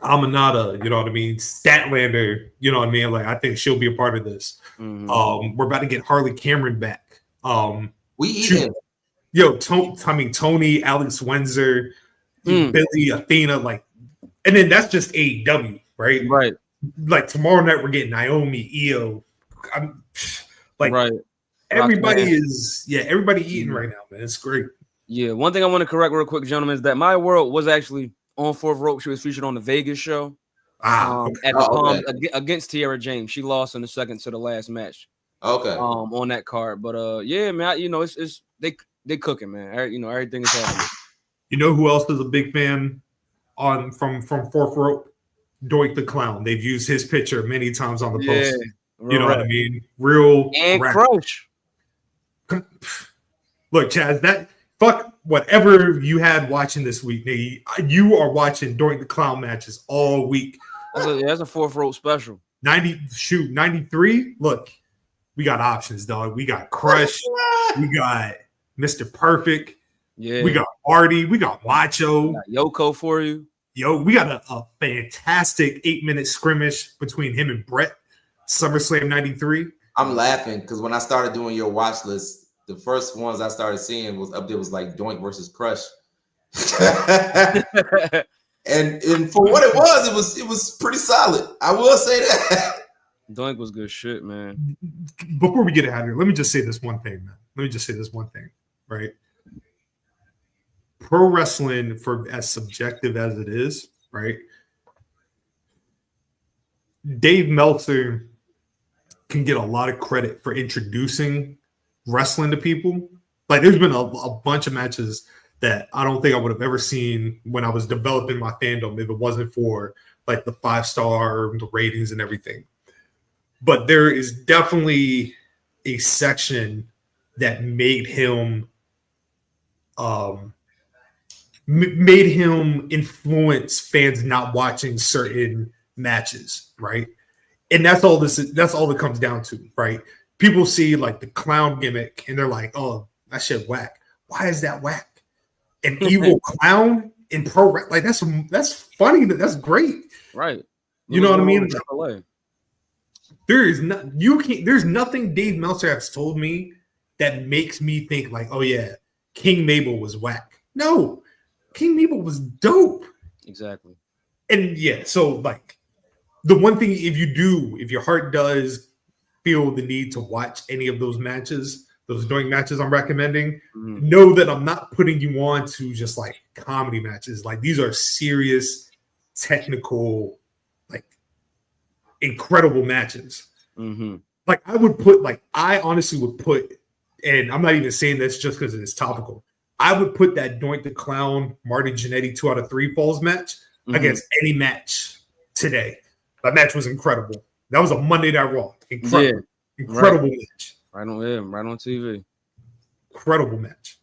Aminata, you know what I mean? Statlander, you know what I mean? Like, I think she'll be a part of this. Mm-hmm. We're about to get Harley Cameron back. We even Tony, Alex Windsor, Billy, Athena, like, and then that's just AEW, right? Right. Like tomorrow night we're getting Naomi, Io. Right. Everybody eating right now, man. It's great. Yeah. One thing I want to correct real quick, gentlemen, is that My World was actually on Fourth Rope. She was featured on the Vegas show. Against Tiara James. She lost in the second to the last match. Okay. On that card. But yeah, man, it's they cooking, man. Everything is happening. You know who else is a big fan from Fourth Rope? Doink the Clown. They've used his picture many times on the post. You know what I mean? Real and Crush. Look, Chaz, that fuck whatever you had watching this week, nigga. You are watching Doink the Clown matches all week. That's a Fourth Rope special. 93. Look, we got options, dog. We got Crush. We got Mr. Perfect. Yeah. We got Artie. We got Macho. Got Yoko for you. Yo, we got a fantastic 8-minute scrimmage between him and Brett. SummerSlam 93. I'm laughing because when I started doing your watch list, the first ones I started seeing was up there was like Doink versus Crush. and for what it was pretty solid. I will say that. Doink was good shit, man. Before we get out of here, let me just say this one thing, man. Let me just say this one thing, right? Pro wrestling, for as subjective as it is, right? Dave Meltzer can get a lot of credit for introducing wrestling to people. Like, there's been a bunch of matches that I don't think I would have ever seen when I was developing my fandom if it wasn't for like the 5-star, the ratings and everything. But there is definitely a section that made him influence fans not watching certain matches, right? And that's all it comes down to, right? People see like the clown gimmick and they're like, oh, that shit whack. Why is that whack? An evil clown in pro, like that's funny. That's great. Right. You know what I mean? There's nothing Dave Meltzer has told me that makes me think like, oh yeah, King Mabel was whack. No, King Mabel was dope. Exactly. And yeah, so like the one thing, if your heart does feel the need to watch any of those matches, those Doink matches I'm recommending, know that I'm not putting you on to just like comedy matches. Like, these are serious, technical, like incredible matches. Like, I honestly would put, and I'm not even saying this just because it's topical, I would put that Doink the Clown, Marty Jannetty 2 out of 3 falls match against any match today. That match was incredible. That was a Monday Night Raw. Incredible match. Right on TV. Incredible match.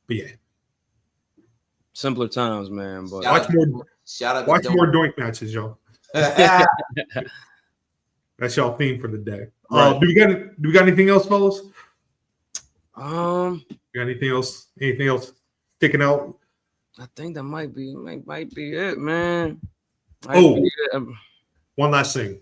But yeah. Simpler times, man. But watch more Doink matches, y'all. That's y'all theme for the day. Right. Do we got anything else, fellas? Got anything else? Anything else sticking out? I think that might be it, man. One last thing.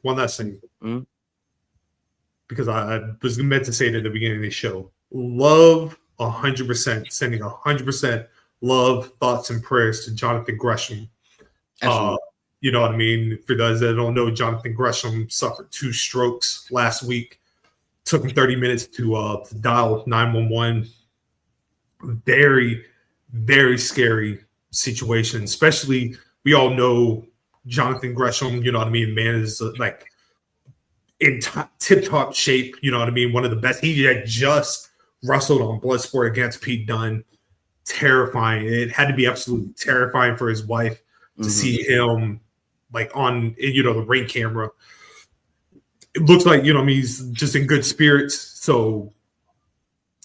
Because I was meant to say it at the beginning of the show. Love 100%, sending 100% love, thoughts, and prayers to Jonathan Gresham. You know what I mean? For those that don't know, Jonathan Gresham suffered 2 strokes last week. Took him 30 minutes to dial 911. Very, very scary situation. Especially, we all know Jonathan Gresham, you know what I mean? Man is like in tip-top shape, you know what I mean? One of the best. He had just wrestled on Bloodsport against Pete Dunne. Terrifying. It had to be absolutely terrifying for his wife to see him like on, you know, the ring camera. It looks like, you know, I mean, he's just in good spirits. So,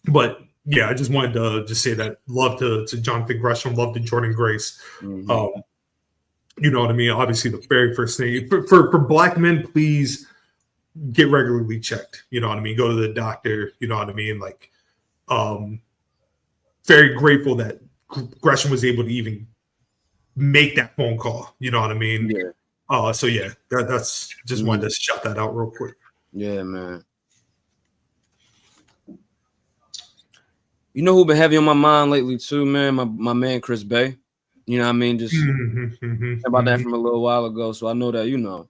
but yeah, I just wanted to just say that love to Jonathan Gresham, love to Jordan Grace. You know what I mean? Obviously, the very first thing for Black men, please get regularly checked. You know what I mean? Go to the doctor. You know what I mean? Like, very grateful that Gresham was able to even make that phone call. You know what I mean? Yeah. So yeah, that's just wanted to shout that out real quick. Yeah, man. You know who been heavy on my mind lately too, man? My man Chris Bay. You know what I mean? Just about that from a little while ago. So I know that, you know,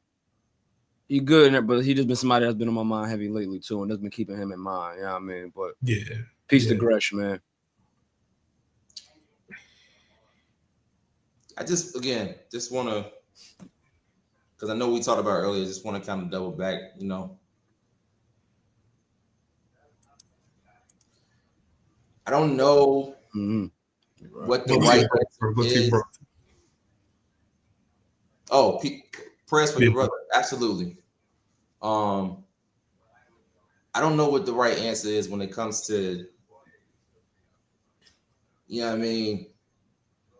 he good in it, but he just been somebody that's been on my mind heavy lately too, and that's been keeping him in mind. You know what I mean? But yeah, peace to Gresh, man. I just want to, because I know we talked about it earlier, just want to kind of double back, you know. I don't know what the right is. Oh, prayers for your brother. Absolutely. I don't know what the right answer is when it comes to, you know what I mean,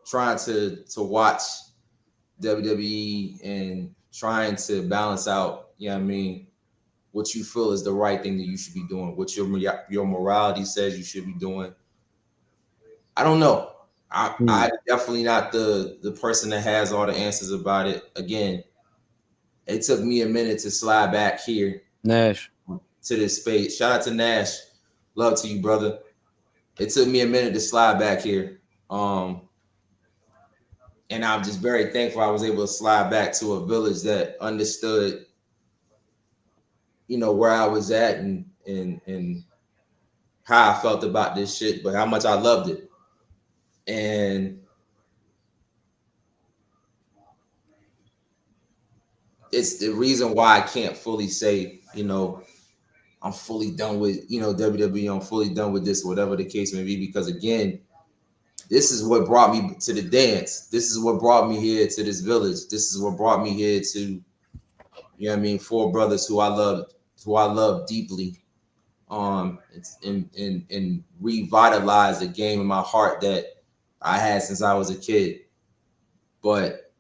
trying to watch WWE and trying to balance out, you know what I mean, what you feel is the right thing that you should be doing, what your morality says you should be doing. I don't know. I'm definitely not the person that has all the answers about it. Again, it took me a minute to slide back here. Nash. To this space. Shout out to Nash. Love to you, brother. It took me a minute to slide back here. And I'm just very thankful I was able to slide back to a village that understood, where I was at and how I felt about this shit, but how much I loved it. And it's the reason why I can't fully say, I'm fully done with, WWE, I'm fully done with this, whatever the case may be, because again, this is what brought me to the dance. This is what brought me here to this village. This is what brought me here to, 4 brothers who I love deeply. And revitalize the game in my heart that I had since I was a kid. But,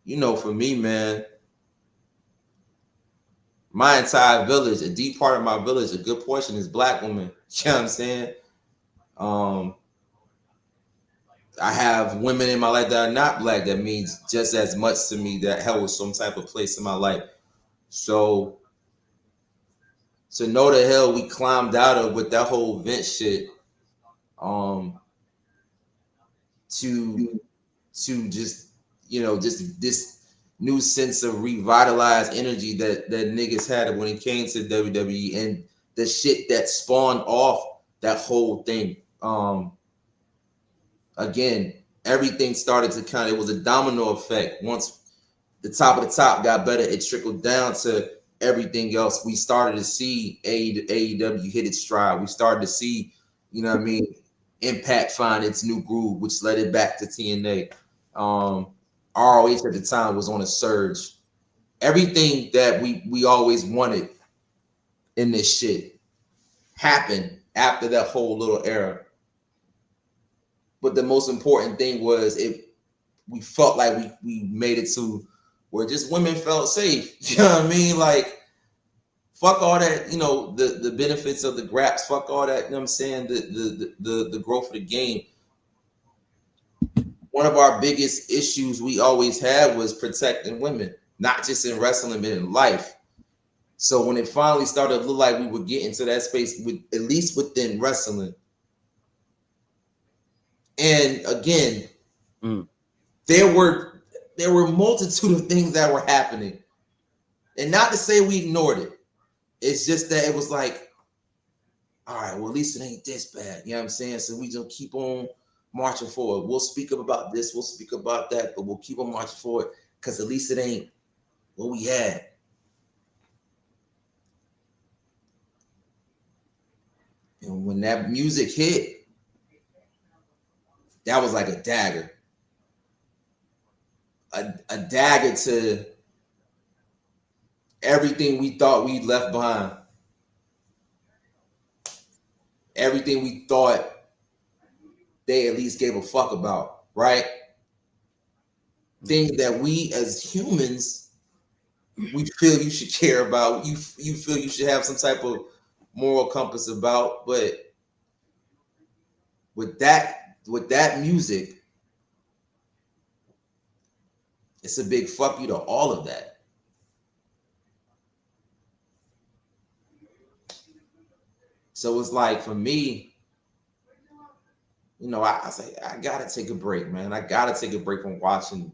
for me, man, my entire village, a deep part of my village, a good portion is Black women. You know what I'm saying? I have women in my life that are not Black that means just as much to me, that held some type of place in my life. So to know the hell we climbed out of with that whole Vince shit, to just, just this new sense of revitalized energy that niggas had when it came to WWE and the shit that spawned off that whole thing. Again, everything started to it was a domino effect. Once the top of the top got better, it trickled down to everything else. We started to see AEW hit its stride. We started to see, Impact find its new groove, which led it back to TNA. ROH at the time was on a surge. Everything that we always wanted in this shit happened after that whole little era. But the most important thing was we felt like we made it to where just women felt safe. You know what I mean? Like, fuck all that, the benefits of the graps, fuck all that, you know what I'm saying? The growth of the game. One of our biggest issues we always had was protecting women, not just in wrestling, but in life. So when it finally started to look like we were getting to that space, at least within wrestling, and again, there were a multitude of things that were happening. And not to say we ignored it. It's just that it was like, all right, well, at least it ain't this bad. You know what I'm saying? So we just keep on marching forward. We'll speak up about this, we'll speak about that, but we'll keep on marching forward because at least it ain't what we had. And when that music hit, that was like a dagger. A dagger to everything we thought we left behind. Everything we thought they at least gave a fuck about, right? Things that we as humans, we feel you should care about. You feel you should have some type of moral compass about. But with that music, it's a big fuck you to all of that. So it's like, for me, I say, I gotta take a break, man. I gotta take a break from watching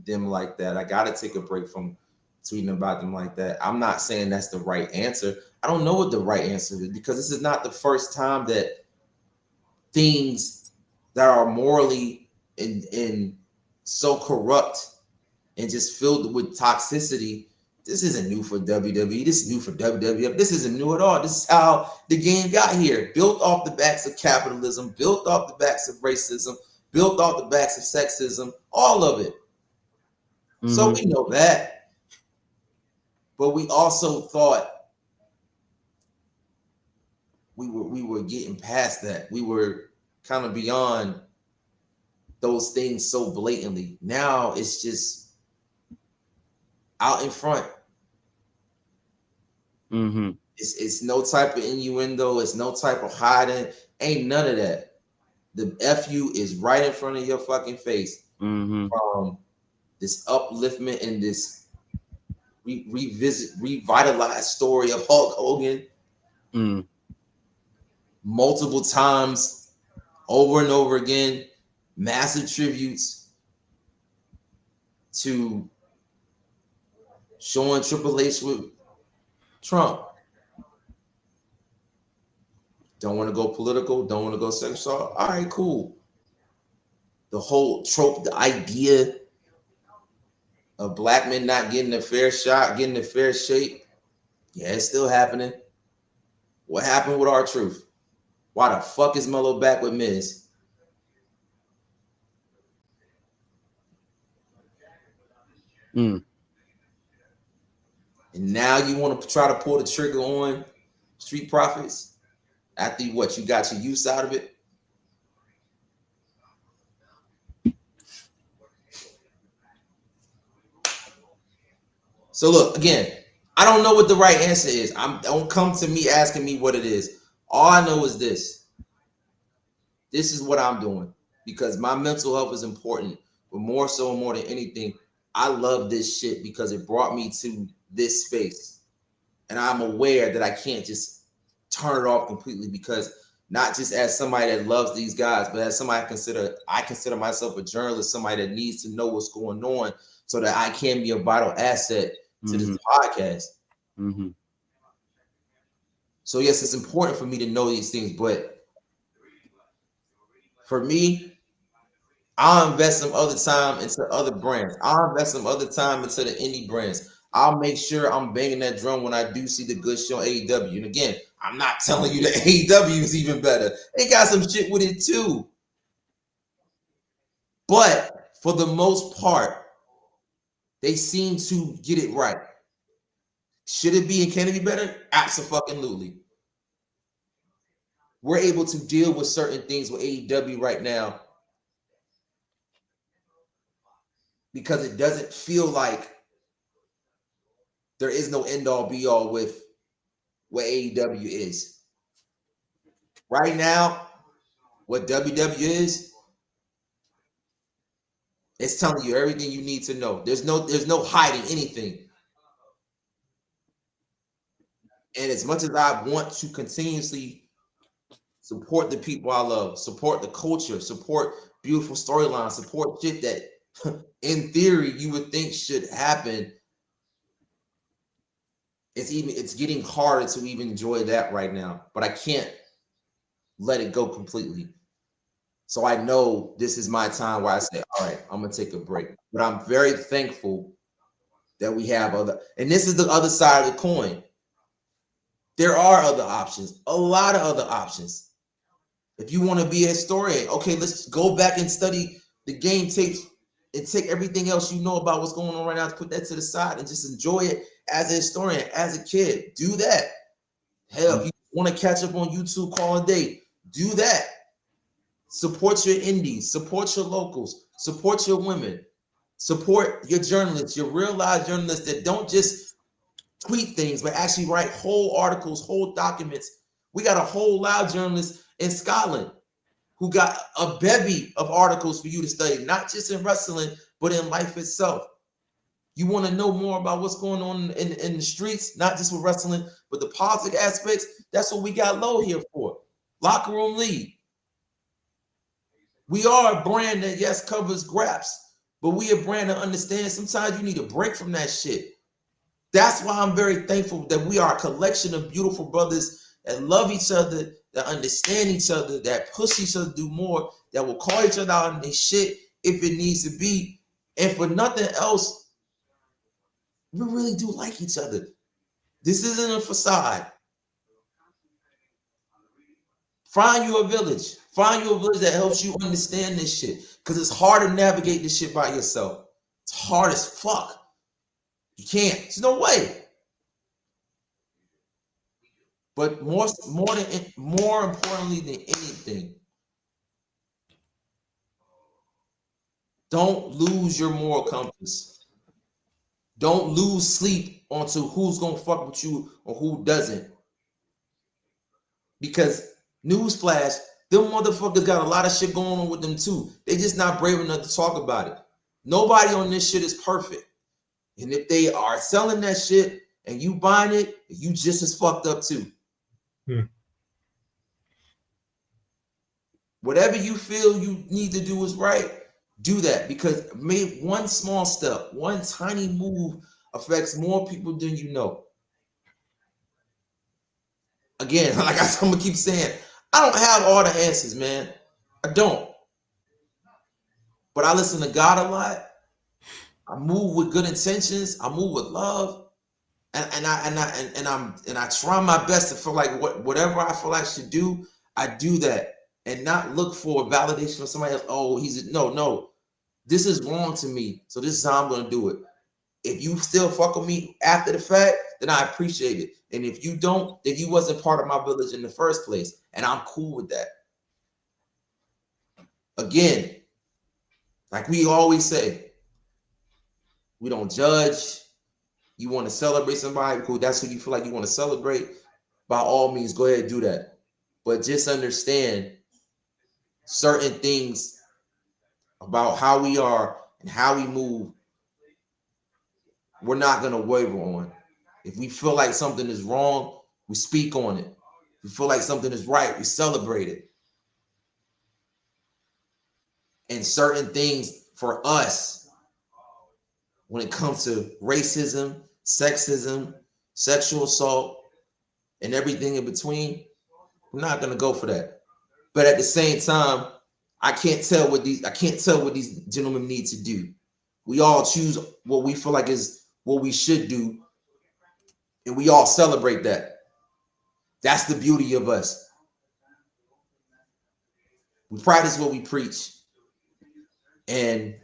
them like that. I gotta take a break from tweeting about them like that. I'm not saying that's the right answer. I don't know what the right answer is, because this is not the first time that things that are morally and so corrupt and just filled with toxicity. This isn't new for WWE. This is new for WWF. This isn't new at all. This is how the game got here. Built off the backs of capitalism, built off the backs of racism, built off the backs of sexism, all of it. Mm-hmm. So we know that. But we also thought we were getting past that. We were kind of beyond those things so blatantly. Now it's just out in front. Mm-hmm. It's no type of innuendo. It's no type of hiding. Ain't none of that. The FU is right in front of your fucking face. Mm-hmm. From this upliftment and this revitalized story of Hulk Hogan. Mm. Multiple times, over and over again, massive tributes to showing Triple H with Trump. Don't want to go political, don't want to go sexual. All right, cool. The whole trope, the idea of black men not getting a fair shot, getting a fair shake. Yeah, it's still happening. What happened with R-Truth? Why the fuck is Melo back with Miz? Mm. And now you want to try to pull the trigger on Street Profits after you got your use out of it? So look, again, I don't know what the right answer is. Don't come to me asking me what it is. All I know is this. This is what I'm doing because my mental health is important, but more so and more than anything, I love this shit because it brought me to this space. And I'm aware that I can't just turn it off completely because not just as somebody that loves these guys, but as somebody I consider myself a journalist, somebody that needs to know what's going on so that I can be a vital asset to this podcast. Mm-hmm. So yes, it's important for me to know these things, but for me, I'll invest some other time into other brands. I'll invest some other time into the indie brands. I'll make sure I'm banging that drum when I do see the good shit on AEW. And again, I'm not telling you that AEW is even better. They got some shit with it too. But for the most part, they seem to get it right. Should it be and can it be better? Absolutely. We're able to deal with certain things with AEW right now because it doesn't feel like there is no end-all be-all with what AEW is. Right now, what WWE is, it's telling you everything you need to know. There's no hiding anything. And as much as I want to continuously support the people I love, support the culture, support beautiful storylines, support shit that in theory you would think should happen, it's getting harder to even enjoy that right now. But I can't let it go completely. So I know this is my time where I say, all right, I'm gonna take a break. But I'm very thankful that we have and this is the other side of the coin. There are other options, a lot of other options. If you want to be a historian, okay, let's go back and study the game tapes and take everything else you know about what's going on right now, put that to the side and just enjoy it as a historian, as a kid. Do that. Hell, if you want to catch up on YouTube, call a day, do that. Support your indies, support your locals, support your women, support your journalists, your real live journalists that don't just tweet things, but actually write whole articles, whole documents. We got a whole live journalist in Scotland who got a bevy of articles for you to study, not just in wrestling, but in life itself. You want to know more about what's going on in the streets, not just with wrestling, but the politic aspects. That's what we got Low here for. Locker Room League. We are a brand that, yes, covers graps, but we a brand that understands sometimes you need a break from that shit. That's why I'm very thankful that we are a collection of beautiful brothers that love each other, that understand each other, that push each other to do more, that will call each other out on their shit if it needs to be. And for nothing else, we really do like each other. This isn't a facade. Find you a village. Find you a village that helps you understand this shit. Because it's hard to navigate this shit by yourself. It's hard as fuck. You can't. There's no way. But more importantly than anything, don't lose your moral compass. Don't lose sleep onto who's gonna fuck with you or who doesn't. Because newsflash, them motherfuckers got a lot of shit going on with them too. They just not brave enough to talk about it. Nobody on this shit is perfect. And if they are selling that shit and you buying it, you just as fucked up too. Whatever you feel you need to do is right, do that. Because maybe one small step, one tiny move affects more people than you know. Again, like I'm gonna keep saying, I don't have all the answers, man. I don't. But I listen to God a lot. I move with good intentions. I move with love, and I try my best to feel like whatever I feel I should do, I do that, and not look for validation from somebody else. Oh, no. This is wrong to me, so this is how I'm gonna do it. If you still fuck with me after the fact, then I appreciate it. And if you don't, then you wasn't part of my village in the first place, and I'm cool with that. Again, like we always say, we don't judge. You want to celebrate somebody, cool. That's who you feel like you want to celebrate. By all means, go ahead and do that. But just understand certain things about how we are and how we move, we're not going to waver on. If we feel like something is wrong, we speak on it. If we feel like something is right, we celebrate it. And certain things for us, when it comes to racism, sexism, sexual assault, and everything in between, we're not going to go for that. But at the same time, I can't tell what these gentlemen need to do. We all choose what we feel like is what we should do, and we all celebrate that. That's the beauty of us. We practice what we preach, and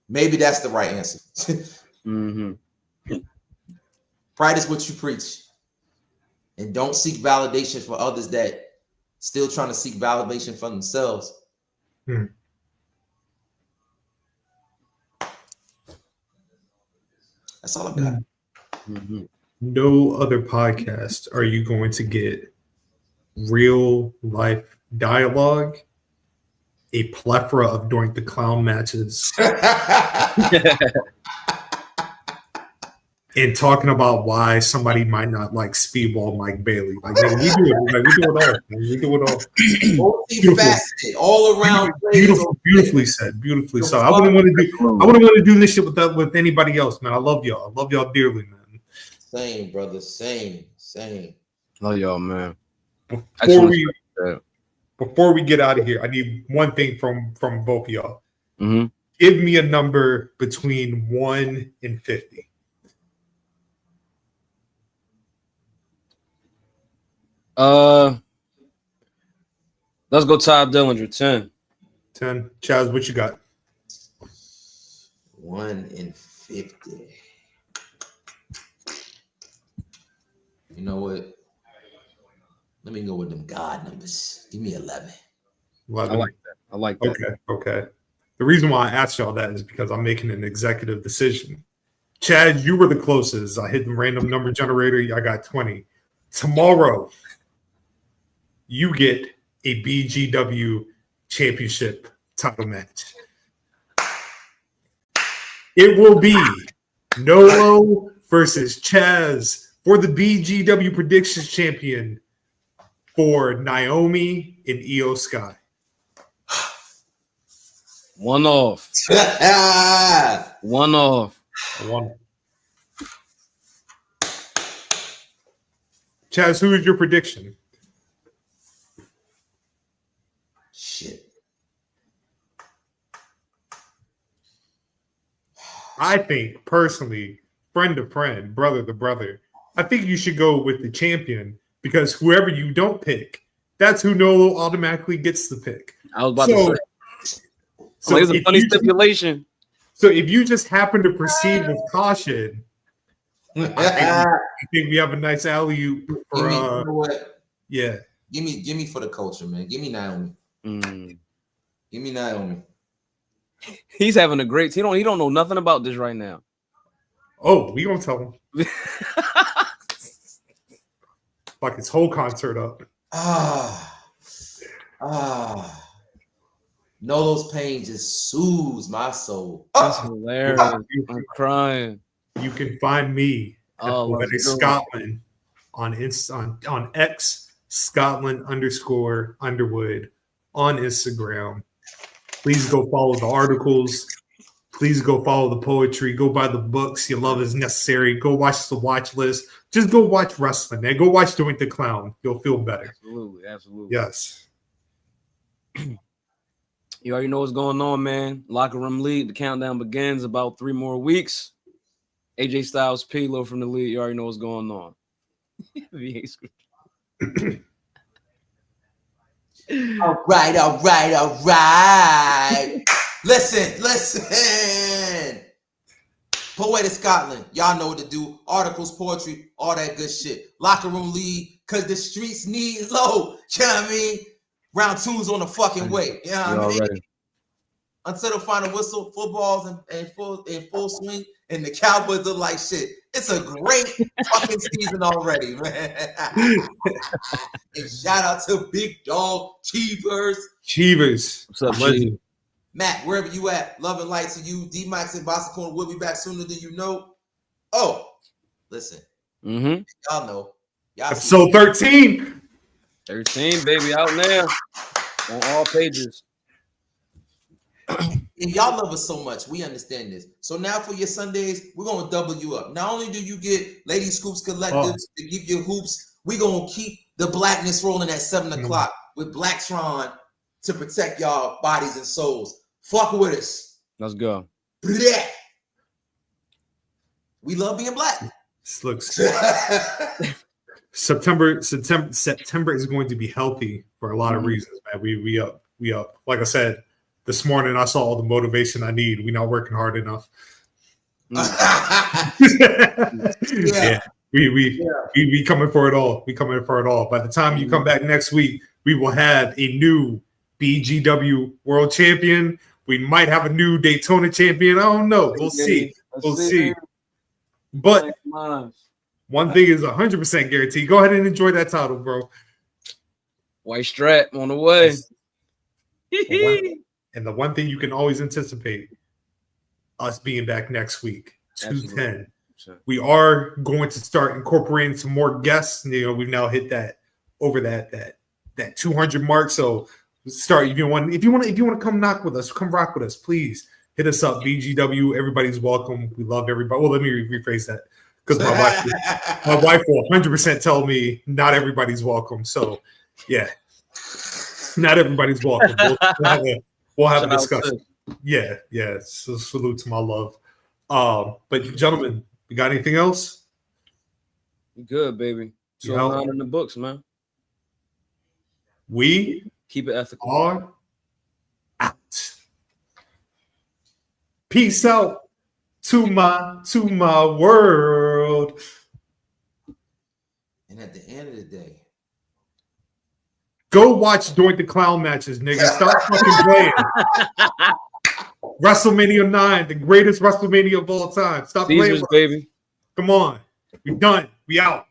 maybe that's the right answer. Practice what you preach, and don't seek validation for others that still trying to seek validation for themselves. That's all I've got. No other podcast are you going to get real life dialogue, a plethora of Doink the Clown matches, and talking about why somebody might not like Speedball Mike Bailey. Like, man, we do it. Like, we do it all. Man. We do it all. Multifaceted, all around. Beautifully said. Beautifully said. I wouldn't want to do this shit with anybody else, man. I love y'all. I love y'all dearly, man. Same, brother. Same. Love y'all, man. Before we get out of here, I need one thing from both of y'all. Give me a number between 1 and 50. Let's go Todd Dillinger, 10. 10. Chaz, what you got? 1 and 50. You know what? Let me go with them God numbers. Give me 11. 11. I like that. Okay. The reason why I asked y'all that is because I'm making an executive decision. Chad, you were the closest. I hit the random number generator. I got 20. Tomorrow, you get a BGW championship title match. It will be Nolo versus Chaz for the BGW Predictions Champion for Naomi and Io Sky. One off. One off. Chaz, who is your prediction? Shit. I think, personally, friend to friend, brother to brother, I think you should go with the champion because whoever you don't pick, that's who Nolo automatically gets the pick. I was about to say. So it's a funny stipulation. So if you just happen to proceed with caution, I think we have a nice alley-oop for you know what? Yeah. Give me for the culture, man. Give me Naomi. Give me Naomi. He's having a great. He don't know nothing about this right now. Oh, we gonna tell him. Fuck his whole concert up. Nolo's pain just soothes my soul. That's hilarious. I'm crying. You can find me at Poetic let's do it. Scotland on X Scotland_Underwood on Instagram. Please go follow the articles. Please go follow the poetry. Go buy the books. Your love is necessary. Go watch the watch list. Just go watch wrestling, man. Go watch Doink the Clown. You'll feel better. Absolutely. Yes. You already know what's going on, man. Locker Room League. The countdown begins. About 3 more weeks. AJ Styles, P-Lo from the league. You already know what's going on. All right. Listen. Poetic Scotland. Y'all know what to do. Articles, poetry, all that good shit. Locker Room League, because the streets need low. You know what I mean? Round 2's on the fucking way. You know what I mean? Until the final whistle, football's in full swing, and the Cowboys look like shit. It's a great fucking season already, man. And shout out to Big Dog Cheevers. What's up, legend? Matt, wherever you at, love and light to you. D-Max and Boston Corner will be back sooner than you know. Oh, listen. Y'all know. Episode 13. 13, baby, out now on all pages. And y'all love us so much. We understand this. So now for your Sundays, we're going to double you up. Not only do you get Lady Scoops Collectives to give you hoops, we're going to keep the blackness rolling at 7 o'clock with Black Tron to protect y'all bodies and souls. Fuck with us. Let's go. Blech. We love being black. This looks September is going to be healthy for a lot of reasons, man. We up. Like I said, this morning I saw all the motivation I need. We're not working hard enough. Yeah. We coming for it all. We coming for it all. By the time you come back next week, we will have a new BGW World Champion. We might have a new Daytona champion. I don't know. We'll see. We'll see. But one thing is 100% guaranteed. Go ahead and enjoy that title, bro. White strap on the way. And the one thing you can always anticipate, us being back next week, 210. We are going to start incorporating some more guests. You know, we've now hit that 200 mark. So start. If you want to come knock with us, come rock with us, please hit us up. BGW, everybody's welcome. We love everybody. Well, let me rephrase that because my wife will 100% tell me not everybody's welcome. So yeah, not everybody's welcome. We'll have a discussion. Yeah. So salute to my love. But gentlemen, you got anything else? Good, baby. So not in the books, man. We keep it ethical. Are out. Peace out to my world. And at the end of the day, go watch Doink the Clown matches, nigga. Stop fucking playing. WrestleMania 9, the greatest WrestleMania of all time. Stop Caesars, playing, baby. Come on. We done. We out.